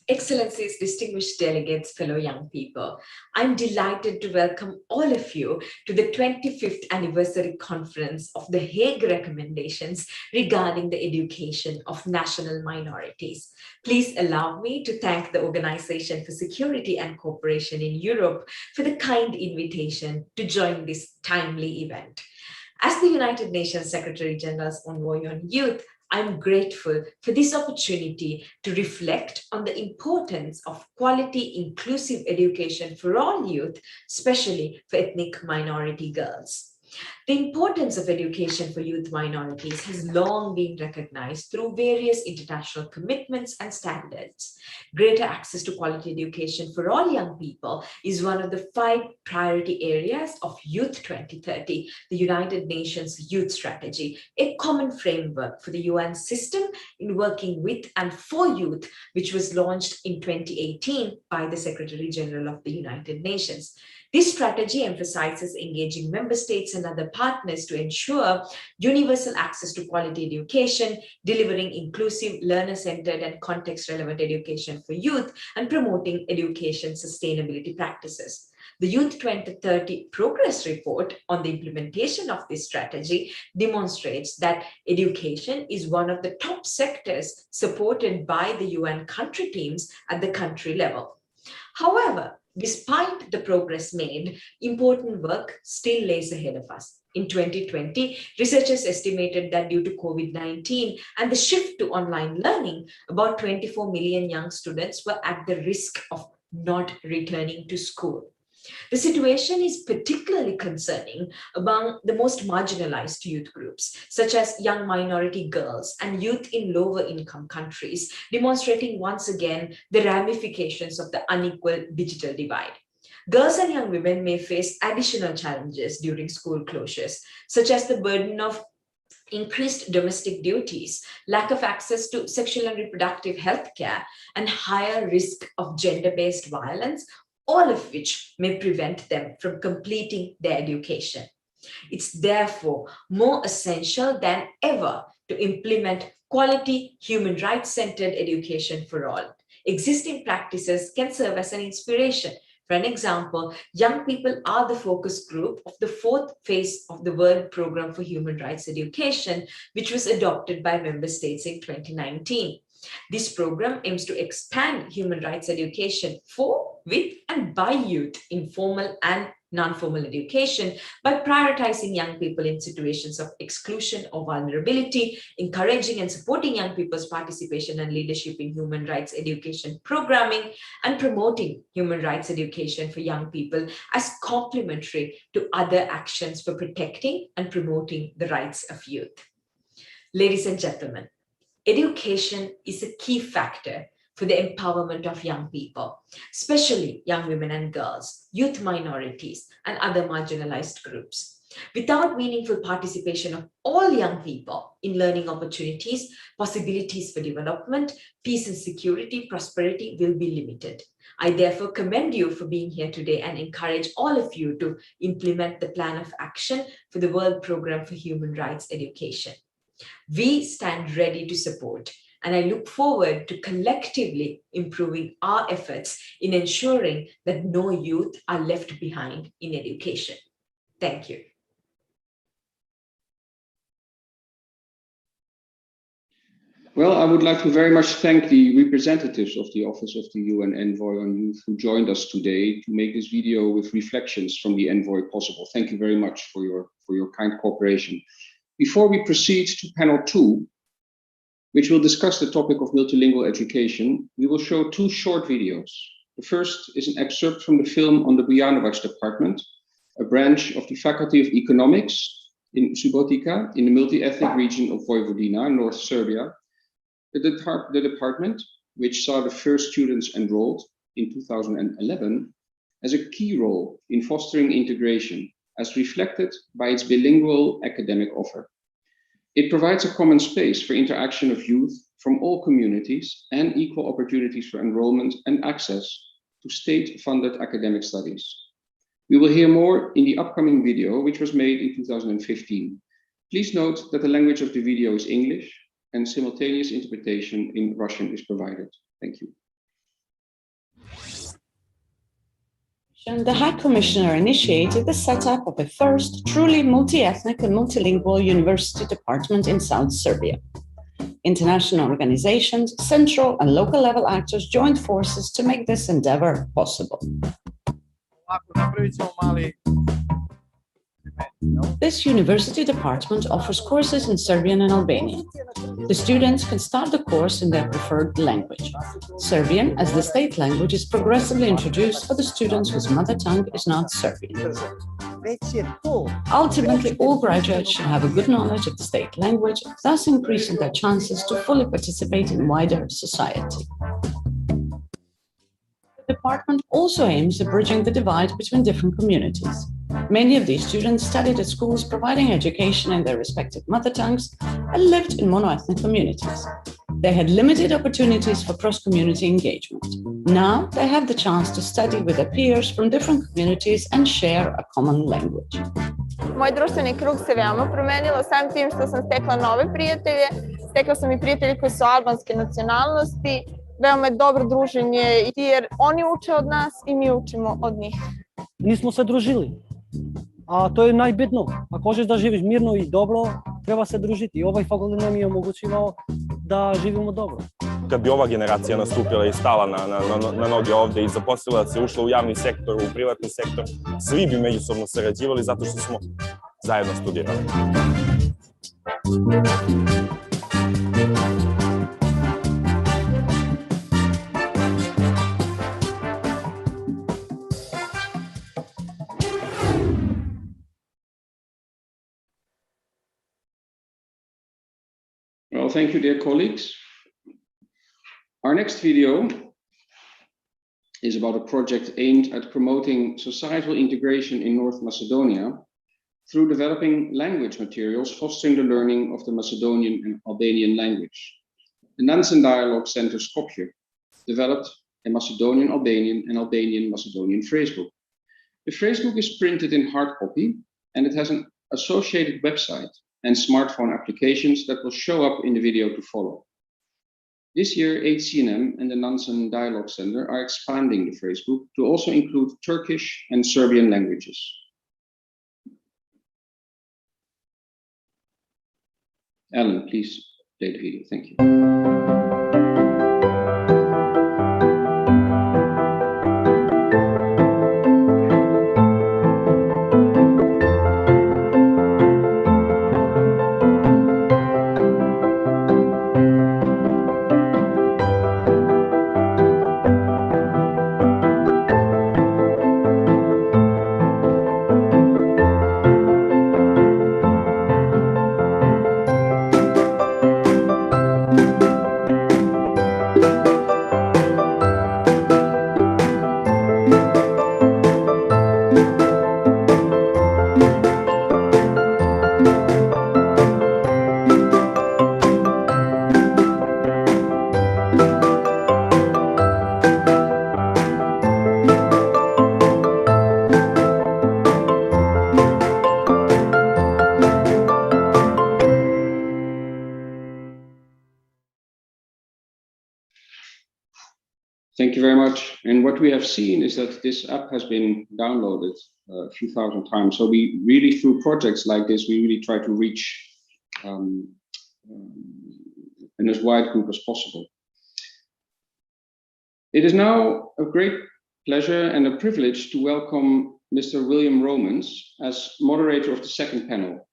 Excellencies, distinguished delegates, fellow young people, I'm delighted to welcome all of you to the 25th anniversary conference of the Hague recommendations regarding the education of national minorities. Please allow me to thank the Organization for Security and Cooperation in Europe for the kind invitation to join this timely event. As the United Nations Secretary General's Envoy on Youth, I'm grateful for this opportunity to reflect on the importance of quality, inclusive education for all youth, especially for ethnic minority girls. The importance of education for youth minorities has long been recognized through various international commitments and standards. Greater access to quality education for all young people is one of the 5 priority areas of Youth 2030, the United Nations Youth Strategy, a common framework for the UN system in working with and for youth, which was launched in 2018 by the Secretary General of the United Nations. This strategy emphasizes engaging member states and other partners to ensure universal access to quality education, delivering inclusive, learner-centered and context-relevant education for youth, and promoting education sustainability practices. The Youth 2030 Progress Report on the implementation of this strategy demonstrates that education is one of the top sectors supported by the UN country teams at the country level. However, despite the progress made, important work still lays ahead of us. In 2020, researchers estimated that due to COVID-19 and the shift to online learning, about 24 million young students were at the risk of not returning to school. The situation is particularly concerning among the most marginalized youth groups, such as young minority girls and youth in lower income countries, demonstrating once again the ramifications of the unequal digital divide. Girls and young women may face additional challenges during school closures, such as the burden of increased domestic duties, lack of access to sexual and reproductive health care, and higher risk of gender-based violence, all of which may prevent them from completing their education. It's therefore more essential than ever to implement quality, human rights-centered education for all. Existing practices can serve as an inspiration. For an example, young people are the focus group of the 4th phase of the World Programme for Human Rights Education, which was adopted by member states in 2019. This program aims to expand human rights education for, with, and by youth in formal and non-formal education by prioritizing young people in situations of exclusion or vulnerability, encouraging and supporting young people's participation and leadership in human rights education programming, and promoting human rights education for young people as complementary to other actions for protecting and promoting the rights of youth. Ladies and gentlemen, education is a key factor for the empowerment of young people, especially young women and girls, youth minorities, and other marginalized groups. Without meaningful participation of all young people in learning opportunities, possibilities for development, peace and security, prosperity will be limited. I therefore commend you for being here today and encourage all of you to implement the plan of action for the World Programme for Human Rights Education. We stand ready to support, and I look forward to collectively improving our efforts in ensuring that no youth are left behind in education. Thank you. Well, I would like to very much thank the representatives of the Office of the UN Envoy on Youth who joined us today to make this video with reflections from the Envoy possible. Thank you very much for your kind cooperation. Before we proceed to panel 2, which will discuss the topic of multilingual education, we will show 2 short videos. The first is an excerpt from the film on the Bujanovac department, a branch of the Faculty of Economics in Subotica in the multi-ethnic region of Vojvodina, North Serbia. The department, which saw the first students enrolled in 2011, has a key role in fostering integration, as reflected by its bilingual academic offer. It provides a common space for interaction of youth from all communities and equal opportunities for enrollment and access to state-funded academic studies. We will hear more in the upcoming video, which was made in 2015. Please note that the language of the video is English, and simultaneous interpretation in Russian is provided. Thank you. The High Commissioner initiated the setup of the first truly multi-ethnic and multilingual university department in South Serbia. International organizations, central and local level actors joined forces to make this endeavor possible. This university department offers courses in Serbian and Albanian. The students can start the course in their preferred language. Serbian, as the state language, is progressively introduced for the students whose mother tongue is not Serbian. Ultimately, all graduates should have a good knowledge of the state language, thus increasing their chances to fully participate in wider society. The department also aims at bridging the divide between different communities. Many of these students studied at schools providing education in their respective mother tongues and lived in monoethnic communities. They had limited opportunities for cross-community engagement. Now they have the chance to study with their peers from different communities and share a common language. Moj društveni krug se veoma promenilo, samim tim što sam stekla nove prijatelje. Stekla sam i prijatelje koji su albanske nacionalnosti. Veoma je dobro druženje jer oni uče od nas i mi učimo od njih. Nismo se družili, a to je najbitno. Ako hoćeš da živiš mirno i dobro, treba se družiti. Ovaj fakultet nam je omogućivao da živimo dobro. Kad bi ova generacija nastupila i stala na noge ovde i zaposlila se, ušla u javni sektor, u privatni sektor, svi bi međusobno sarađivali zato što smo zajedno studirali. Well, thank you, dear colleagues. Our next video is about a project aimed at promoting societal integration in North Macedonia through developing language materials fostering the learning of the Macedonian and Albanian language. The Nansen Dialogue Center Skopje developed a Macedonian Albanian and Albanian Macedonian phrasebook. The phrasebook is printed in hard copy, and it has an associated website and smartphone applications that will show up in the video to follow. This year, HCNM and the Nansen Dialogue Center are expanding the phrasebook to also include Turkish and Serbian languages. Alan, please play the video. Thank you. Thank you very much. And what we have seen is that this app has been downloaded a few thousand times. So we really, through projects like this, we really try to reach an as wide group as possible. It is now a great pleasure and a privilege to welcome Mr. William Romans as moderator of the second panel.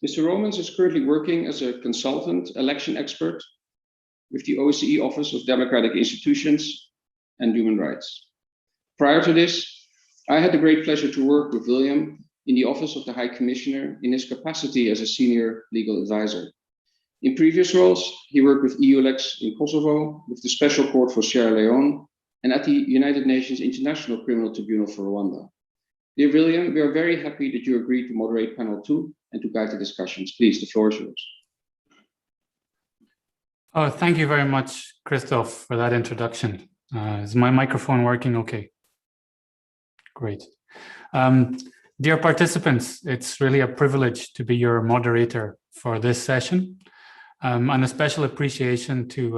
Mr. Romans is currently working as a consultant election expert with the OSCE Office of Democratic Institutions and Human Rights. Prior to this, I had the great pleasure to work with William in the Office of the High Commissioner in his capacity as a senior legal advisor. In previous roles, he worked with EULEX in Kosovo, with the Special Court for Sierra Leone, and at the United Nations International Criminal Tribunal for Rwanda. Dear William, we are very happy that you agreed to moderate panel 2 and to guide the discussions. Please, the floor is yours. Oh, thank you very much, Christoph, for that introduction. Is my microphone working okay? Great. Dear participants, it's really a privilege to be your moderator for this session. And a special appreciation to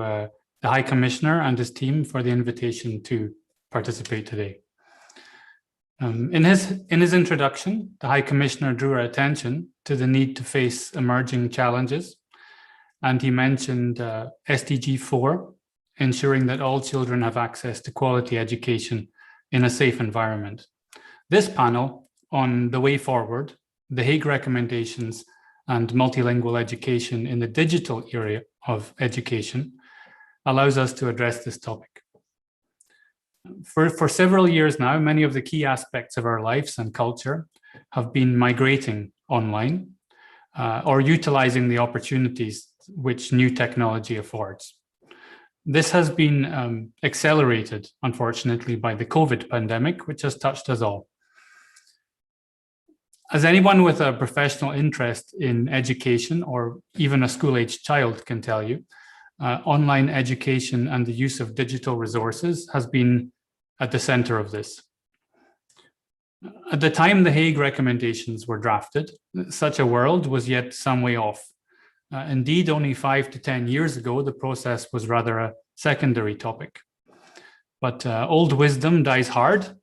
the High Commissioner and his team for the invitation to participate today. In his introduction, the High Commissioner drew our attention to the need to face emerging challenges, and he mentioned SDG 4, ensuring that all children have access to quality education in a safe environment. This panel on the way forward, the Hague recommendations, and multilingual education in the digital area of education allows us to address this topic. For several years now, many of the key aspects of our lives and culture have been migrating online or utilizing the opportunities which new technology affords. This has been accelerated, unfortunately, by the COVID pandemic, which has touched us all. As anyone with a professional interest in education or even a school-aged child can tell you, online education and the use of digital resources has been at the center of this. At the time the Hague recommendations were drafted, such a world was yet some way off. Indeed, only 5 to 10 years ago, the process was rather a secondary topic. But old wisdom dies hard,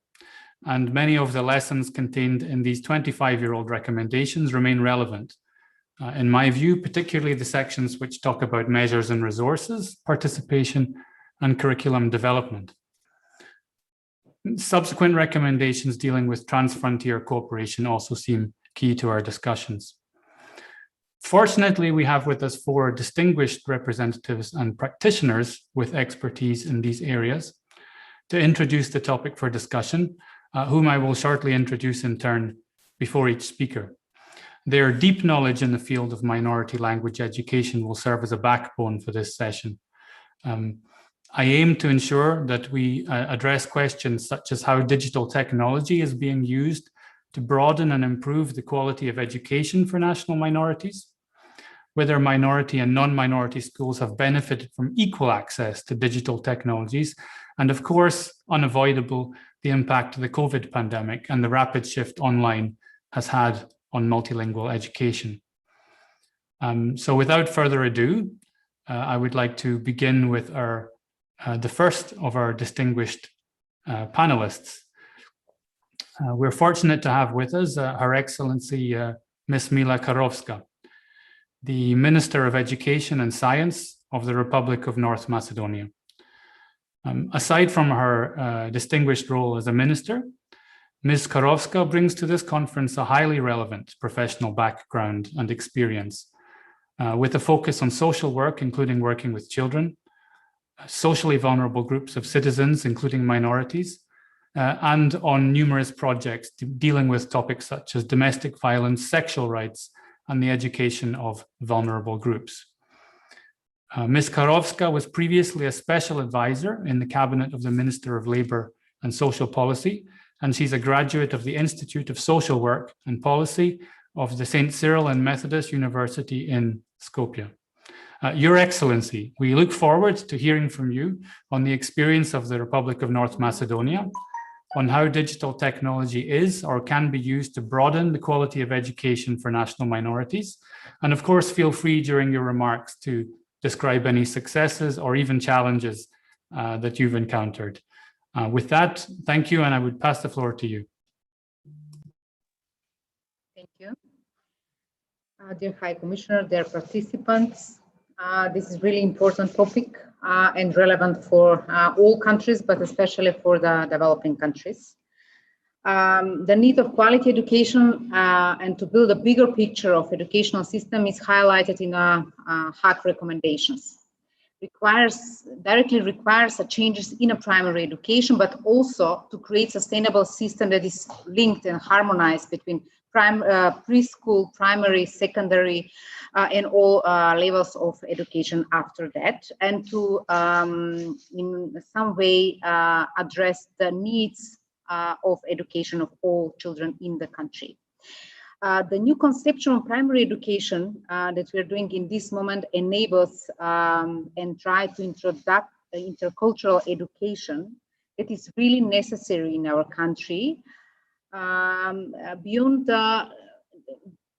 and many of the lessons contained in these 25-year-old recommendations remain relevant. In my view, particularly the sections which talk about measures and resources, participation, and curriculum development. Subsequent recommendations dealing with transfrontier cooperation also seem key to our discussions. Fortunately, we have with us 4 distinguished representatives and practitioners with expertise in these areas to introduce the topic for discussion, whom I will shortly introduce in turn before each speaker. Their deep knowledge in the field of minority language education will serve as a backbone for this session. I aim to ensure that we address questions such as how digital technology is being used to broaden and improve the quality of education for national minorities, whether minority and non-minority schools have benefited from equal access to digital technologies, and of course, unavoidable, the impact of the COVID pandemic and the rapid shift online has had on multilingual education. So without further ado, I would like to begin with the first of our distinguished panelists. We're fortunate to have with us Her Excellency Ms. Mila Karovska, the Minister of Education and Science of the Republic of North Macedonia. Aside from her distinguished role as a minister, Ms. Karovska brings to this conference a highly relevant professional background and experience, with a focus on social work, including working with children, socially vulnerable groups of citizens, including minorities, and on numerous projects dealing with topics such as domestic violence, sexual rights, and the education of vulnerable groups. Ms. Karovska was previously a special advisor in the cabinet of the Minister of Labour and Social Policy, and she's a graduate of the Institute of Social Work and Policy of the St. Cyril and Methodist University in Skopje. Your Excellency, we look forward to hearing from you on the experience of the Republic of North Macedonia, on how digital technology is or can be used to broaden the quality of education for national minorities. And of course, feel free during your remarks to describe any successes or even challenges that you've encountered. With that, thank you, and I would pass the floor to you. Thank you. Dear High Commissioner, dear participants, this is really important topic and relevant for all countries, but especially for the developing countries. The need of quality education and to build a bigger picture of educational system is highlighted in Hague recommendations. Directly requires changes in a primary education, but also to create sustainable system that is linked and harmonized between preschool, primary, secondary, and all levels of education after that, and to in some way address the needs of education of all children in the country. The new conception of primary education that we're doing in this moment enables and try to introduce intercultural education that is really necessary in our country.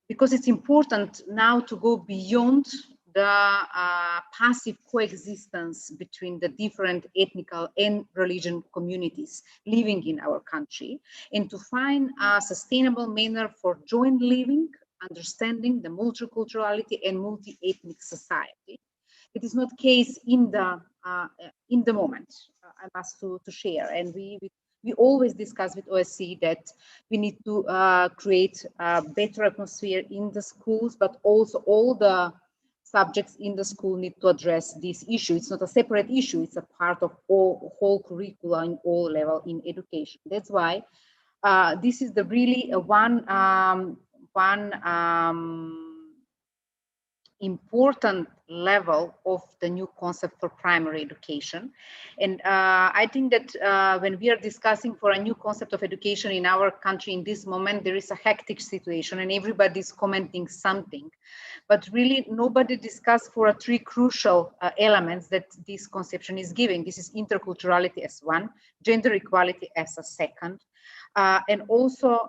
Because it's important now to go beyond the passive coexistence between the different ethnical and religion communities living in our country, and to find a sustainable manner for joint living, understanding the multiculturality and multi-ethnic society. It is not case in the moment, I must to share, and we always discuss with Osce that we need to create a better atmosphere in the schools, but also all the subjects in the school need to address this issue. It's not a separate issue, it's a part of whole curricula in all level in education. That's why this is the really one important level of the new concept for primary education. And I think that when we are discussing for a new concept of education in our country in this moment, there is a hectic situation and everybody's commenting something. But really nobody discussed for three crucial elements that this conception is giving. This is interculturality as one, gender equality as a second, and also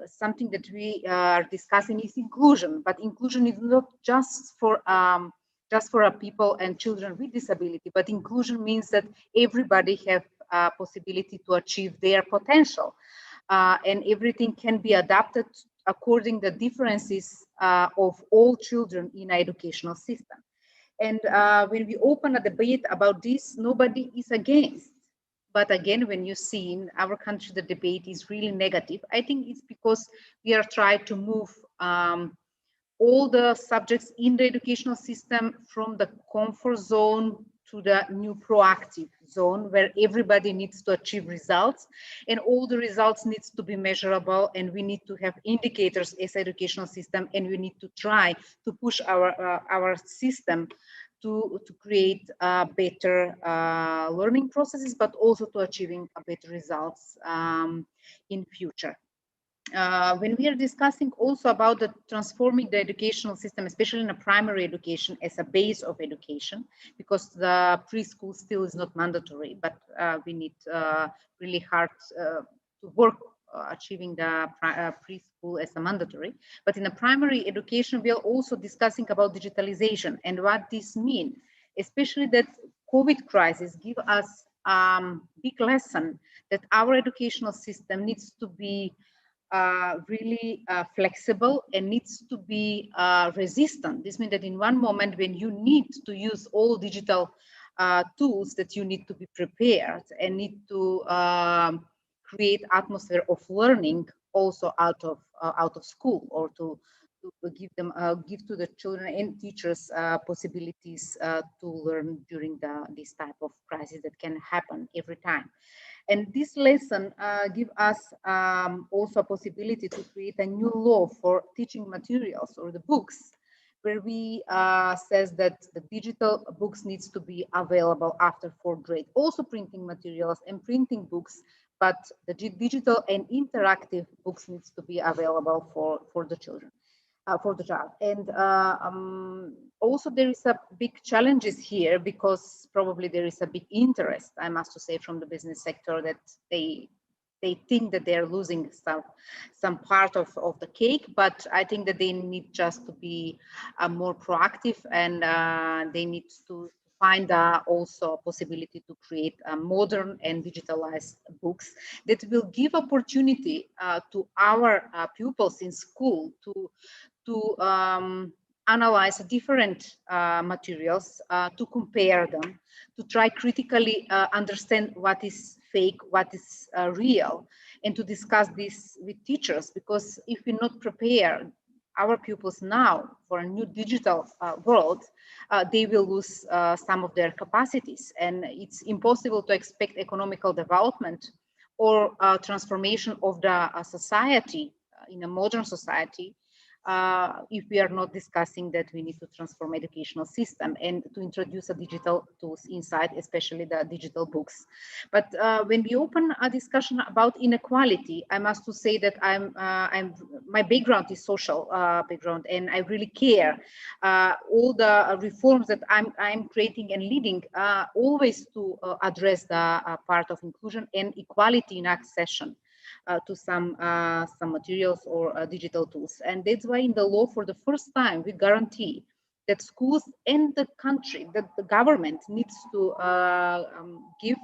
something that we are discussing is inclusion. But inclusion is not just for people and children with disability, but inclusion means that everybody have a possibility to achieve their potential, and everything can be adapted according to the differences of all children in an educational system. And when we open a debate about this, nobody is against. But again, when you see in our country, the debate is really negative. I think it's because we are trying to move all the subjects in the educational system from the comfort zone to the new proactive zone where everybody needs to achieve results and all the results needs to be measurable, and we need to have indicators as educational system, and we need to try to push our system to create better learning processes, but also to achieving better results in future. When we are discussing also about the transforming the educational system, especially in a primary education as a base of education, because the preschool still is not mandatory, but we need really hard to work achieving the preschool as a mandatory. But in a primary education, we are also discussing about digitalization and what this means, especially that COVID crisis give us big lesson that our educational system needs to be really flexible and needs to be resistant. This means that in one moment when you need to use all digital tools, that you need to be prepared and need to create atmosphere of learning also out of school, or to give to the children and teachers possibilities to learn during this type of crisis that can happen every time. And this lesson give us also a possibility to create a new law for teaching materials or the books, where we says that the digital books needs to be available after 4th grade. Also printing materials and printing books, but the digital and interactive books needs to be available for the children. For the child. And also there is a big challenges here, because probably there is a big interest, I must say, from the business sector, that they think that they're losing some part of the cake, but I think that they need just to be more proactive, and they need to find also a possibility to create modern and digitalized books that will give opportunity to our pupils in school to analyze different materials, to compare them, to try critically understand what is fake, what is real, and to discuss this with teachers. Because if we not prepare our pupils now for a new digital world, they will lose some of their capacities, and it's impossible to expect economical development or transformation of the society in a modern society if we are not discussing that we need to transform educational system and to introduce a digital tools inside, especially the digital books. But when we open a discussion about inequality, I must to say that my background is social background, and I really care all the reforms that I'm creating and leading always to address the part of inclusion and equality in accession to some materials or digital tools. And that's why in the law, for the first time, we guarantee that schools and the country, that the government needs to give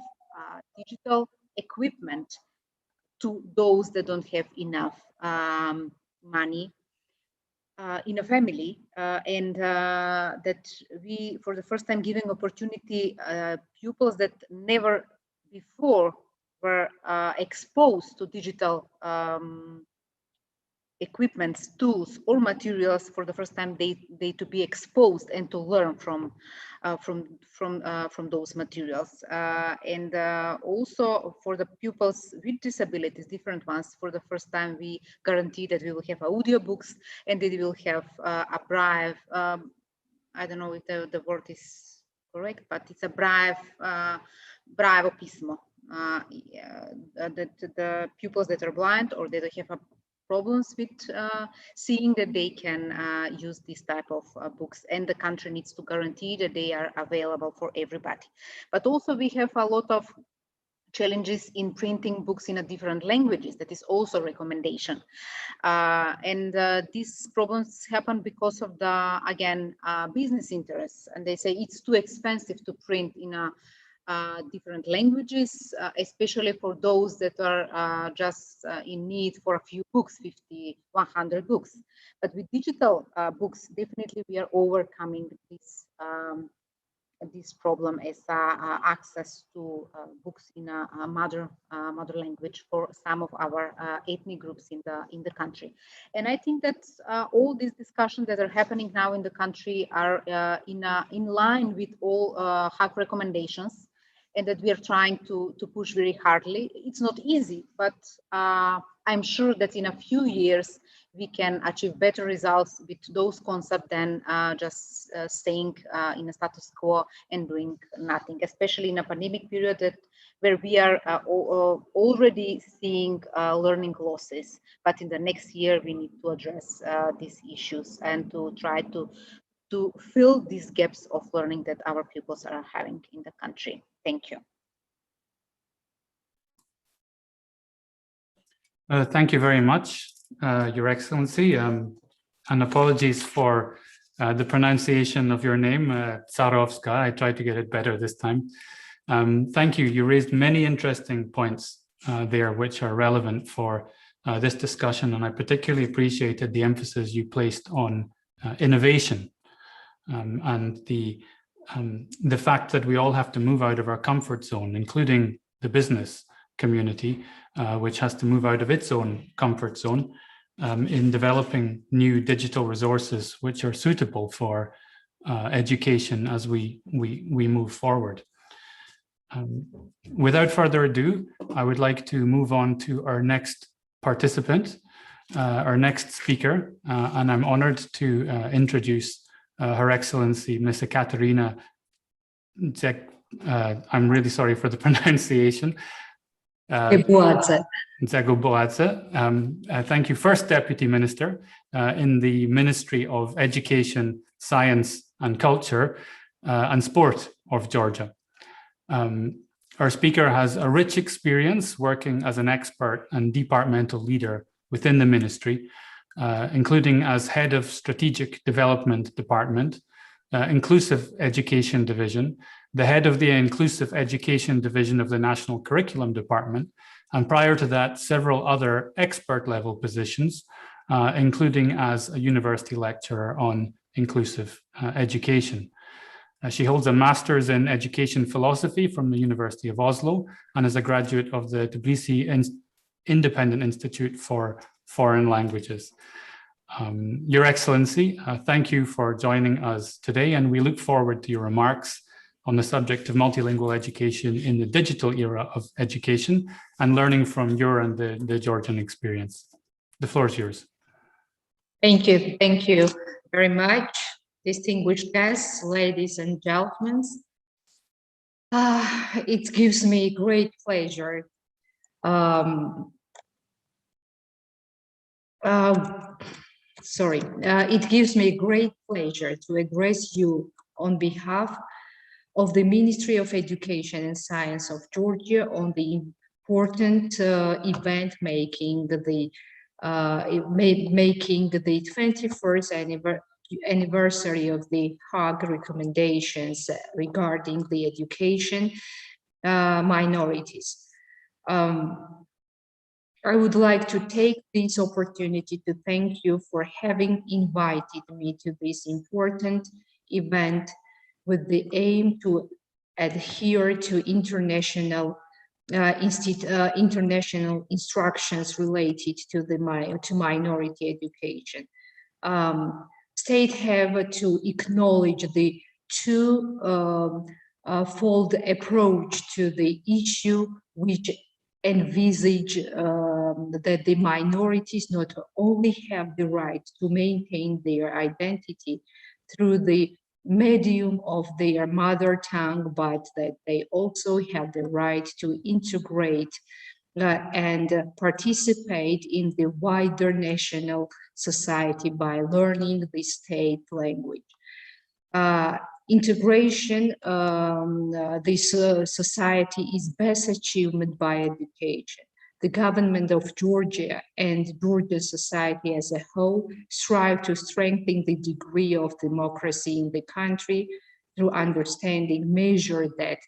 digital equipment to those that don't have enough money in a family, and that we, for the first time, giving opportunity pupils that never before were exposed to digital equipments, tools, or materials. For the first time, they to be exposed and to learn from those materials. And also for the pupils with disabilities, different ones, for the first time, we guarantee that we will have audiobooks and that we will have a braille. I don't know if the word is correct, but it's a braille pismo. That the pupils that are blind or that have problems with seeing, that they can use this type of books, and the country needs to guarantee that they are available for everybody. But also we have a lot of challenges in printing books in a different languages. That is also a recommendation. And these problems happen because of the, again, business interests. And they say it's too expensive to print in a different languages, especially for those that are just in need for a few books, 50, 100 books. But with digital books, definitely we are overcoming this problem as access to books in a mother language for some of our ethnic groups in the country. And I think that all these discussions that are happening now in the country are in line with all Hague recommendations, and that we are trying to push very hardly. It's not easy, but I'm sure that in a few years we can achieve better results with those concepts than just staying in a status quo and doing nothing, especially in a pandemic period where we are already seeing learning losses. But in the next year, we need to address these issues and to try to fill these gaps of learning that our pupils are having in the country. Thank you. Thank you very much, Your Excellency, and apologies for the pronunciation of your name, Tsarovska. I tried to get it better this time. Thank you. You raised many interesting points there which are relevant for this discussion, and I particularly appreciated the emphasis you placed on innovation and the fact that we all have to move out of our comfort zone, including the business community, which has to move out of its own comfort zone in developing new digital resources which are suitable for education as we move forward. Without further ado, I would like to move on to our next participant, our next speaker, and I'm honored to introduce Her Excellency, Ms. Ekaterina I'm really sorry for the pronunciation. Zagoboadze. Thank you, First Deputy Minister in the Ministry of Education, Science and Culture and Sport of Georgia. Our speaker has a rich experience working as an expert and departmental leader within the ministry, including as head of Strategic Development Department, Inclusive Education Division, the head of the Inclusive Education Division of the National Curriculum Department, and prior to that, several other expert level positions, including as a university lecturer on inclusive education. She holds a master's in education philosophy from the University of Oslo and is a graduate of the Tbilisi Independent Institute for Foreign Languages. Your Excellency, thank you for joining us today, and we look forward to your remarks on the subject of multilingual education in the digital era of education and learning from your and the Georgian experience. The floor is yours. Thank you very much, distinguished guests, ladies and gentlemen. It gives me great pleasure it gives me great pleasure to address you on behalf of the Ministry of Education and Science of Georgia on the important event making the 21st anniversary of the Hague recommendations regarding the education minorities. I would like to take this opportunity to thank you for having invited me to this important event with the aim to adhere to international instructions related to minority education. States have to acknowledge the two-fold approach to the issue, which envisage that the minorities not only have the right to maintain their identity through the medium of their mother tongue, but that they also have the right to integrate and participate in the wider national society by learning the state language. Integration, this society is best achieved by education. The government of Georgia and Georgian society as a whole strive to strengthen the degree of democracy in the country through understanding measures that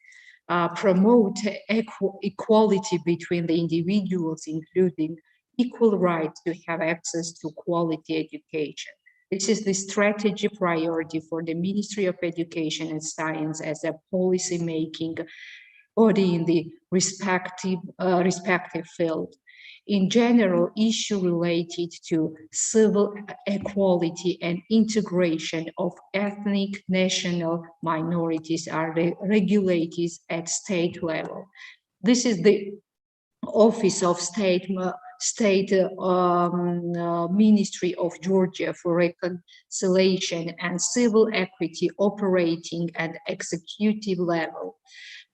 promote equality between the individuals, including equal rights to have access to quality education. This is the strategy priority for the Ministry of Education and Science as a policy-making body in the respective field. In general, issues related to civil equality and integration of ethnic national minorities are regulated at state level. This is the Office of State Ministry of Georgia for Reconciliation and Civil Equity operating at executive level.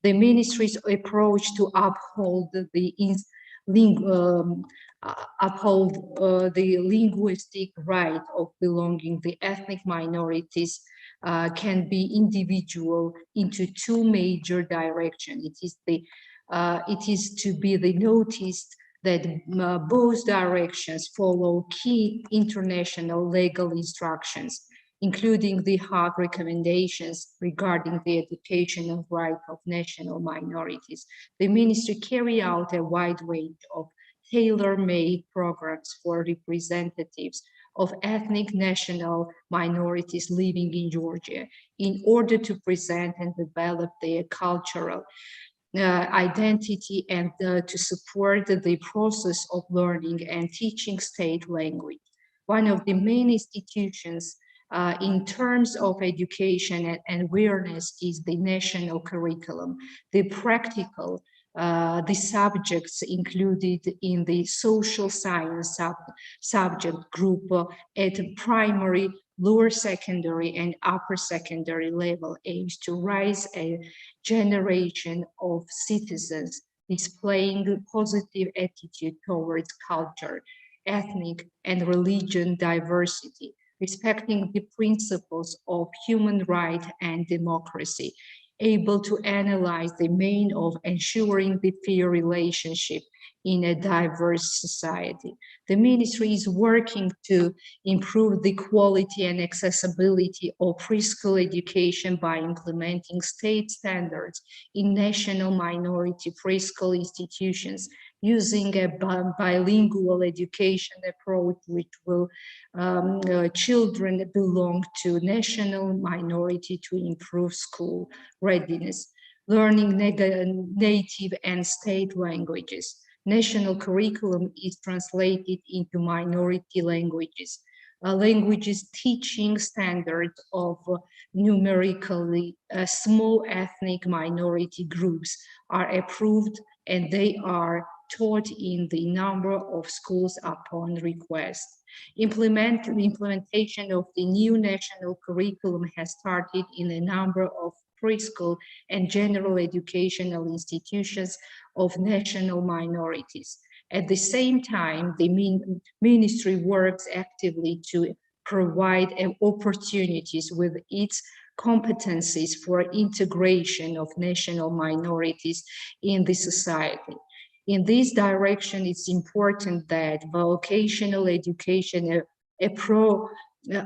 The ministry's approach to uphold the linguistic right of belonging to ethnic minorities can be individual into two major directions. It is to be noticed that both directions follow key international legal instructions, including the Hague recommendations regarding the educational rights of national minorities. The ministry carry out a wide range of tailor-made programs for representatives of ethnic national minorities living in Georgia in order to present and develop their cultural identity and to support the process of learning and teaching state language. One of the main institutions in terms of education and awareness is the national curriculum. The practical, the subjects included in the social science subject group at primary, lower secondary and upper secondary level aims to raise a generation of citizens displaying a positive attitude towards culture, ethnic and religion diversity, respecting the principles of human rights and democracy, able to analyze the means of ensuring the fair relationship in a diverse society. The ministry is working to improve the quality and accessibility of preschool education by implementing state standards in national minority preschool institutions, using a bilingual education approach, which will children belong to national minority to improve school readiness, learning native and state languages. National curriculum is translated into minority languages. Languages teaching standards of numerically small ethnic minority groups are approved, and they are taught in the number of schools upon request. Implementation of the new national curriculum has started in a number of preschool and general educational institutions of national minorities. At the same time, the ministry works actively to provide opportunities with its competencies for integration of national minorities in the society. In this direction, it's important that vocational education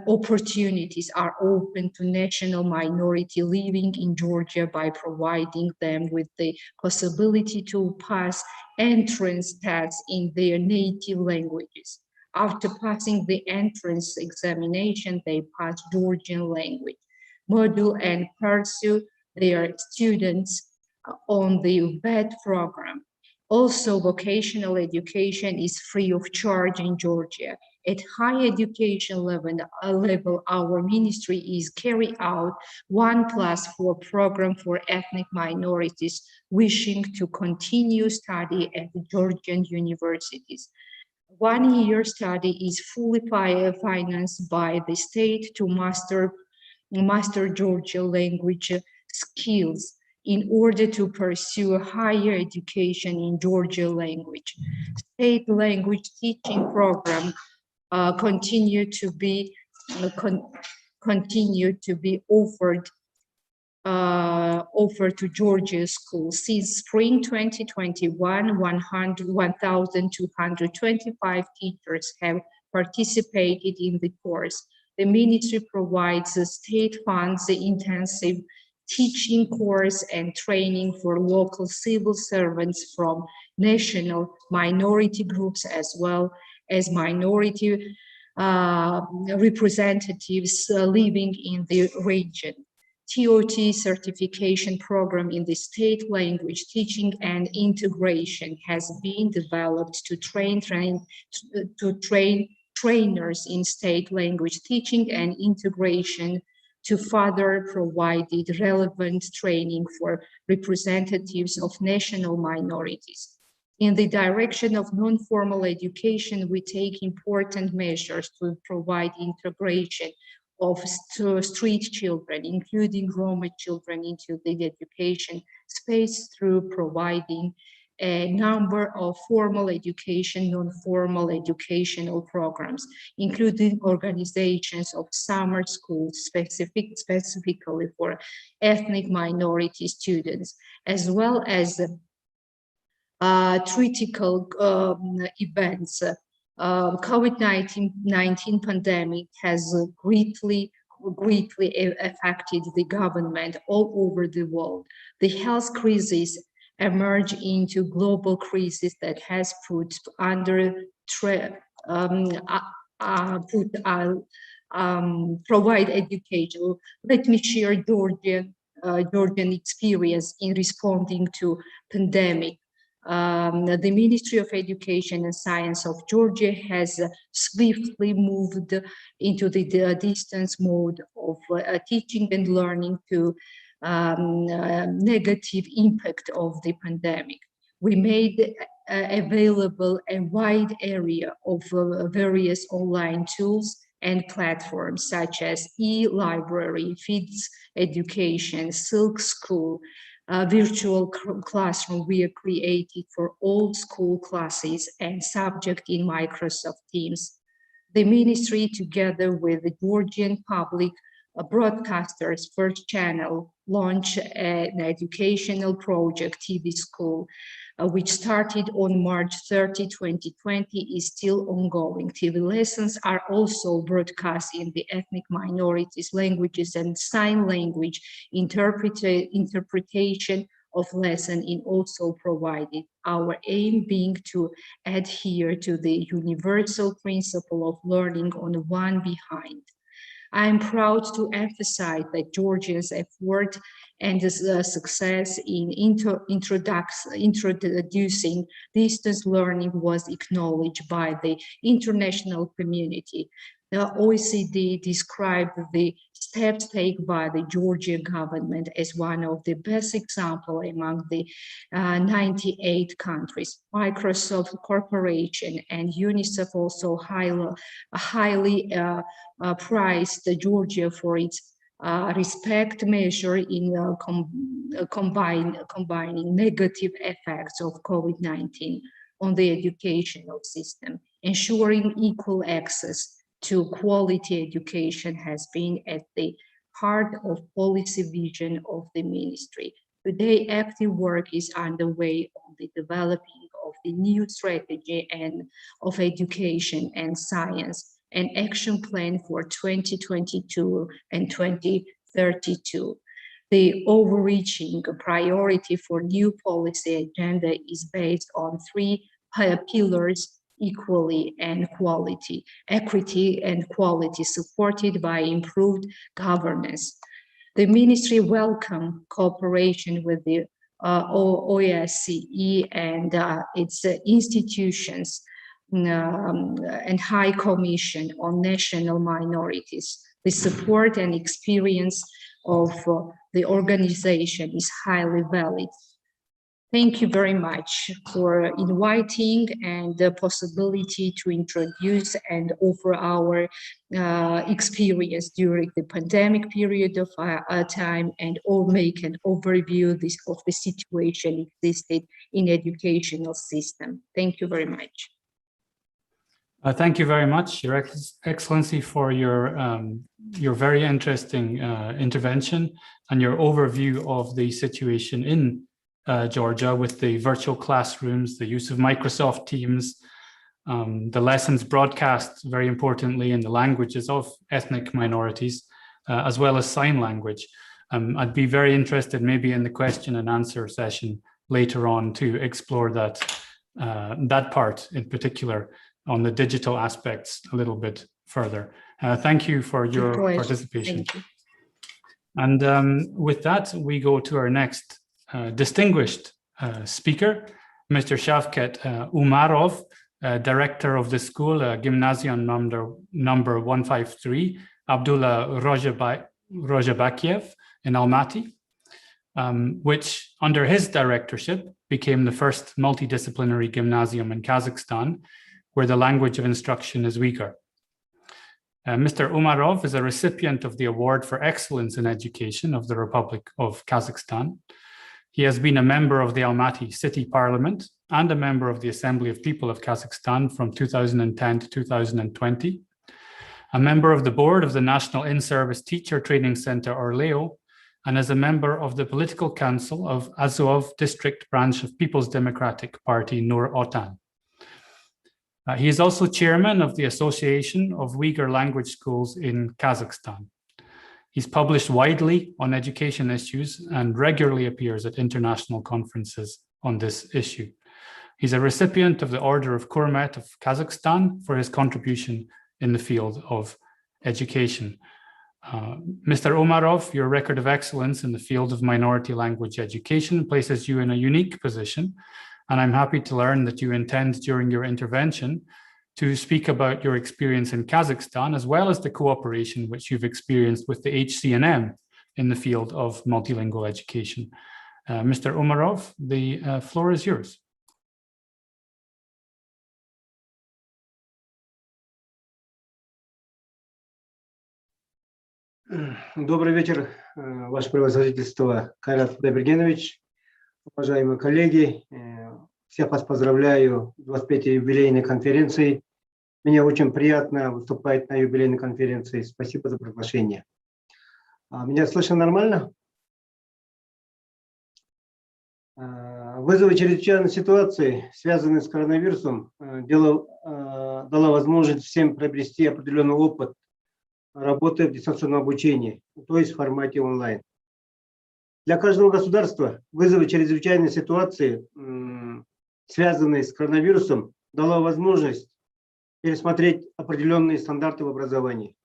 opportunities are open to national minority living in Georgia by providing them with the possibility to pass entrance tests in their native languages. After passing the entrance examination, they pass Georgian language module and pursue their students on the VET program. Also, vocational education is free of charge in Georgia. At high education level, our ministry is carrying out 1+4 program for ethnic minorities wishing to continue study at the Georgian universities. 1 year study is fully financed by the state to master Georgian language skills in order to pursue higher education in Georgian language. State language teaching program continue to be offered to Georgia schools. Since spring 2021, 1,225 teachers have participated in the course. The ministry provides state funds intensive teaching course and training for local civil servants from national minority groups as well as minority representatives living in the region. TOT certification program in the state language teaching and integration has been developed to train trainers in state language teaching and integration to further provide relevant training for representatives of national minorities. In the direction of non-formal education, we take important measures to provide integration of street children, including Roma children, into the education space through providing a number of formal education, non-formal educational programs, including organizations of summer schools specifically for ethnic minority students, as well as critical events. COVID-19 pandemic has greatly affected the government all over the world. The health crisis emerged into global crisis that has put provide education. Let me share Georgian experience in responding to pandemic. The Ministry of Education and Science of Georgia has swiftly moved into the distance mode of teaching and learning to negative impact of the pandemic. We made available a wide area of various online tools and platforms such as e-library, Feeds Education, Silk School, virtual classroom we have created for all school classes and subject in Microsoft Teams. The ministry, together with the Georgian public broadcasters First Channel, launched an educational project, TV School, which started on March 30, 2020, is still ongoing. TV lessons are also broadcast in the ethnic minorities, languages and sign language. Interpretation of lesson is also provided. Our aim being to adhere to the universal principle of learning on one behind. I am proud to emphasize that Georgia's effort and success in introducing distance learning was acknowledged by the international community. The OECD described the steps taken by the Georgian government as one of the best examples among the 98 countries. Microsoft Corporation and UNICEF also highly praised Georgia for its respect measure in combining negative effects of COVID-19 on the educational system. Ensuring equal access to quality education has been at the heart of policy vision of the ministry. Today, active work is underway on the developing of the new strategy and of education and science, an action plan for 2022 and 2032. The overreaching priority for new policy agenda is based on three pillars: equity and quality, supported by improved governance. The ministry welcomes cooperation with the OSCE and its institutions and High Commission on National Minorities. The support and experience of the organization is highly valid. Thank you very much for inviting and the possibility to introduce and offer our experience during the pandemic period of time, and make an overview of the situation existed in educational system. Thank you very much. Thank you very much, Your Excellency, for your very interesting intervention and your overview of the situation in Georgia, with the virtual classrooms, the use of Microsoft Teams, the lessons broadcast, very importantly, in the languages of ethnic minorities, as well as sign language. I'd be very interested maybe in the question and answer session later on to explore that part in particular, on the digital aspects a little bit further. Thank you for your participation. Thank you. And with that, we go to our next distinguished speaker, Mr. Shavket Umarov, director of the school, Gymnasium number 153, Abdullah Rojabakiev in Almaty, which under his directorship became the first multidisciplinary gymnasium in Kazakhstan, where the language of instruction is Uyghur. Mr. Umarov is a recipient of the Award for Excellence in Education of the Republic of Kazakhstan. He has been a member of the Almaty City Parliament and a member of the Assembly of People of Kazakhstan from 2010 to 2020, a member of the board of the National In-Service Teacher Training Center, Orleo, and as a member of the Political Council of Azov District Branch of People's Democratic Party, Nur Otan. He is also chairman of the Association of Uyghur Language Schools in Kazakhstan. He's published widely on education issues and regularly appears at international conferences on this issue. He's a recipient of the Order of Kurmet of Kazakhstan for his contribution in the field of education. Mr. Umarov, your record of excellence in the field of minority language education places you in a unique position, and I'm happy to learn that you intend during your intervention to speak about your experience in Kazakhstan, as well as the cooperation which you've experienced with the HCNM in the field of multilingual education. Mr. Umarov, the floor is yours. Добрый вечер, Ваше Превосходительство Кайрат Дабергенович, уважаемые коллеги. Всех вас поздравляю с 25-й юбилейной конференцией. Мне очень приятно выступать на юбилейной конференции. Спасибо за приглашение. Меня слышно нормально? Вызовы чрезвычайной ситуации, связанные с коронавирусом, дала возможность всем приобрести определенный опыт работы в дистанционном обучении, то есть в формате онлайн. Для каждого государства вызовы чрезвычайной ситуации, связанные с коронавирусом, дала возможность пересмотреть определенные стандарты в образовании.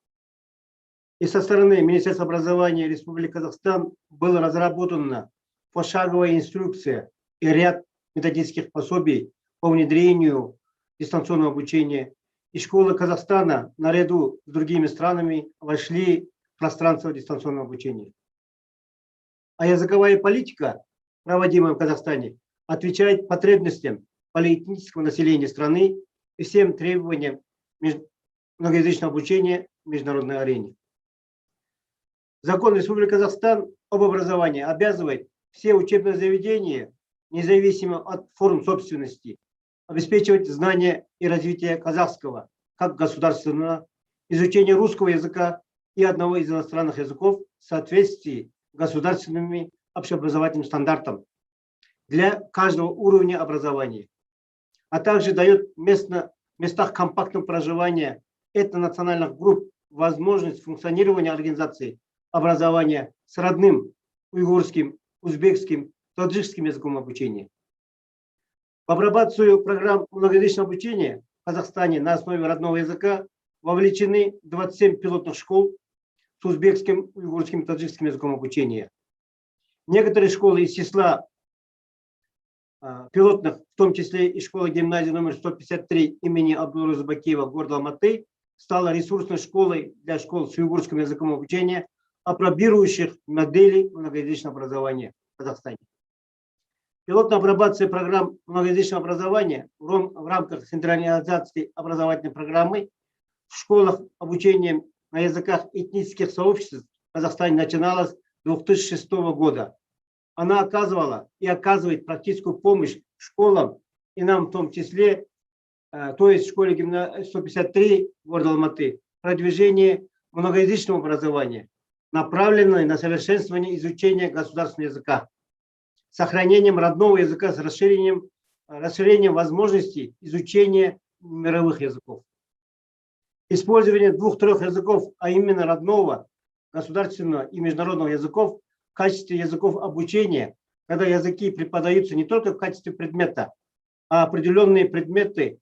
И со стороны Министерства образования Республики Казахстан была разработана пошаговая инструкция и ряд методических пособий по внедрению дистанционного обучения. И школы Казахстана наряду с другими странами вошли в пространство дистанционного обучения. А языковая политика, проводимая в Казахстане, отвечает потребностям полиэтнического населения страны и всем требованиям многоязычного обучения в международной арене. Закон Республики Казахстан об образовании обязывает все учебные заведения, независимо от форм собственности, обеспечивать знание и развитие казахского как государственного, изучение русского языка и одного из иностранных языков в соответствии с государственными общеобразовательным стандартам для каждого уровня образования, а также дает в местах компактного проживания этнонациональных групп возможность функционирования организаций образования с родным уйгурским, узбекским, таджикским языком обучения. В апробацию программ многоязычного обучения в Казахстане на основе родного языка вовлечены 27 пилотных школ с узбекским, уйгурским, таджикским языком обучения. Некоторые школы из числа пилотных, в том числе и школа-гимназия номер 153 имени Абдулразака Бакиева города Алматы, стала ресурсной школой для школ с уйгурским языком обучения, апробирующих модели многоязычного образования в Казахстане. Пилотная апробация программ многоязычного образования в рамках централизации образовательной программы в школах обучения на языках этнических сообществ в Казахстане начиналась с 2006 года. Она оказывала и оказывает практическую помощь школам, и нам в том числе, то есть в школе 153 города Алматы, продвижение многоязычного образования, направленное на совершенствование изучения государственного языка, сохранением родного языка с расширением возможностей изучения мировых языков. Использование 2-3 языков, а именно родного, государственного и международного языков в качестве языков обучения, когда языки преподаются не только в качестве предмета, а определенные предметы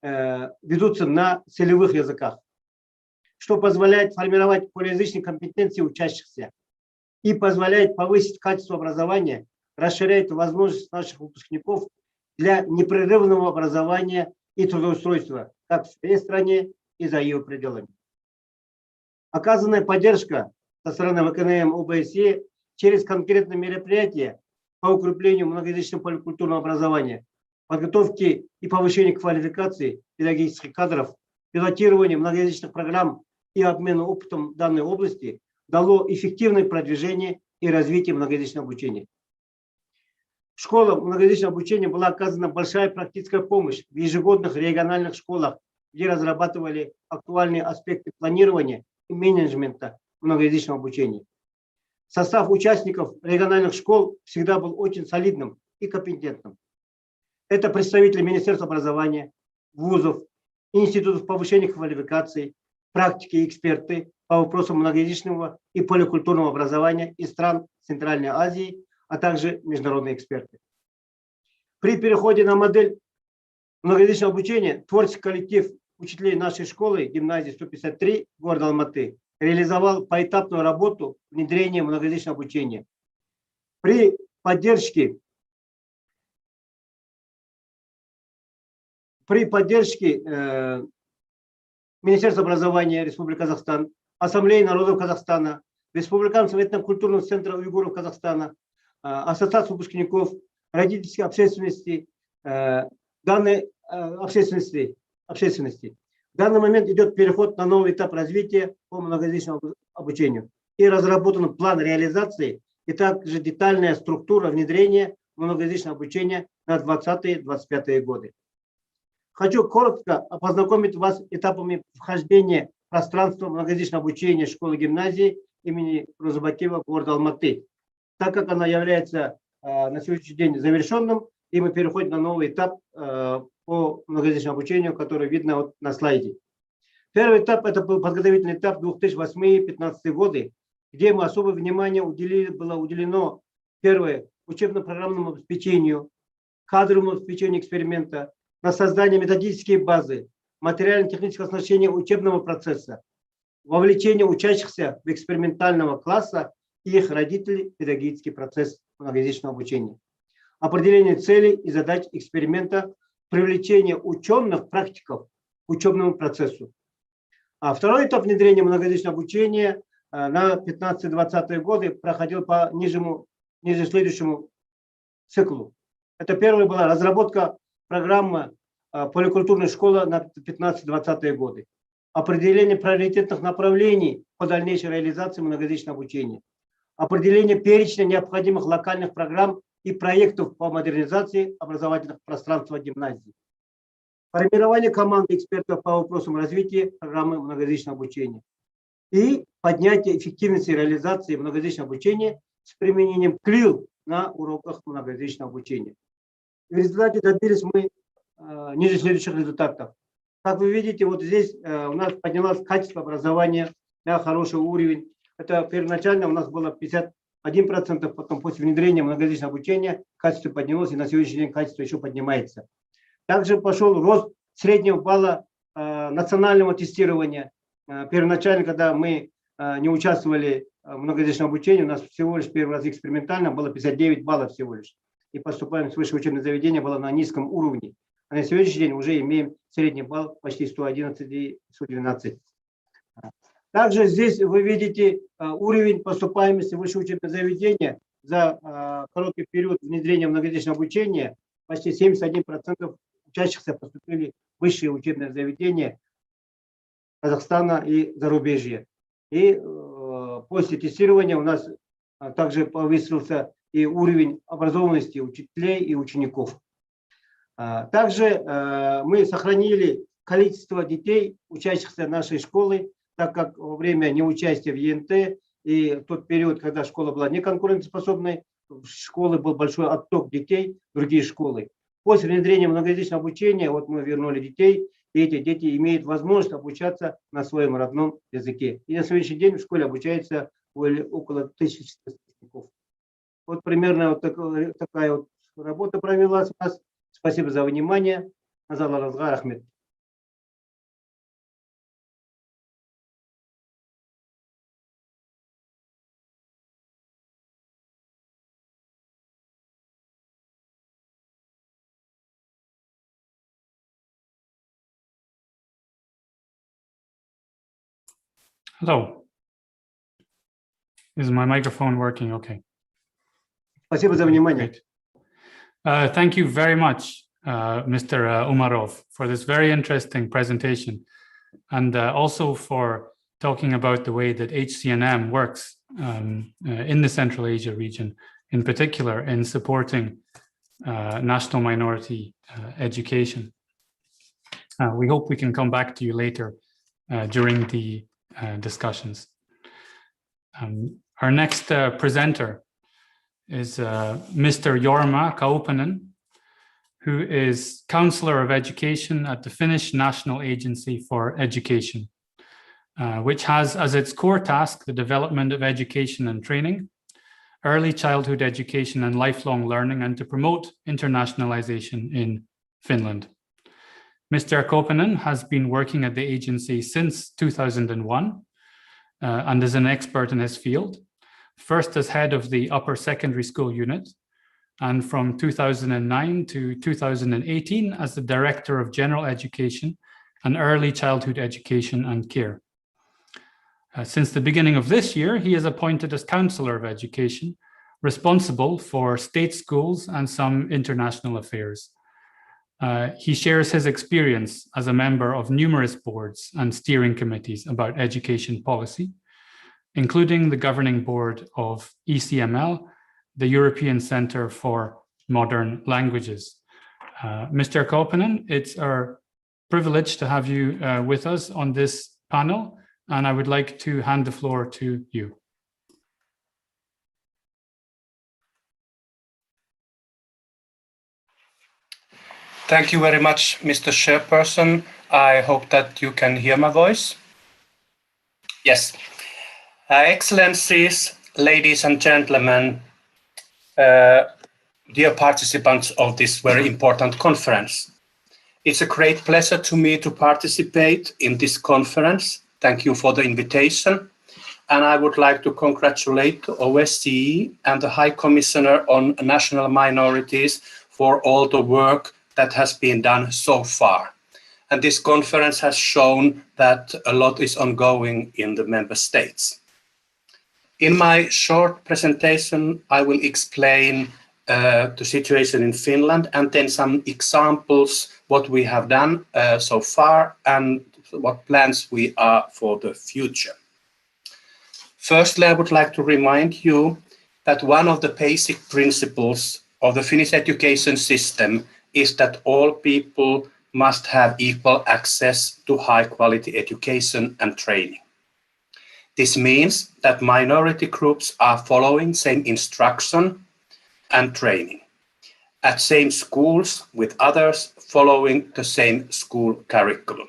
ведутся на целевых языках, что позволяет формировать полиязычные компетенции учащихся и позволяет повысить качество образования, расширяет возможности наших выпускников для непрерывного образования и трудоустройства как в своей стране и за ее пределами. Оказанная поддержка со стороны ВКНМ ОБСЕ через конкретные мероприятия по укреплению многоязычного поликультурного образования, подготовки и повышения квалификации педагогических кадров, пилотирование многоязычных программ и обмену опытом в данной области дало эффективное продвижение и развитие многоязычного обучения. В школах многоязычного обучения была оказана большая практическая помощь в ежегодных региональных школах, где разрабатывали актуальные аспекты планирования и менеджмента многоязычного обучения. Состав участников региональных школ всегда был очень солидным и компетентным. Это представители Министерства образования, вузов, институтов повышения квалификации, практики и эксперты по вопросам многоязычного и поликультурного образования из стран Центральной Азии, а также международные эксперты. При переходе на модель многоязычного обучения творческий коллектив учителей нашей школы, гимназии 153 города Алматы, реализовал поэтапную работу внедрения многоязычного обучения. При поддержке Министерства образования Республики Казахстан, Ассамблеи народов Казахстана, Республиканского этнокультурного центра уйгуров Казахстана, Ассоциации выпускников, родительской общественности, данной общественности. В данный момент идет переход на новый этап развития по многоязычному обучению и разработан план реализации и также детальная структура внедрения многоязычного обучения на 2020-2025 годы. Хочу коротко познакомить вас с этапами вхождения в пространство многоязычного обучения школы-гимназии имени Абдулразака Бакиева города Алматы, так как она является на сегодняшний день завершенным, и мы переходим на новый этап по многоязычному обучению, который видно вот на слайде. Первый этап – это был подготовительный этап 2008-2015 годы, где мы особое внимание было уделено, первое, учебно-программному обеспечению, кадровому обеспечению эксперимента, на создание методической базы, материально-технического оснащения учебного процесса, вовлечение учащихся в экспериментального класса и их родителей в педагогический процесс многоязычного обучения, определение целей и задач эксперимента, привлечение ученых практиков к учебному процессу. А второй этап внедрения многоязычного обучения на 15-20 годы проходил по ниже следующему циклу. Это первая была разработка программы поликультурной школы на 15-20 годы, определение приоритетных направлений по дальнейшей реализации многоязычного обучения, определение перечня необходимых локальных программ и проектов по модернизации образовательных пространств гимназий, формирование команды экспертов по вопросам развития программы многоязычного обучения и поднятие эффективности реализации многоязычного обучения с применением КЛИЛ на уроках многоязычного обучения. В результате добились мы ниже следующих результатов. Как вы видите, вот здесь у нас поднялось качество образования на хороший уровень. Это первоначально у нас было 51%, потом после внедрения многоязычного обучения качество поднялось, и на сегодняшний день качество еще поднимается. Также пошел рост среднего балла национального тестирования. Первоначально, когда мы не участвовали в многоязычном обучении, у нас всего лишь первый раз экспериментально было 59 баллов всего лишь. И поступаем в высшее учебное заведение было на низком уровне. А на сегодняшний день уже имеем средний балл почти 111 и 112. Также здесь вы видите уровень поступаемости в высшее учебное заведение за короткий период внедрения многоязычного обучения. Почти 71% учащихся поступили в высшее учебное заведение Казахстана и зарубежья. И после тестирования у нас также повысился и уровень образованности учителей и учеников. Также мы сохранили количество детей, учащихся нашей школы, так как во время неучастия в ЕНТ и в тот период, когда школа была неконкурентоспособной, в школы был большой отток детей в другие школы. После внедрения многоязычного обучения вот мы вернули детей, и эти дети имеют возможность обучаться на своем родном языке. И на сегодняшний день в школе обучается около 1400 выпускников. Вот примерно вот такая вот работа провелась у нас. Спасибо за внимание. Назарларыңызға рахмет. Hello. Is my microphone working? Okay. Спасибо за внимание. Thank you very much, Mr. Umarov, for this very interesting presentation, and also for talking about the way that HCNM works in the Central Asia region, in particular in supporting national minority education. We hope we can come back to you later during the discussions. Our next presenter is Mr. Jorma Kaupanen, who is Counselor of Education at the Finnish National Agency for Education, which has as its core task the development of education and training, early childhood education and lifelong learning, and to promote internationalization in Finland. Mr. Kaupanen has been working at the agency since 2001 and is an expert in his field. First as head of the upper secondary school unit, and from 2009 to 2018 as the Director of General Education and Early Childhood Education and Care. Since the beginning of this year, he is appointed as Counselor of Education, responsible for state schools and some international affairs. He shares his experience as a member of numerous boards and steering committees about education policy, including the governing board of ECML, the European Centre for Modern Languages. Mr. Kaupanen, it's our privilege to have you with us on this panel, and I would like to hand the floor to you. Thank you very much, Mr. Chairperson. I hope that you can hear my voice. Yes. Excellencies, ladies and gentlemen, dear participants of this very important conference. It's a great pleasure to me to participate in this conference. Thank you for the invitation. And I would like to congratulate OSCE and the High Commissioner on National Minorities for all the work that has been done so far. And this conference has shown that a lot is ongoing in the member states. In my short presentation, I will explain the situation in Finland and then some examples what we have done so far and what plans we are for the future. Firstly, I would like to remind you that one of the basic principles of the Finnish education system is that all people must have equal access to high-quality education and training. This means that minority groups are following same instruction and training at same schools with others following the same school curriculum.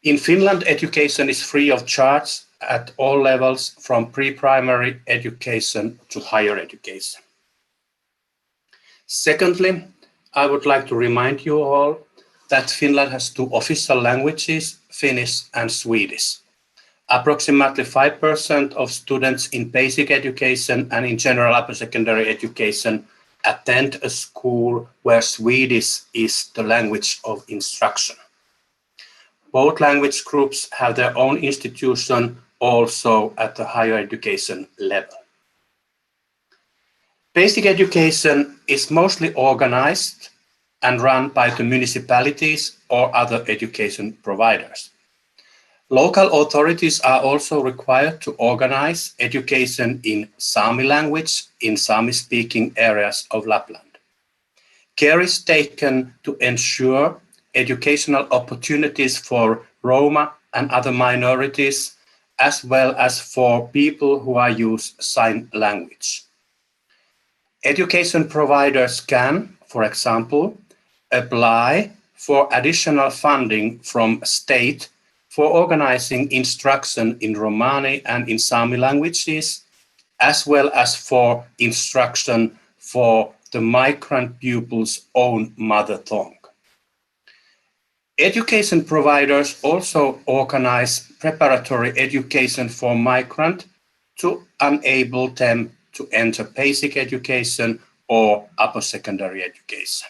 In Finland, education is free of charge at all levels from pre-primary education to higher education. Secondly, I would like to remind you all that Finland has two official languages, Finnish and Swedish. Approximately 5% of students in basic education and in general upper secondary education attend a school where Swedish is the language of instruction. Both language groups have their own institution also at the higher education level. Basic education is mostly organized and run by the municipalities or other education providers. Local authorities are also required to organize education in Sami language in Sami-speaking areas of Lapland. Care is taken to ensure educational opportunities for Roma and other minorities, as well as for people who use sign language. Education providers can, for example, apply for additional funding from state for organizing instruction in Romani and in Sami languages, as well as for instruction for the migrant pupils' own mother tongue. Education providers also organize preparatory education for migrants to enable them to enter basic education or upper secondary education.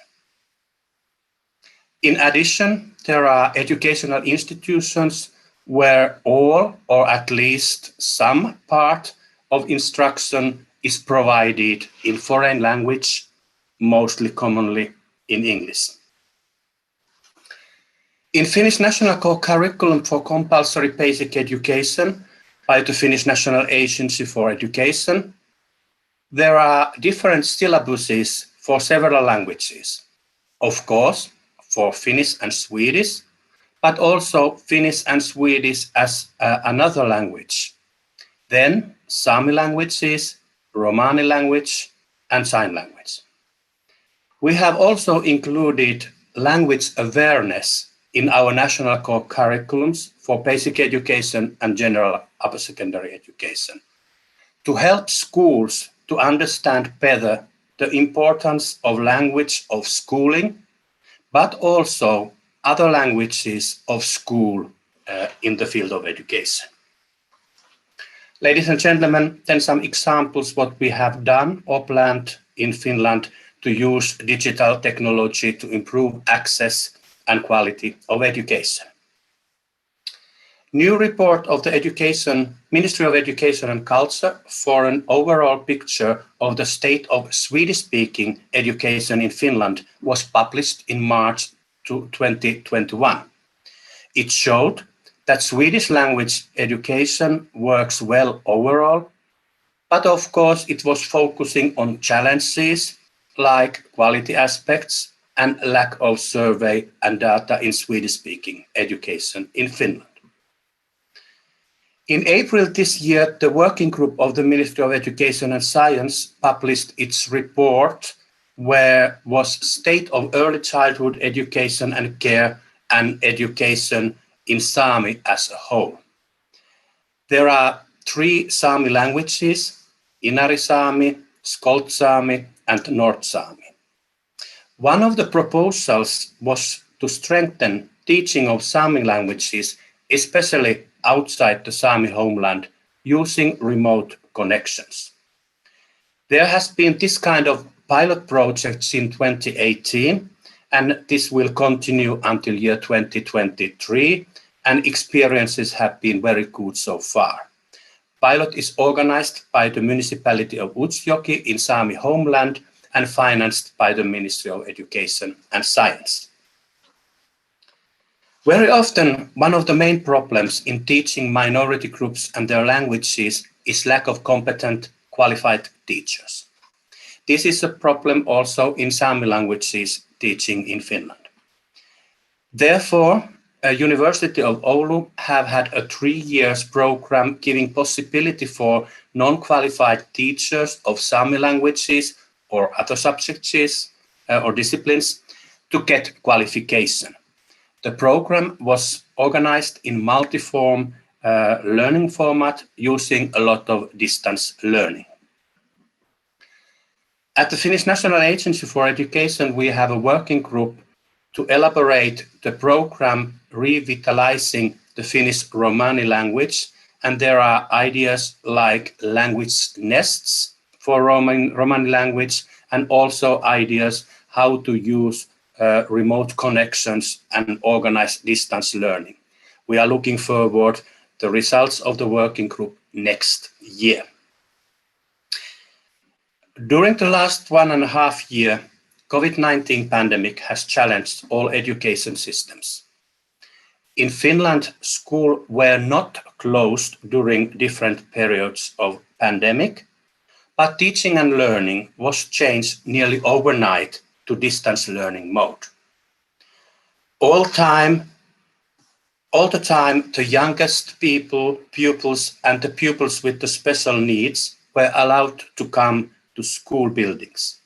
In addition, there are educational institutions where all or at least some part of instruction is provided in foreign language, mostly commonly in English. In Finnish National Core Curriculum for Compulsory Basic Education by the Finnish National Agency for Education, there are different syllabuses for several languages. Of course, for Finnish and Swedish, but also Finnish and Swedish as another language. Then Sami languages, Romani language, and sign language. We have also included language awareness in our national core curriculums for basic education and general upper secondary education to help schools to understand better the importance of language of schooling, but also other languages of school in the field of education. Ladies and gentlemen, then some examples what we have done or planned in Finland to use digital technology to improve access and quality of education. New report of the Ministry of Education and Culture for an overall picture of the state of Swedish-speaking education in Finland was published in March 2021. It showed that Swedish language education works well overall, but of course it was focusing on challenges like quality aspects and lack of survey and data in Swedish-speaking education in Finland. In April this year, the working group of the Ministry of Education and Science published its report where was state of early childhood education and care and education in Sami as a whole. There are 3 Sami languages, Inari Sami, Skolt Sami, and North Sami. One of the proposals was to strengthen teaching of Sami languages, especially outside the Sami homeland, using remote connections. There has been this kind of pilot projects in 2018, and this will continue until year 2023, and experiences have been very good so far. Pilot is organized by the municipality of Utsjoki in Sami homeland and financed by the Ministry of Education and Science. Very often, one of the main problems in teaching minority groups and their languages is lack of competent, qualified teachers. This is a problem also in Sami languages teaching in Finland. Therefore, University of Oulu have had a 3-year program giving possibility for non-qualified teachers of Sami languages or other subjects or disciplines to get qualification. The program was organized in multi-form learning format using a lot of distance learning. At the Finnish National Agency for Education, we have a working group to elaborate the program revitalizing the Finnish Romani language, and there are ideas like language nests for Romani language, and also ideas how to use remote connections and organize distance learning. We are looking forward to the results of the working group next year. During the last 1.5 years, COVID-19 pandemic has challenged all education systems. In Finland, schools were not closed during different periods of pandemic, but teaching and learning was changed nearly overnight to distance learning mode. All the time, the youngest pupils and the pupils with the special needs were allowed to come to school buildings.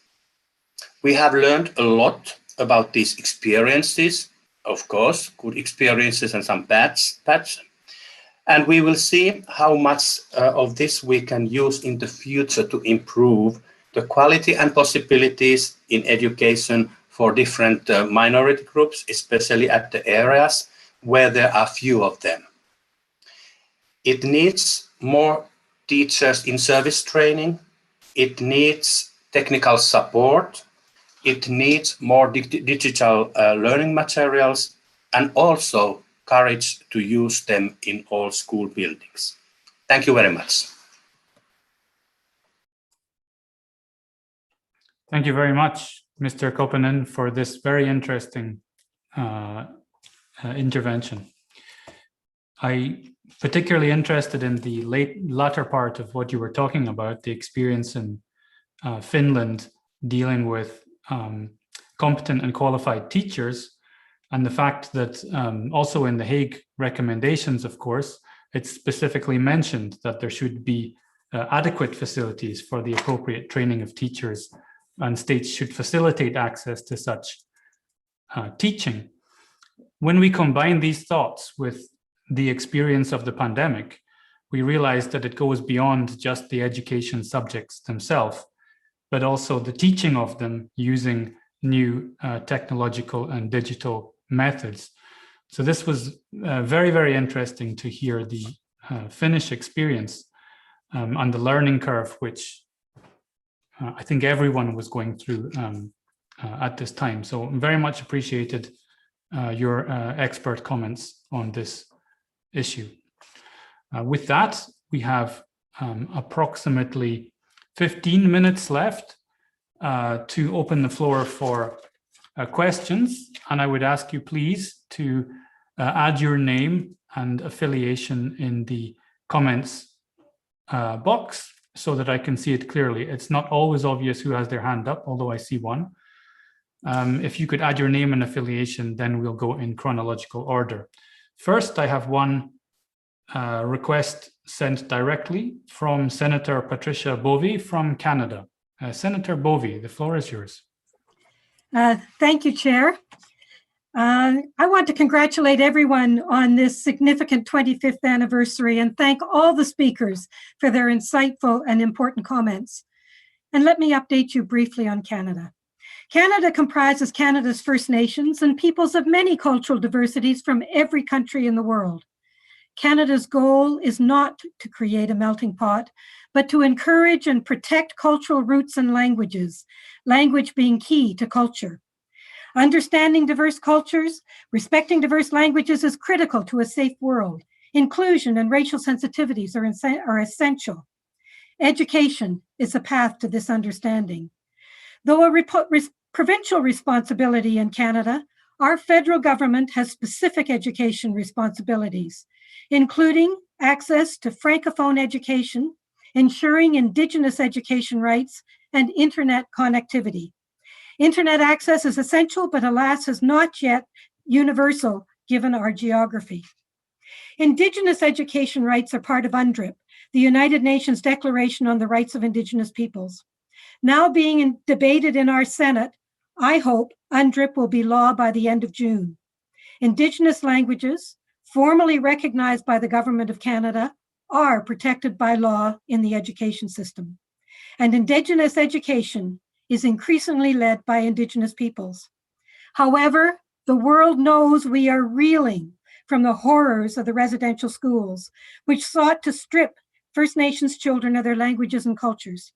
We have learned a lot about these experiences, of course, good experiences and some bad. And we will see how much of this we can use in the future to improve the quality and possibilities in education for different minority groups, especially at the areas where there are few of them. It needs more teachers in service training. It needs technical support. It needs more digital learning materials, and also courage to use them in all school buildings. Thank you very much. Thank you very much, Mr. Koponen, for this very interesting intervention. I'm particularly interested in the latter part of what you were talking about, the experience in Finland dealing with competent and qualified teachers, and the fact that also in the Hague recommendations, of course, it's specifically mentioned that there should be adequate facilities for the appropriate training of teachers, and states should facilitate access to such teaching. When we combine these thoughts with the experience of the pandemic, we realize that it goes beyond just the education subjects themselves, but also the teaching of them using new technological and digital methods. So this was very, very interesting to hear the Finnish experience on the learning curve, which I think everyone was going through at this time. So very much appreciated your expert comments on this issue. With that, we have approximately 15 minutes left to open the floor for questions. And I would ask you please to add your name and affiliation in the comments box so that I can see it clearly. It's not always obvious who has their hand up, although I see one. If you could add your name and affiliation, then we'll go in chronological order. First, I have one request sent directly from Senator Patricia Bovey from Canada. Senator Bovey, the floor is yours. Thank you, Chair. I want to congratulate everyone on this significant 25th anniversary and thank all the speakers for their insightful and important comments. And let me update you briefly on Canada. Canada comprises Canada's First Nations and peoples of many cultural diversities from every country in the world. Canada's goal is not to create a melting pot, but to encourage and protect cultural roots and languages, language being key to culture. Understanding diverse cultures, respecting diverse languages is critical to a safe world. Inclusion and racial sensitivities are essential. Education is a path to this understanding. Though a provincial responsibility in Canada, our federal government has specific education responsibilities, including access to Francophone education, ensuring Indigenous education rights, and internet connectivity. Internet access is essential, but alas, is not yet universal given our geography. Indigenous education rights are part of UNDRIP, the United Nations Declaration on the Rights of Indigenous Peoples. Now being debated in our Senate, I hope UNDRIP will be law by the end of June. Indigenous languages, formally recognized by the Government of Canada, are protected by law in the education system. And Indigenous education is increasingly led by Indigenous peoples. However, the world knows we are reeling from the horrors of the residential schools, which sought to strip First Nations children of their languages and cultures.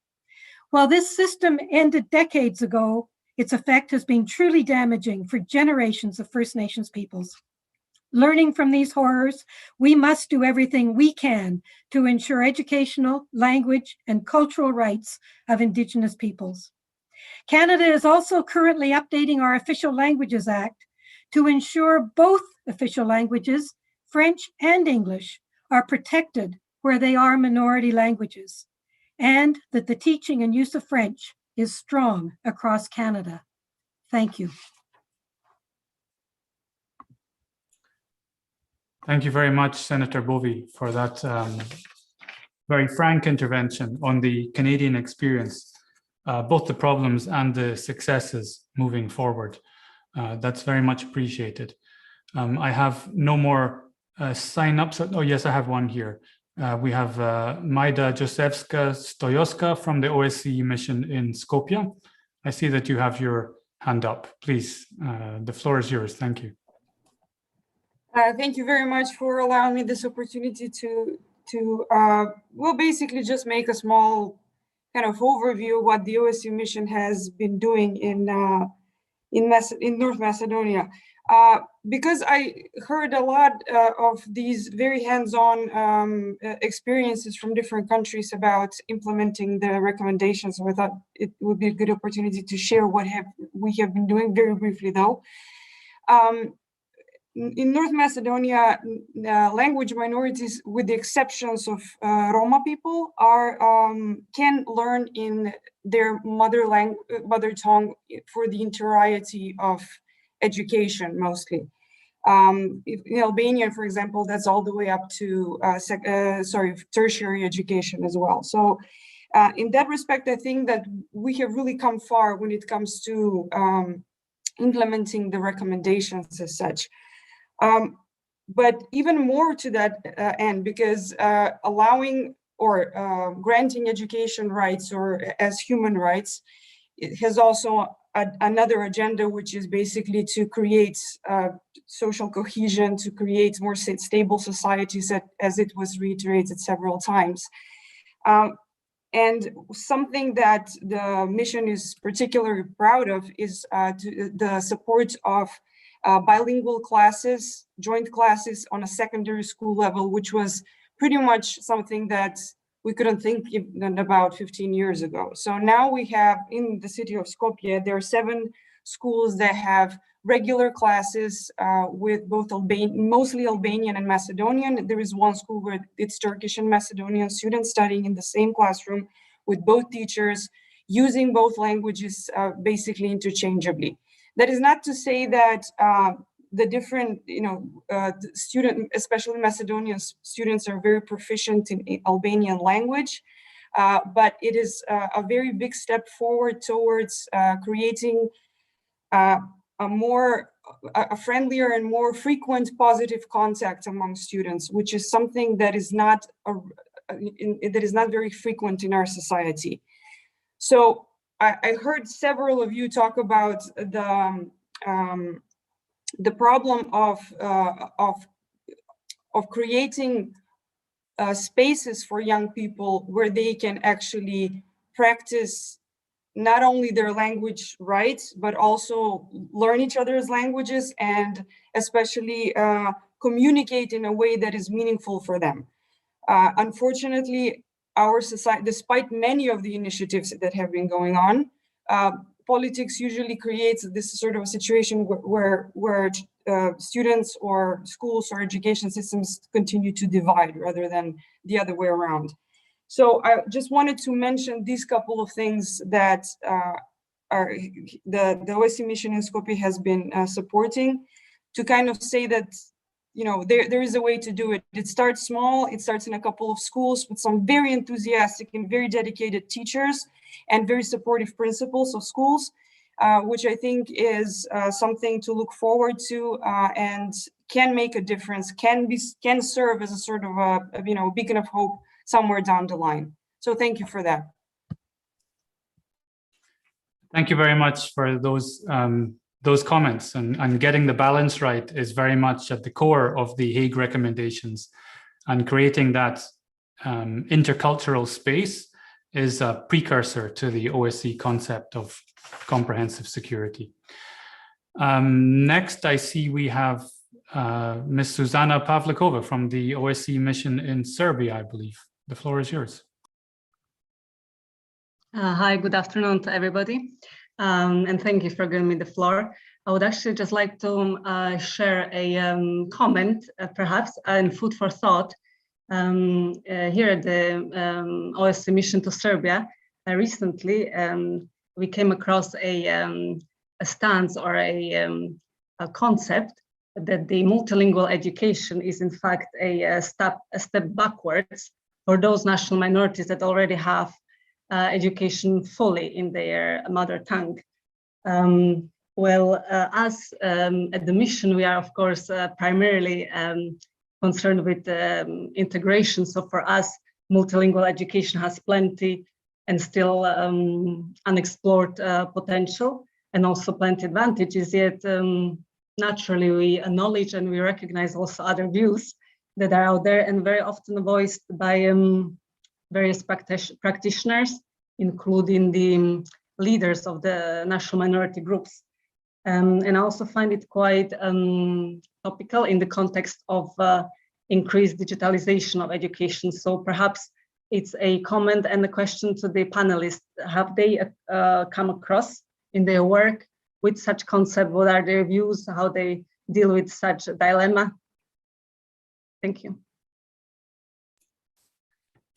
While this system ended decades ago, its effect has been truly damaging for generations of First Nations peoples. Learning from these horrors, we must do everything we can to ensure educational, language, and cultural rights of Indigenous peoples. Canada is also currently updating our Official Languages Act to ensure both official languages, French and English, are protected where they are minority languages, and that the teaching and use of French is strong across Canada. Thank you. Thank you very much, Senator Bovey, for that very frank intervention on the Canadian experience, both the problems and the successes moving forward. That's very much appreciated. I have no more sign-ups. Oh, yes, I have one here. We have Majda Josefska-Stojoska from the OSCE mission in Skopje. I see that you have your hand up. Please, the floor is yours. Thank you. Thank you very much for allowing me this opportunity to we'll basically just make a small kind of overview of what the OSCE mission has been doing in North Macedonia. Because I heard a lot of these very hands-on experiences from different countries about implementing the recommendations, so I thought it would be a good opportunity to share what we have been doing very briefly though. In North Macedonia, language minorities, with the exceptions of Roma people, can learn in their mother tongue for the entirety of education, mostly. In Albania, for example, that's all the way up to tertiary education as well. So in that respect, I think that we have really come far when it comes to implementing the recommendations as such. But even more to that end, because allowing or granting education rights or as human rights, it has also another agenda, which is basically to create social cohesion, to create more stable societies, as it was reiterated several times. And something that the mission is particularly proud of is the support of bilingual classes, joint classes on a secondary school level, which was pretty much something that we couldn't think even about 15 years ago. So now we have, in the city of Skopje, there are 7 schools that have regular classes with both mostly Albanian and Macedonian. There is one school where it's Turkish and Macedonian students studying in the same classroom with both teachers, using both languages basically interchangeably. That is not to say that the different, student, especially Macedonian students, are very proficient in Albanian language, but it is a very big step forward towards creating a friendlier and more frequent positive contact among students, which is something that is not very frequent in our society. So I heard several of you talk about the problem of creating spaces for young people where they can actually practice not only their language rights, but also learn each other's languages and especially communicate in a way that is meaningful for them. Unfortunately, our society, despite many of the initiatives that have been going on, politics usually creates this sort of a situation where students or schools or education systems continue to divide rather than the other way around. So I just wanted to mention these couple of things that the OSCE mission in Skopje has been supporting, to kind of say that, you know, there is a way to do it. It starts small. It starts in a couple of schools with some very enthusiastic and very dedicated teachers and very supportive principals of schools, which I think is something to look forward to and can make a difference, can serve as a sort of a beacon of hope somewhere down the line. So thank you for that. Thank you very much for those comments, and getting the balance right is very much at the core of the Hague recommendations, and creating that intercultural space is a precursor to the OSCE concept of comprehensive security. Next, I see we have Ms. Zuzana Pavlikova from the OSCE mission in Serbia, I believe. The floor is yours. Hi, good afternoon to everybody, and thank you for giving me the floor. I would actually just like to share a comment, perhaps, and food for thought. Here at the OSCE mission to Serbia, recently we came across a stance or a concept that the multilingual education is in fact a step backwards for those national minorities that already have education fully in their mother tongue. Us at the mission, we are of course primarily concerned with integration. So for us, multilingual education has plenty and still unexplored potential, and also plenty advantages, yet naturally we acknowledge and we recognize also other views that are out there and very often voiced by various practitioners, including the leaders of the national minority groups. And I also find it quite topical in the context of increased digitalization of education. So perhaps it's a comment and a question to the panelists. Have they come across in their work with such concept? What are their views? How they deal with such a dilemma? Thank you.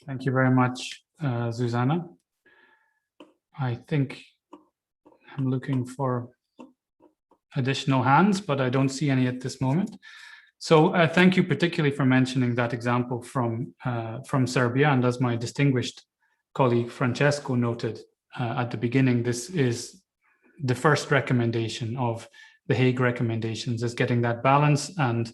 Thank you very much, Zuzana. I think I'm looking for additional hands, but I don't see any at this moment. So thank you particularly for mentioning that example from Serbia. And as my distinguished colleague Francesco noted at the beginning, this is the first recommendation of the Hague recommendations, is getting that balance, and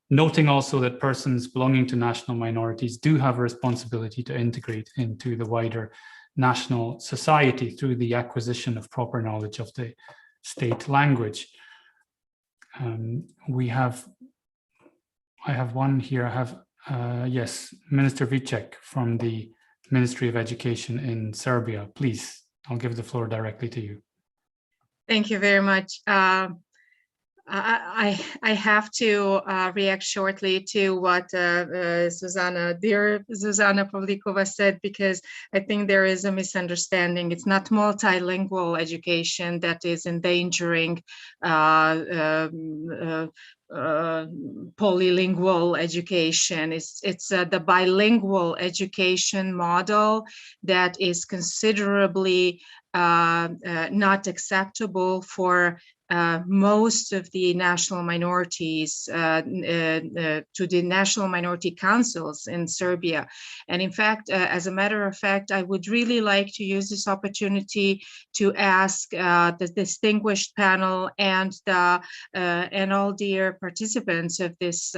noting also that persons belonging to national minorities do have a responsibility to integrate into the wider national society through the acquisition of proper knowledge of the state language. I have one here. I have, yes, Minister Vicek from the Ministry of Education in Serbia. Please, I'll give the floor directly to you. Thank you very much. I have to react shortly to what dear Zuzana Pavlikova said, because I think there is a misunderstanding. It's not multilingual education that is endangering polylingual education. It's the bilingual education model that is considerably not acceptable for most of the national minorities to the national minority councils in Serbia. And in fact, as a matter of fact, I would really like to use this opportunity to ask the distinguished panel and all dear participants of this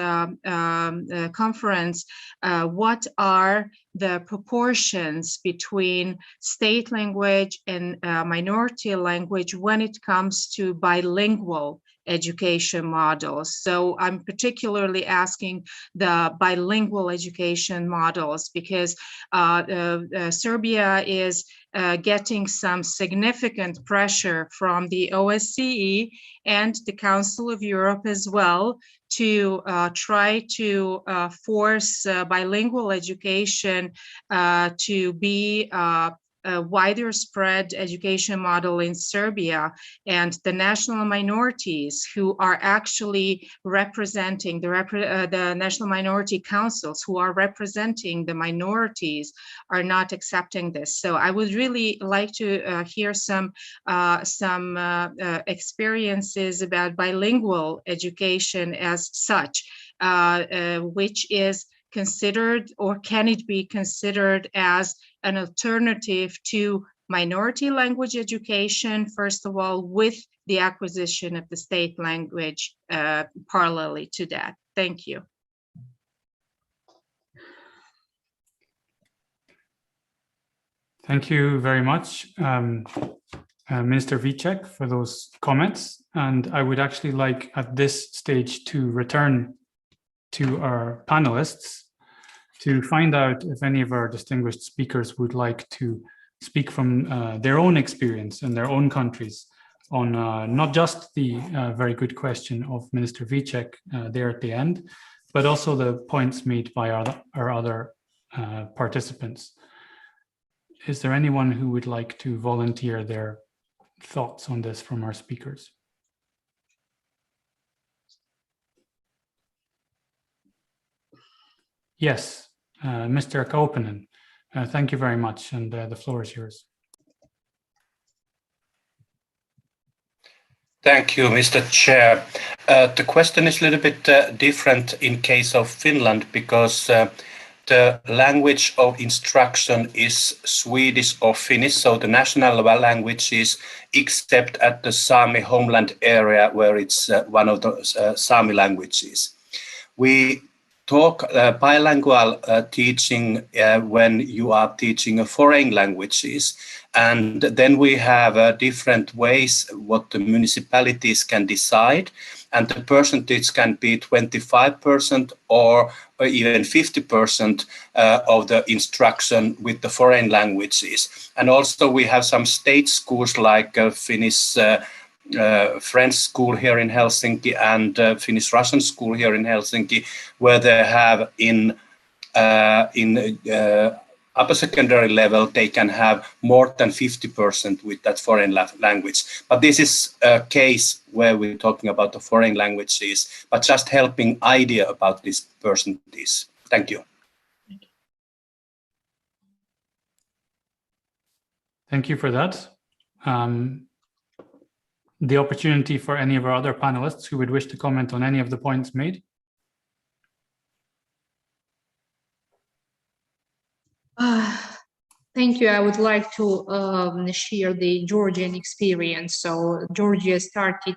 conference, what are the proportions between state language and minority language when it comes to bilingual education models. So I'm particularly asking the bilingual education models because Serbia is getting some significant pressure from the OSCE and the Council of Europe as well to try to force bilingual education to be a wider spread education model in Serbia, and the national minorities who are actually representing the national minority councils who are representing the minorities are not accepting this. So I would really like to hear some experiences about bilingual education as such, which is considered, or can it be considered as an alternative to minority language education, first of all, with the acquisition of the state language parallelly to that? Thank you. Thank you very much, Minister Vicek, for those comments. And I would actually like at this stage to return to our panelists to find out if any of our distinguished speakers would like to speak from their own experience in their own countries on not just the very good question of Minister Vicek there at the end, but also the points made by our other participants. Is there anyone who would like to volunteer their thoughts on this from our speakers? Yes, Mr. Kauppinen, thank you very much, and the floor is yours. Thank you, Mr. Chair. The question is a little bit different in case of Finland because the language of instruction is Swedish or Finnish, so the national languages, except at the Sami homeland area where it's one of the Sami languages. We talk bilingual teaching when you are teaching foreign languages, and then we have different ways what the municipalities can decide, and the percentage can be 25% or even 50% of the instruction with the foreign languages. And also we have some state schools like Finnish French school here in Helsinki and Finnish Russian school here in Helsinki, where they have in upper secondary level, they can have more than 50% with that foreign language. But this is a case where we're talking about the foreign languages, but just helping idea about this percentage. Thank you. Thank you for that. The opportunity for any of our other panelists who would wish to comment on any of the points made. Thank you. I would like to share the Georgian experience. So Georgia started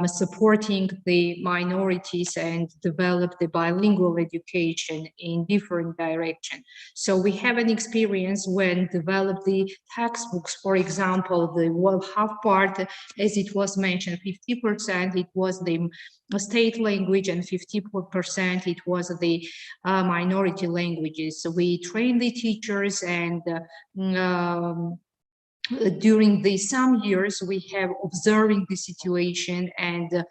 supporting the minorities and developed the bilingual education in different directions. So we have an experience when developed the textbooks, for example, the half part, as it was mentioned, 50%, it was the state language and 50% it was the minority languages. So we trained the teachers, and during some years we have observing the situation and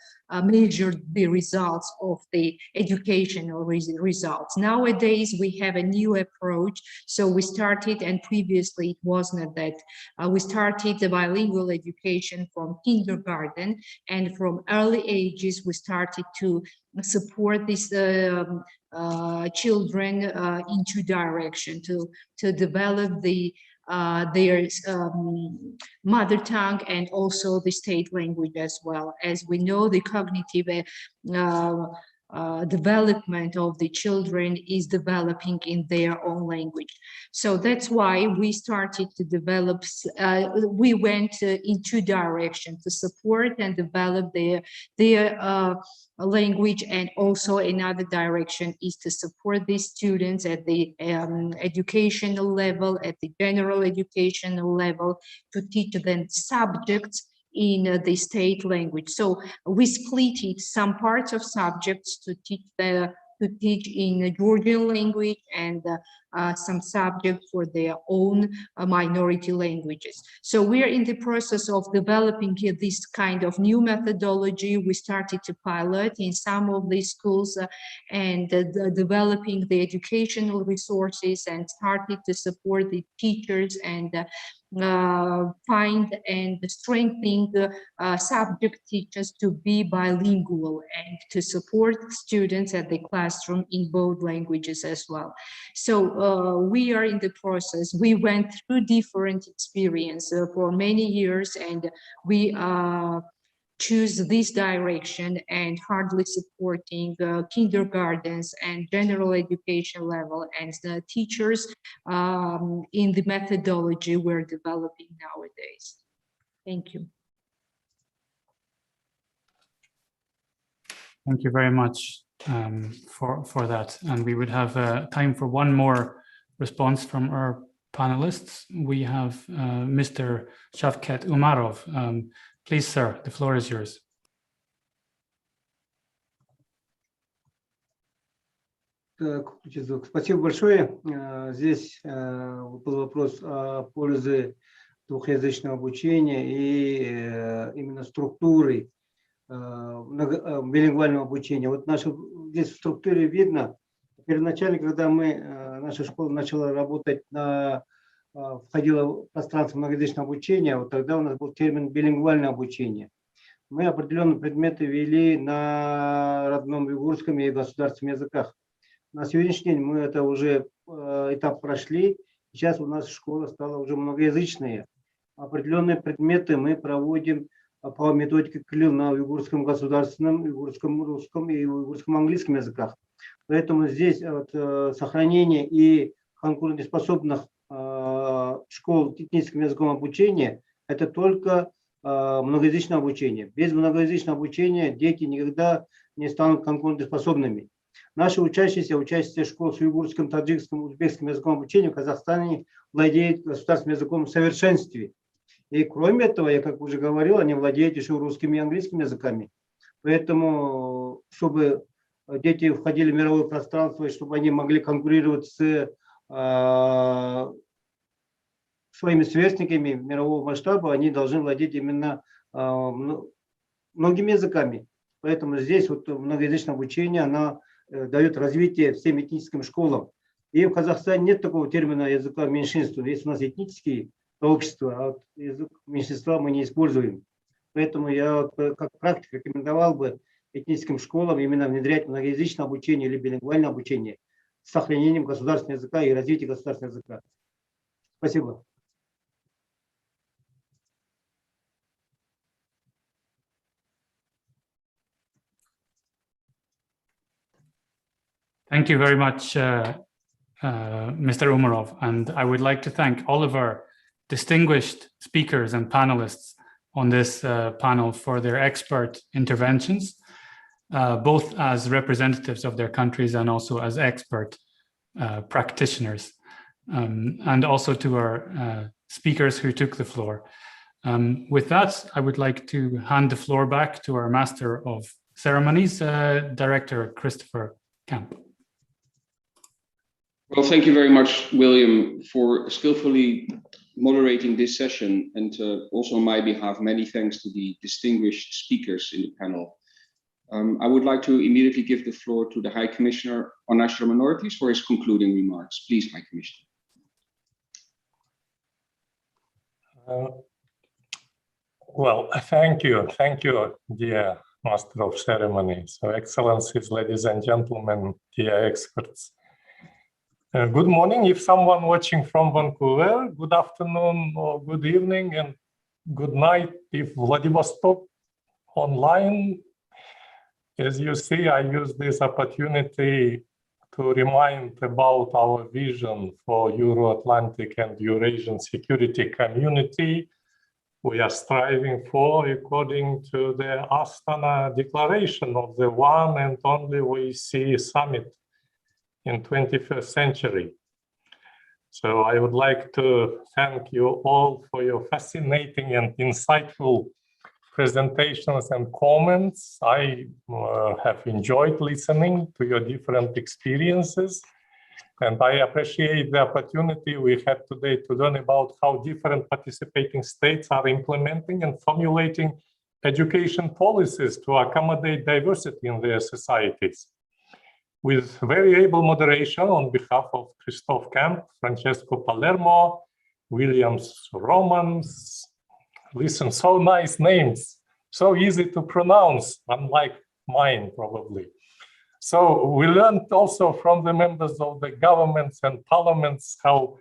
measured the results of the educational results. Nowadays we have a new approach. So we started, and previously it was not that, we started the bilingual education from kindergarten, and from early ages we started to support these children in two directions, to develop the their mother tongue and also the state language as well. As we know, the cognitive development of the children is developing in their own language. So that's why we started to develop, we went in two directions, to support and develop their language, and also another direction is to support these students at the educational level, at the general educational level, to teach them subjects in the state language. So we split it, some parts of subjects to teach in Georgian language, and some subjects for their own minority languages. So we are in the process of developing this kind of new methodology. We started to pilot in some of these schools and developing the educational resources, and started to support the teachers and find and strengthening subject teachers to be bilingual and to support students at the classroom in both languages as well. So we are in the process. We went through different experience for many years, and we choose this direction and hardly supporting kindergartens and general education level, and the teachers in the methodology we're developing nowadays. Thank you. Thank you very much for that. And we would have time for one more response from our panelists. We have Mr. Shavkat Umarov. Please, sir, the floor is yours. Так, спасибо большое. Здесь был вопрос о пользе двухязычного обучения и именно структуры билингвального обучения. Вот здесь в структуре видно, первоначально, когда наша школа начала работать входила в пространство многоязычного обучения, вот тогда у нас был термин билингвальное обучение. Мы определенные предметы вели на родном уйгурском и государственных языках. На сегодняшний день мы это уже этап прошли. Сейчас у нас школа стала уже многоязычная. Определенные предметы мы проводим по методике Kuhl на уйгурском государственном, уйгурском русском и уйгурском английском языках. Поэтому здесь сохранение и конкурентоспособных школ техническим языком обучения – это только многоязычное обучение. Без многоязычного обучения дети никогда не станут конкурентоспособными. Наши учащиеся школ с уйгурским, таджикским, узбекским языком обучения в Казахстане владеют государственным языком в совершенстве. И кроме этого, я как уже говорил, они владеют еще русским и английским языками. Поэтому, чтобы дети входили в мировое пространство, и чтобы они могли конкурировать с своими сверстниками мирового масштаба, они должны владеть именно многими языками. Поэтому здесь вот многоязычное обучение, оно дает развитие всем этническим школам. И в Казахстане нет такого термина языка меньшинства. Есть у нас этнические сообщества, а вот язык меньшинства мы не используем. Поэтому я как практик рекомендовал бы этническим школам именно внедрять многоязычное обучение или билингвальное обучение с сохранением государственного языка и развитием государственного языка. Спасибо. Thank you very much, Mr. Umarov. And I would like to thank all of our distinguished speakers and panelists on this panel for their expert interventions, both as representatives of their countries and also as expert practitioners, and also to our speakers who took the floor. With that, I would like to hand the floor back to our Master of Ceremonies, Director Christopher Camp. Well, thank you very much, William, for skillfully moderating this session, and also on my behalf, many thanks to the distinguished speakers in the panel. I would like to immediately give the floor to the High Commissioner on National Minorities for his concluding remarks. Please, High Commissioner. Well, thank you, dear Master of Ceremonies, so Excellencies, ladies and gentlemen, dear experts. Good morning, if someone watching from Vancouver, good afternoon or good evening, and good night if Vladivostok online. As you see, I use this opportunity to remind about our vision for Euro-Atlantic and Eurasian security community we are striving for according to the Astana Declaration of the one and only OSCE Summit in 21st century. So I would like to thank you all for your fascinating and insightful presentations and comments. I have enjoyed listening to your different experiences, and I appreciate the opportunity we had today to learn about how different participating states are implementing and formulating education policies to accommodate diversity in their societies. With very able moderation on behalf of Christoph Kemp, Francesco Palermo, Williams Romans. Listen, so nice names, so easy to pronounce, unlike mine probably. So we learned also from the members of the governments and parliaments how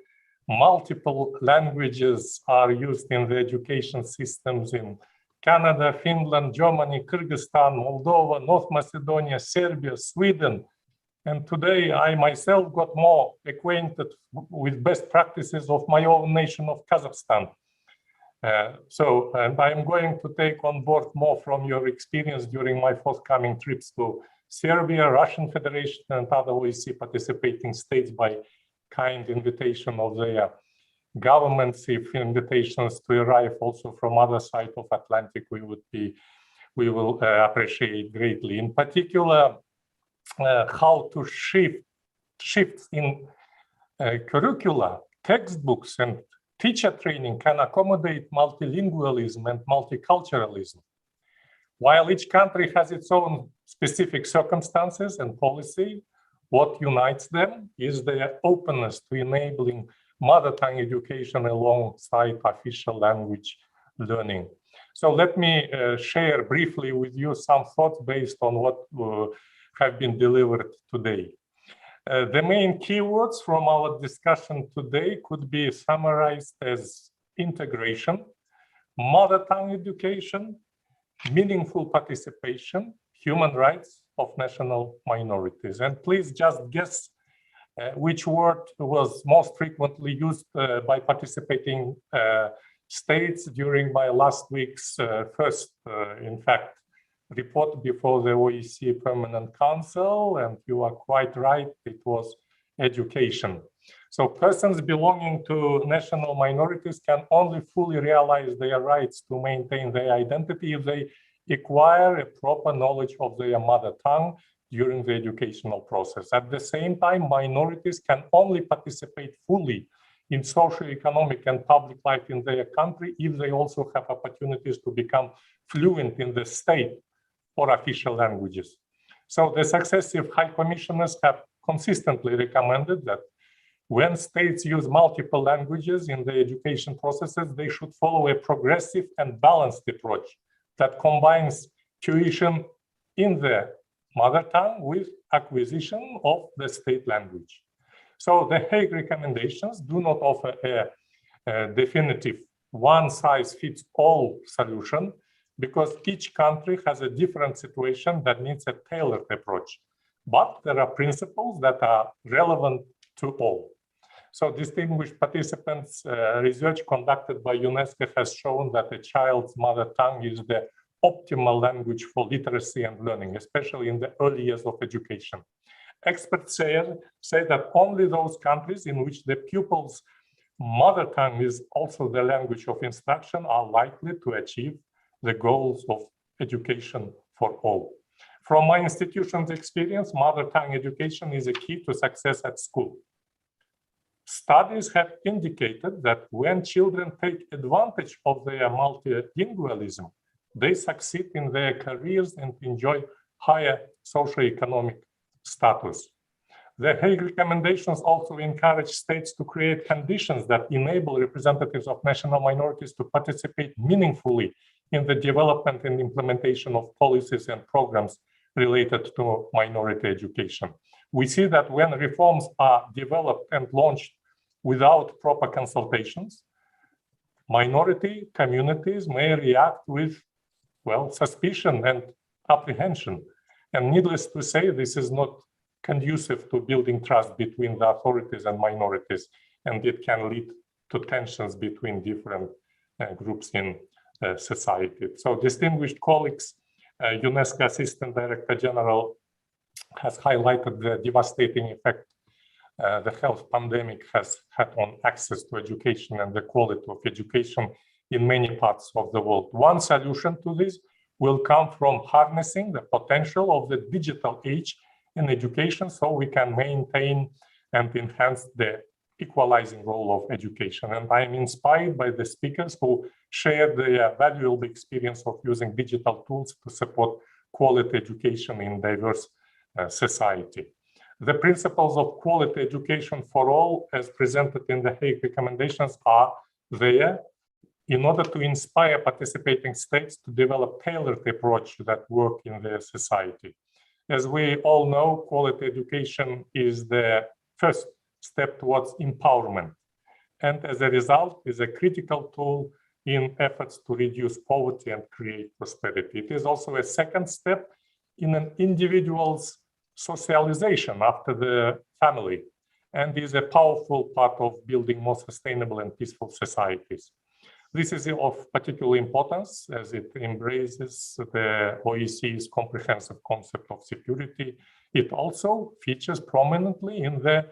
multiple languages are used in the education systems in Canada, Finland, Germany, Kyrgyzstan, Moldova, North Macedonia, Serbia, Sweden. And today I myself got more acquainted with best practices of my own nation of Kazakhstan. And I'm going to take on board more from your experience during my forthcoming trips to Serbia, Russian Federation, and other OSCE participating states by kind invitation of their governments. If invitations to arrive also from other side of Atlantic, we will appreciate greatly. In particular, how to shift in curricula, textbooks, and teacher training can accommodate multilingualism and multiculturalism. While each country has its own specific circumstances and policy, what unites them is their openness to enabling mother tongue education alongside official language learning. So let me share briefly with you some thoughts based on what have been delivered today. The main keywords from our discussion today could be summarized as integration, mother tongue education, meaningful participation, human rights of national minorities. And please just guess which word was most frequently used by participating states during my last week's first, in fact, report before the OSCE Permanent Council, and you are quite right, it was education. So persons belonging to national minorities can only fully realize their rights to maintain their identity if they acquire a proper knowledge of their mother tongue during the educational process. At the same time, minorities can only participate fully in socio-economic and public life in their country if they also have opportunities to become fluent in the state or official languages. So the successive high commissioners have consistently recommended that when states use multiple languages in the education processes, they should follow a progressive and balanced approach that combines tuition in the mother tongue with acquisition of the state language. So the Hague recommendations do not offer a definitive one-size-fits-all solution, because each country has a different situation that needs a tailored approach. But there are principles that are relevant to all. So distinguished participants, research conducted by UNESCO has shown that a child's mother tongue is the optimal language for literacy and learning, especially in the early years of education. Experts say that only those countries in which the pupil's mother tongue is also the language of instruction are likely to achieve the goals of education for all. From my institution's experience, mother tongue education is a key to success at school. Studies have indicated that when children take advantage of their multilingualism, they succeed in their careers and enjoy higher socioeconomic status. The Hague recommendations also encourage states to create conditions that enable representatives of national minorities to participate meaningfully in the development and implementation of policies and programs related to minority education. we see that when reforms are developed and launched without proper consultations, minority communities may react with, well, suspicion and apprehension. And needless to say, this is not conducive to building trust between the authorities and minorities, and it can lead to tensions between different groups in society. So, distinguished colleagues, UNESCO Assistant Director General has highlighted the devastating effect the health pandemic has had on access to education and the quality of education in many parts of the world. One solution to this will come from harnessing the potential of the digital age in education so we can maintain and enhance the equalizing role of education. And I am inspired by the speakers who shared their valuable experience of using digital tools to support quality education in diverse society. The principles of quality education for all, as presented in the Hague recommendations, are there in order to inspire participating states to develop tailored approach that work in their society. As we all know, quality education is the first step towards empowerment, and as a result is a critical tool in efforts to reduce poverty and create prosperity. It is also a second step in an individual's socialization after the family, and is a powerful part of building more sustainable and peaceful societies. This is of particular importance as it embraces the OEC's comprehensive concept of security. It also features prominently in the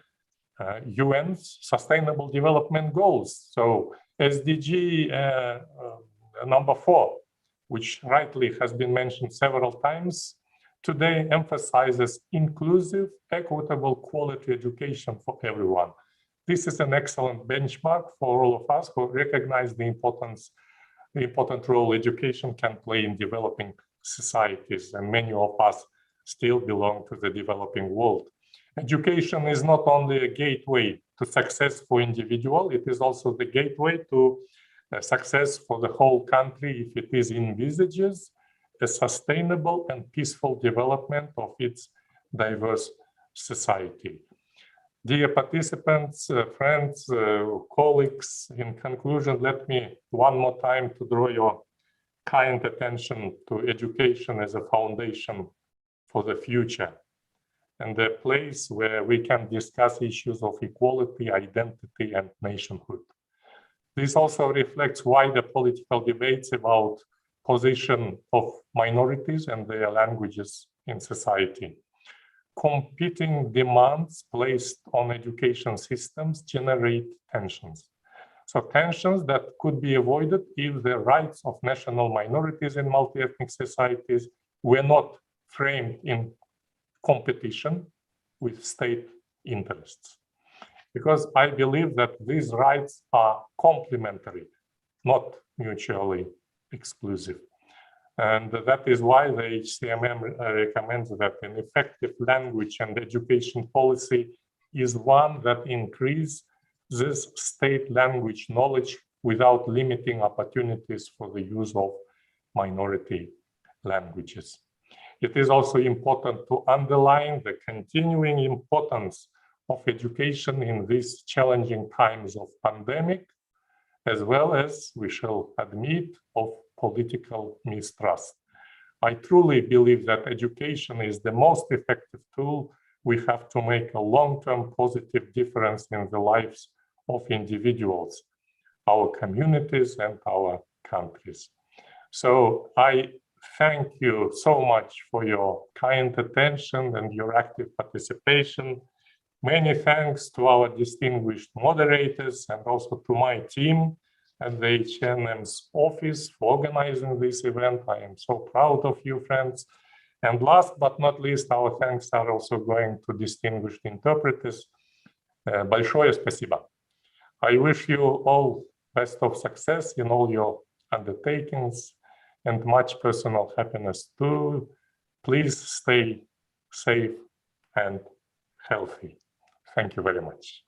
UN's Sustainable Development Goals. So SDG number 4, which rightly has been mentioned several times, today emphasizes inclusive, equitable, quality education for everyone. This is an excellent benchmark for all of us who recognize the important role education can play in developing societies, and many of us still belong to the developing world. Education is not only a gateway to success for individual, it is also the gateway to success for the whole country if it envisages a sustainable and peaceful development of its diverse society. Dear participants, friends, colleagues, in conclusion, let me one more time to draw your kind attention to education as a foundation for the future and a place where we can discuss issues of equality, identity, and nationhood. This also reflects wider political debates about position of minorities and their languages in society. Competing demands placed on education systems generate tensions. So tensions that could be avoided if the rights of national minorities in multi-ethnic societies were not framed in competition with state interests. Because I believe that these rights are complementary, not mutually exclusive. And that is why the HCNM recommends that an effective language and education policy is one that increases state language knowledge without limiting opportunities for the use of minority languages. It is also important to underline the continuing importance of education in these challenging times of pandemic, as well as, we shall admit, of political mistrust. I truly believe that education is the most effective tool we have to make a long-term positive difference in the lives of individuals, our communities, and our countries. So I thank you so much for your kind attention and your active participation. Many thanks to our distinguished moderators and also to my team at the HCNM's office for organizing this event. I am so proud of you, friends. And last but not least, our thanks are also going to distinguished interpreters. Большое спасибо. I wish you all best of success in all your undertakings and much personal happiness too. Please stay safe and healthy. Thank you very much.